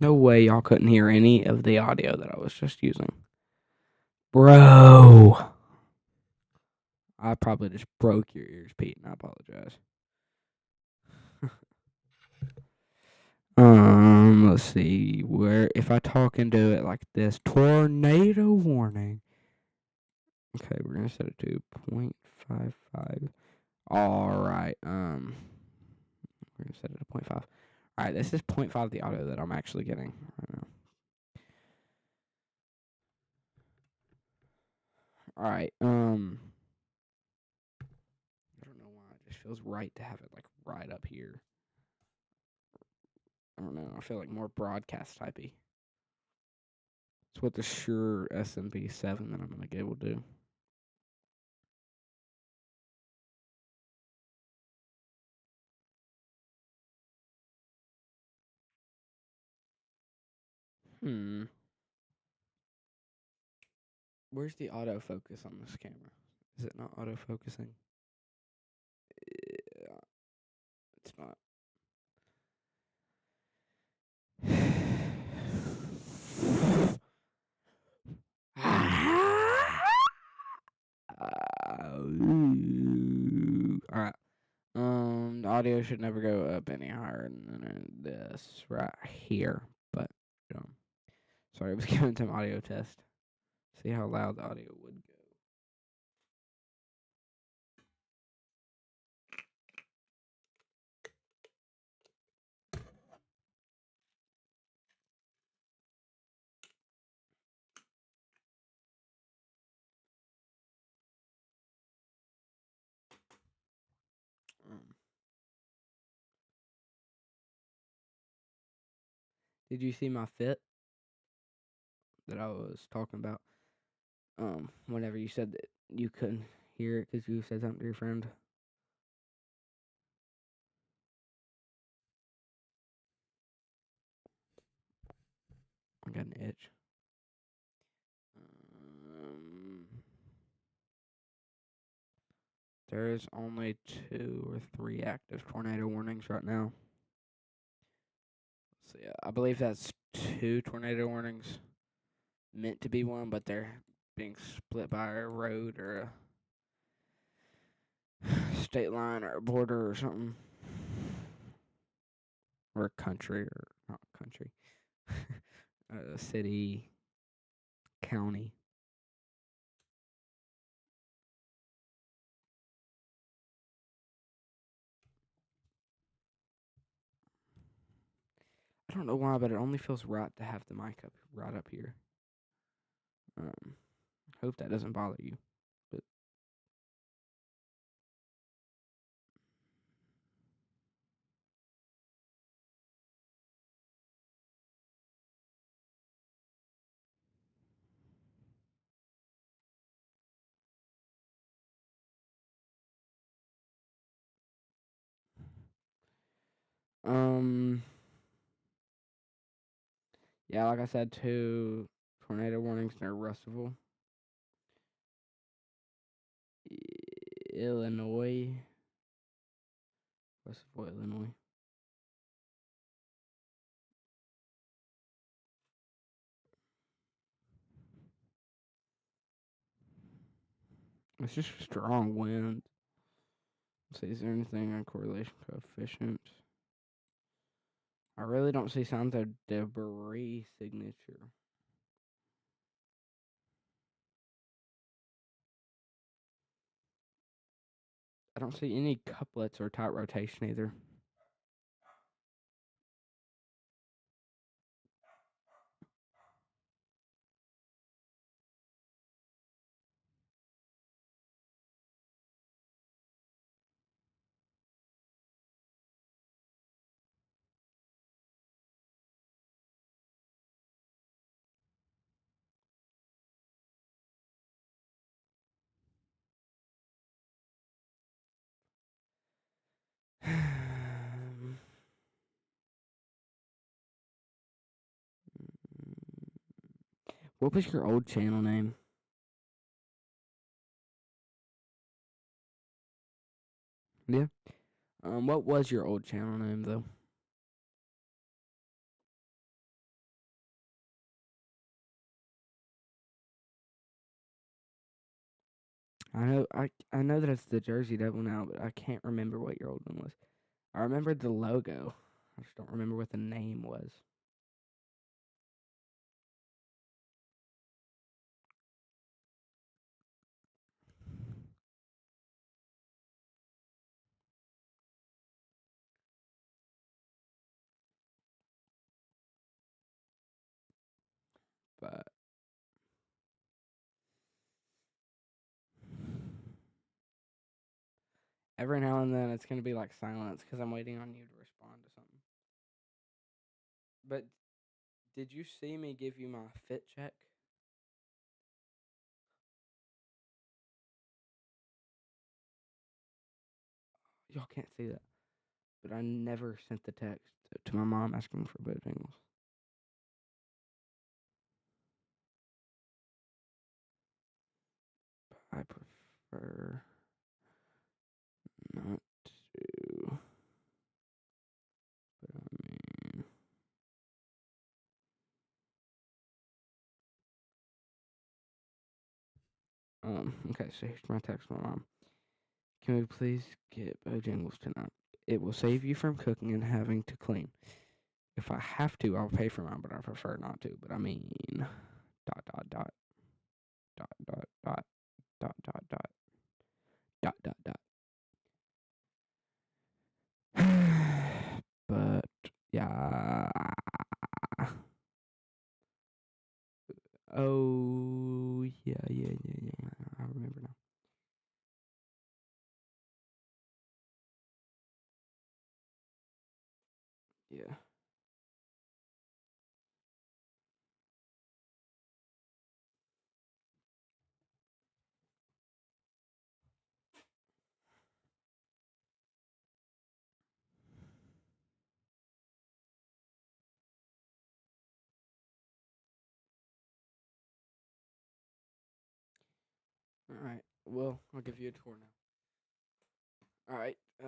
No way y'all couldn't hear any of the audio that I was just using. Bro. I probably just broke your ears, Pete, and I apologize. Let's see. Where if I talk into it like this, tornado warning. Okay, we're gonna set it to 0.55. Alright, we're gonna set it to 0.5. Alright, this is 0.5 the audio that I'm actually getting right now. Alright, I don't know why it just feels right to have it like right up here. I don't know, I feel like more broadcast typey. It's what the Shure SMP7 that I'm gonna get will do. Where's the autofocus on this camera? Is it not autofocusing? Yeah, it's not. Alright. The audio should never go up any higher than this right here. But, sorry, I was giving some audio test. See how loud the audio would go. Did you see my fit that I was talking about? Whenever you said that you couldn't hear it because you said something to your friend. I got an itch. There's only 2 or 3 active tornado warnings right now. So yeah, I believe that's 2 tornado warnings meant to be one, but they're being split by a road or a state line or a border or something. Or a country, or not country. A city, county. I don't know why, but it only feels right to have the mic up right up here. Hope that doesn't bother you. But yeah, like I said, 2 tornado warnings near Russellville, Illinois. Russellville, Illinois. It's just strong wind. Let's see, is there anything on correlation coefficient? I really don't see signs of debris signature. I don't see any couplets or tight rotation either. What was your old channel name? Yeah. What was your old channel name though? I know that it's the Jersey Devil now, but I can't remember what your old one was. I remember the logo. I just don't remember what the name was. But every now and then it's gonna be like silence because I'm waiting on you to respond to something. But did you see me give you my fit check? Y'all can't see that, but I never sent the text to my mom asking for Bojangles. I prefer not to, but I mean, okay, so here's my text to my mom. Can we please get Bojangles tonight? It will save you from cooking and having to clean. If I have to, I'll pay for mine, but I prefer not to. But I mean, dot dot dot dot dot dot dot dot dot dot dot dot. But yeah. Oh yeah. I remember now. Yeah. All right. Well, I'll give you a tour now. All right. So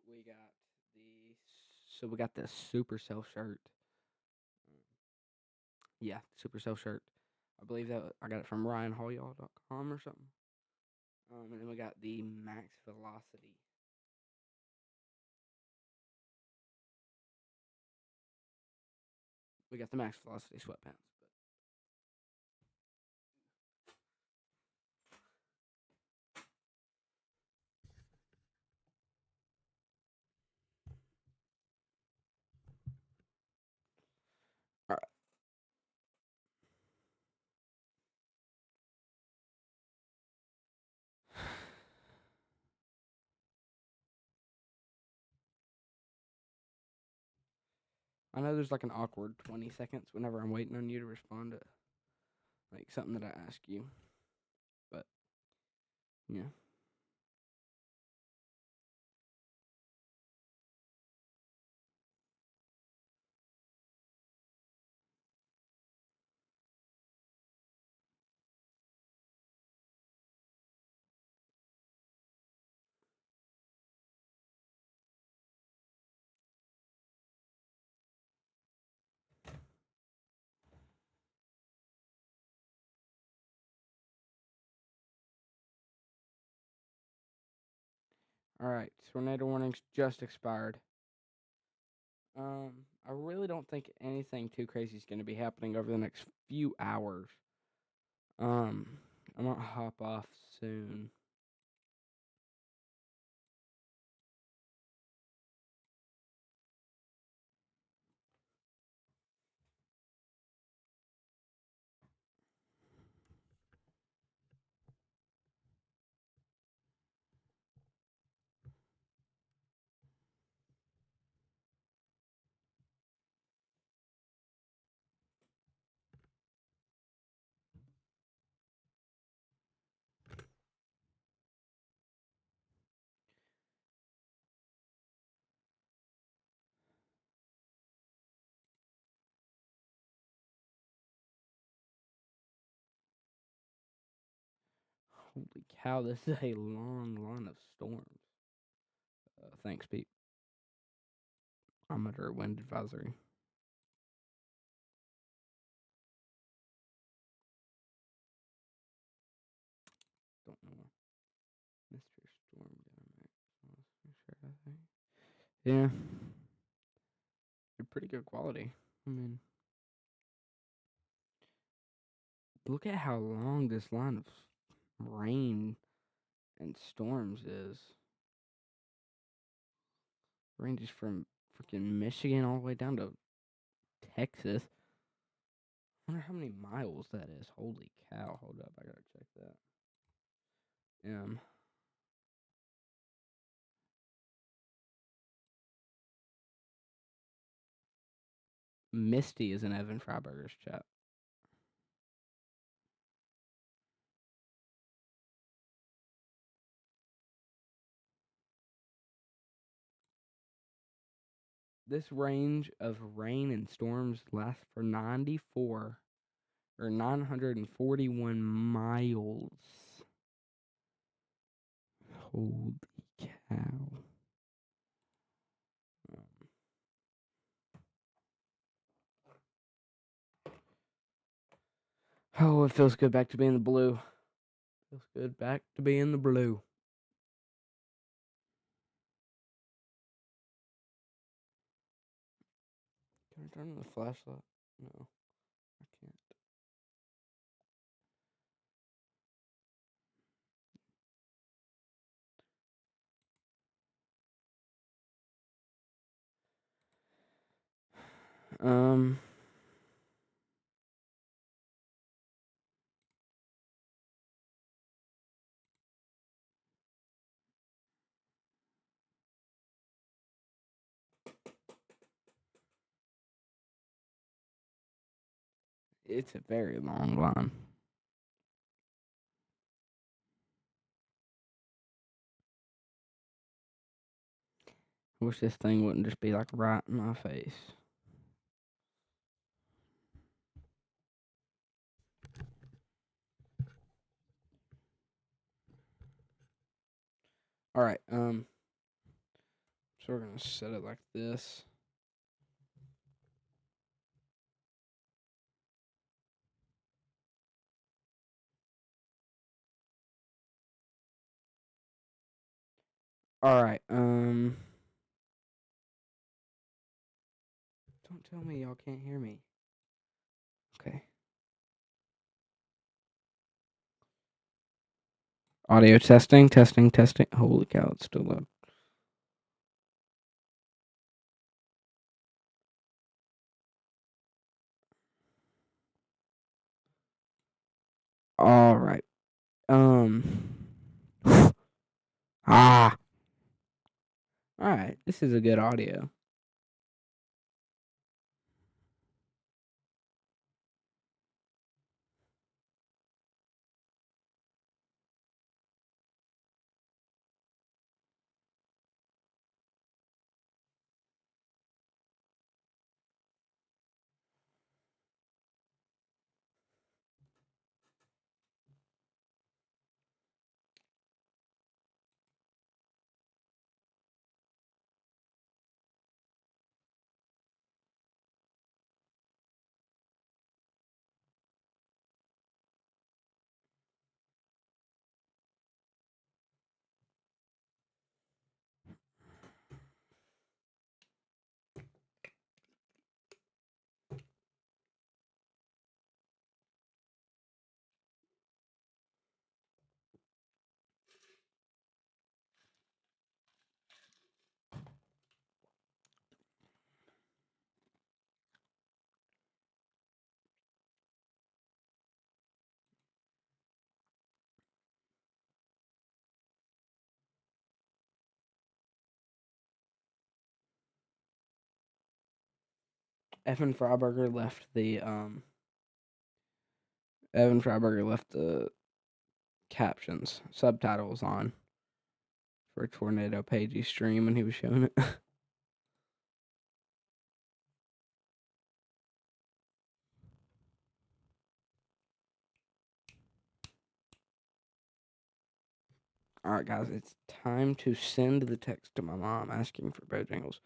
we got the we got the Super Self shirt. Yeah, Super Self shirt. I believe that I got it from RyanHolyall.com or something. And then we got the Max Velocity. We got the Max Velocity sweatpants. All right. I know there's like an awkward 20 seconds whenever I'm waiting on you to respond to like something that I ask you. But yeah. All right. Tornado warnings just expired. I really don't think anything too crazy is going to be happening over the next few hours. Um, I might hop off soon. Holy cow, this is a long line of storms. Thanks, Pete. I'm under a wind advisory. Don't know. Mr. Storm down there. Sure, I think. Yeah. They're pretty good quality. I mean, look at how long this line of rain and storms is. Ranges from freaking Michigan all the way down to Texas. I wonder how many miles that is. Holy cow. Hold up. I gotta check that. Misty is in Evan Freiberger's chat. This range of rain and storms lasts for 94 or 941 miles. Holy cow. Oh, it feels good back to be in the blue. Feels good back to be in the blue. Can I turn on the flashlight? No, I can't. It's a very long line. I wish this thing wouldn't just be like right in my face. All right. So we're gonna set it like this. All right. Don't tell me y'all can't hear me. Okay. Audio testing, testing, testing. Holy cow, it's still loud. All right. Ah. All right. This is a good audio. Evan Freiberger left the captions, subtitles on for a Tornado Pagey stream when he was showing it. All right, guys, it's time to send the text to my mom asking for Bojangles.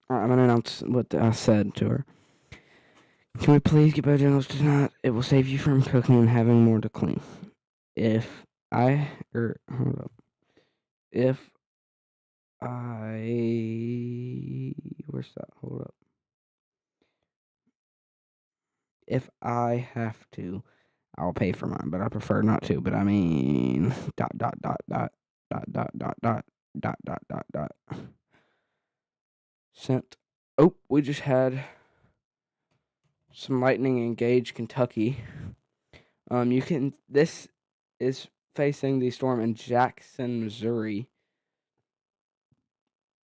I'm gonna announce what I said to her. Can we please get Bojangles tonight? It will save you from cooking and having more to clean. Hold up. If where's that? Hold up. If I have to, I'll pay for mine, but I prefer not to. But I mean, dot dot dot dot dot dot dot dot dot dot dot dot. Sent. Oh, we just had some lightning engage Kentucky. You can. This is facing the storm in Jackson, Missouri,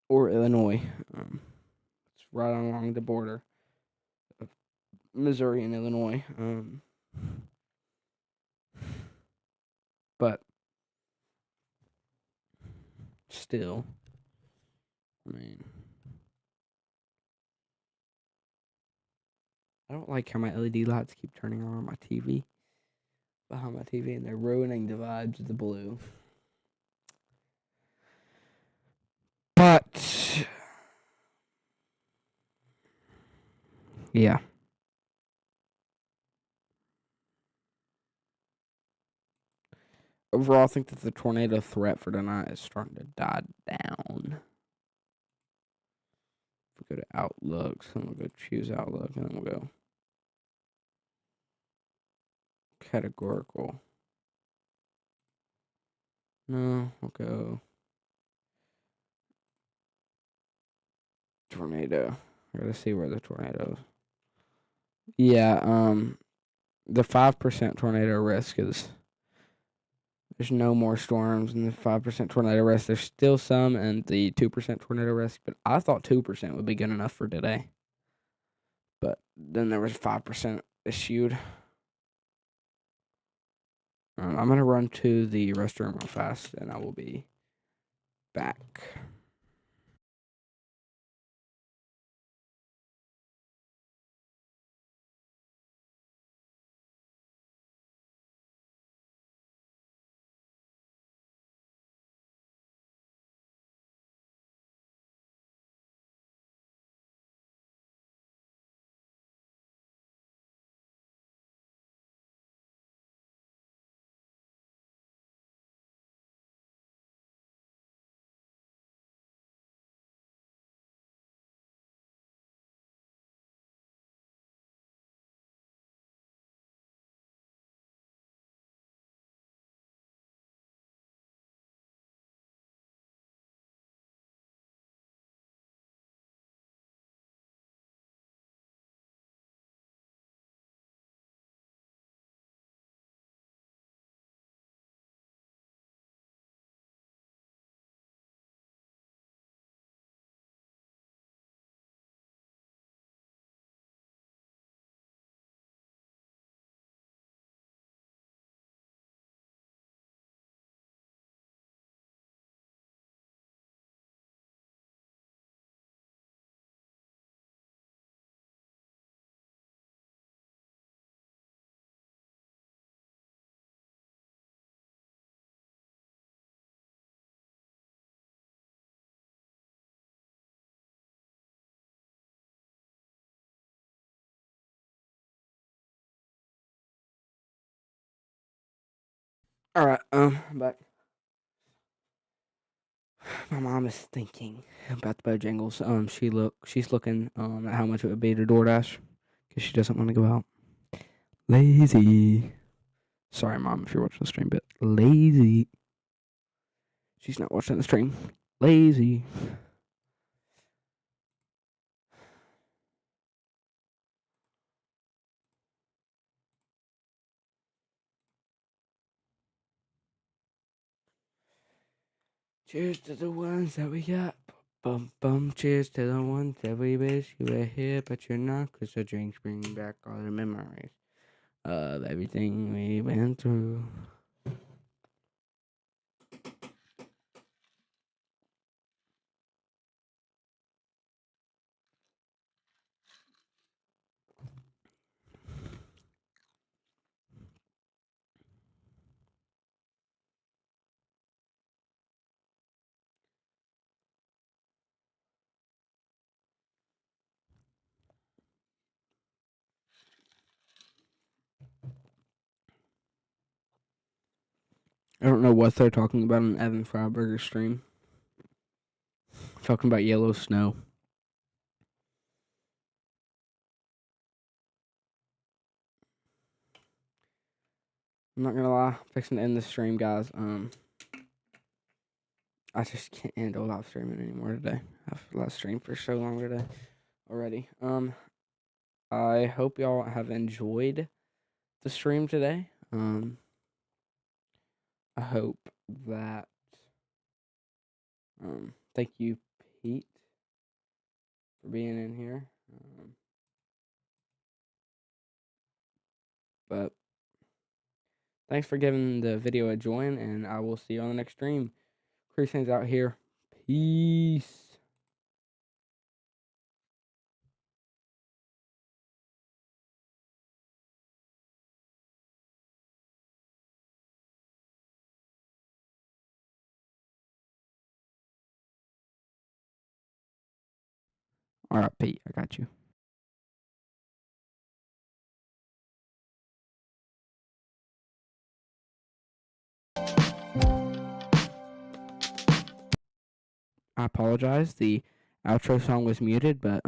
or Illinois. It's right along the border of Missouri and Illinois. But still, I mean, I don't like how my LED lights keep turning on my TV, behind my TV, and they're ruining the vibes of the blue. But yeah. Overall, I think that the tornado threat for tonight is starting to die down. If we go to Outlook, so I'm going to go choose Outlook, and then we'll go categorical. No, we'll go tornado. I gotta see where the tornadoes. Yeah, the 5% tornado risk is there's no more storms in the 5% tornado risk. There's still some and the 2% tornado risk, but I thought 2% would be good enough for today. But then there was 5% issued. I'm gonna run to the restroom real fast, and I will be back. All right, I'm back. My mom is thinking about the Bojangles. She's looking at how much it would be to DoorDash because she doesn't want to go out. Lazy. Sorry, mom, if you're watching the stream, but lazy. She's not watching the stream. Lazy. Cheers to the ones that we got. Bum bum. Cheers to the ones that we wish you were here, but you're not, 'cause the drinks bring back all the memories of everything we went through. know what they're talking about on Evan Freiberger's stream. Talking about yellow snow. I'm not gonna lie, fixing to end the stream, guys. I just can't handle live streaming anymore today. I've live streamed for so long today already. I hope y'all have enjoyed the stream today. I hope that thank you, Pete, for being in here. But thanks for giving the video a join, and I will see you on the next stream. Crusane's out here. Peace. All right, Pete, I got you. I apologize. The outro song was muted, but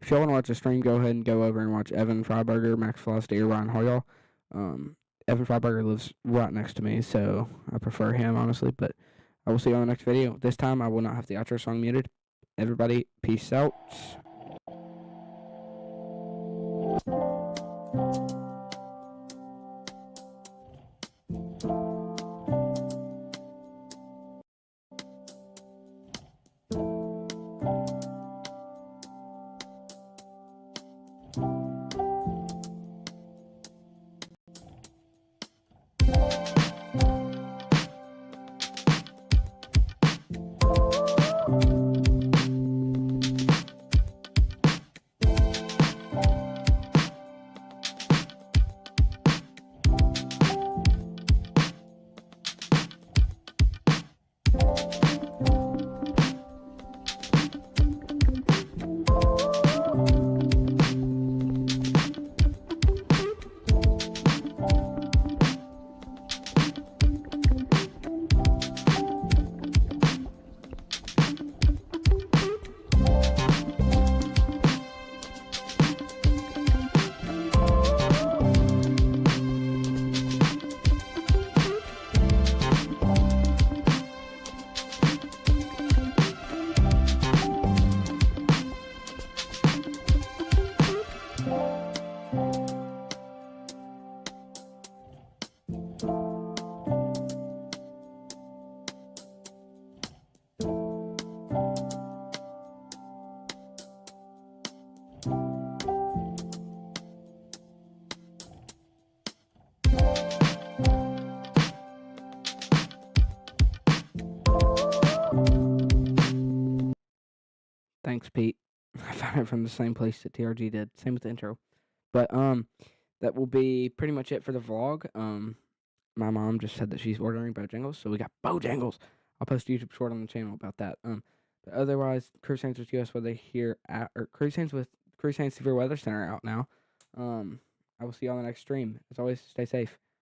if y'all want to watch the stream, go ahead and go over and watch Evan Freiberger, Max Velocity, or Ryan Hoyle. Evan Freiberger lives right next to me, so I prefer him, honestly, but I will see you on the next video. This time, I will not have the outro song muted. Everybody, peace out. Thanks, Pete. I found it from the same place that TRG did. Same with the intro. But that will be pretty much it for the vlog. My mom just said that she's ordering Bojangles, so we got Bojangles. I'll post a YouTube short on the channel about that. But otherwise, Cruise Saints with US Weather here at, or Cruise Saints with Cruise Saints Severe Weather Center out now. I will see you on the next stream. As always, stay safe.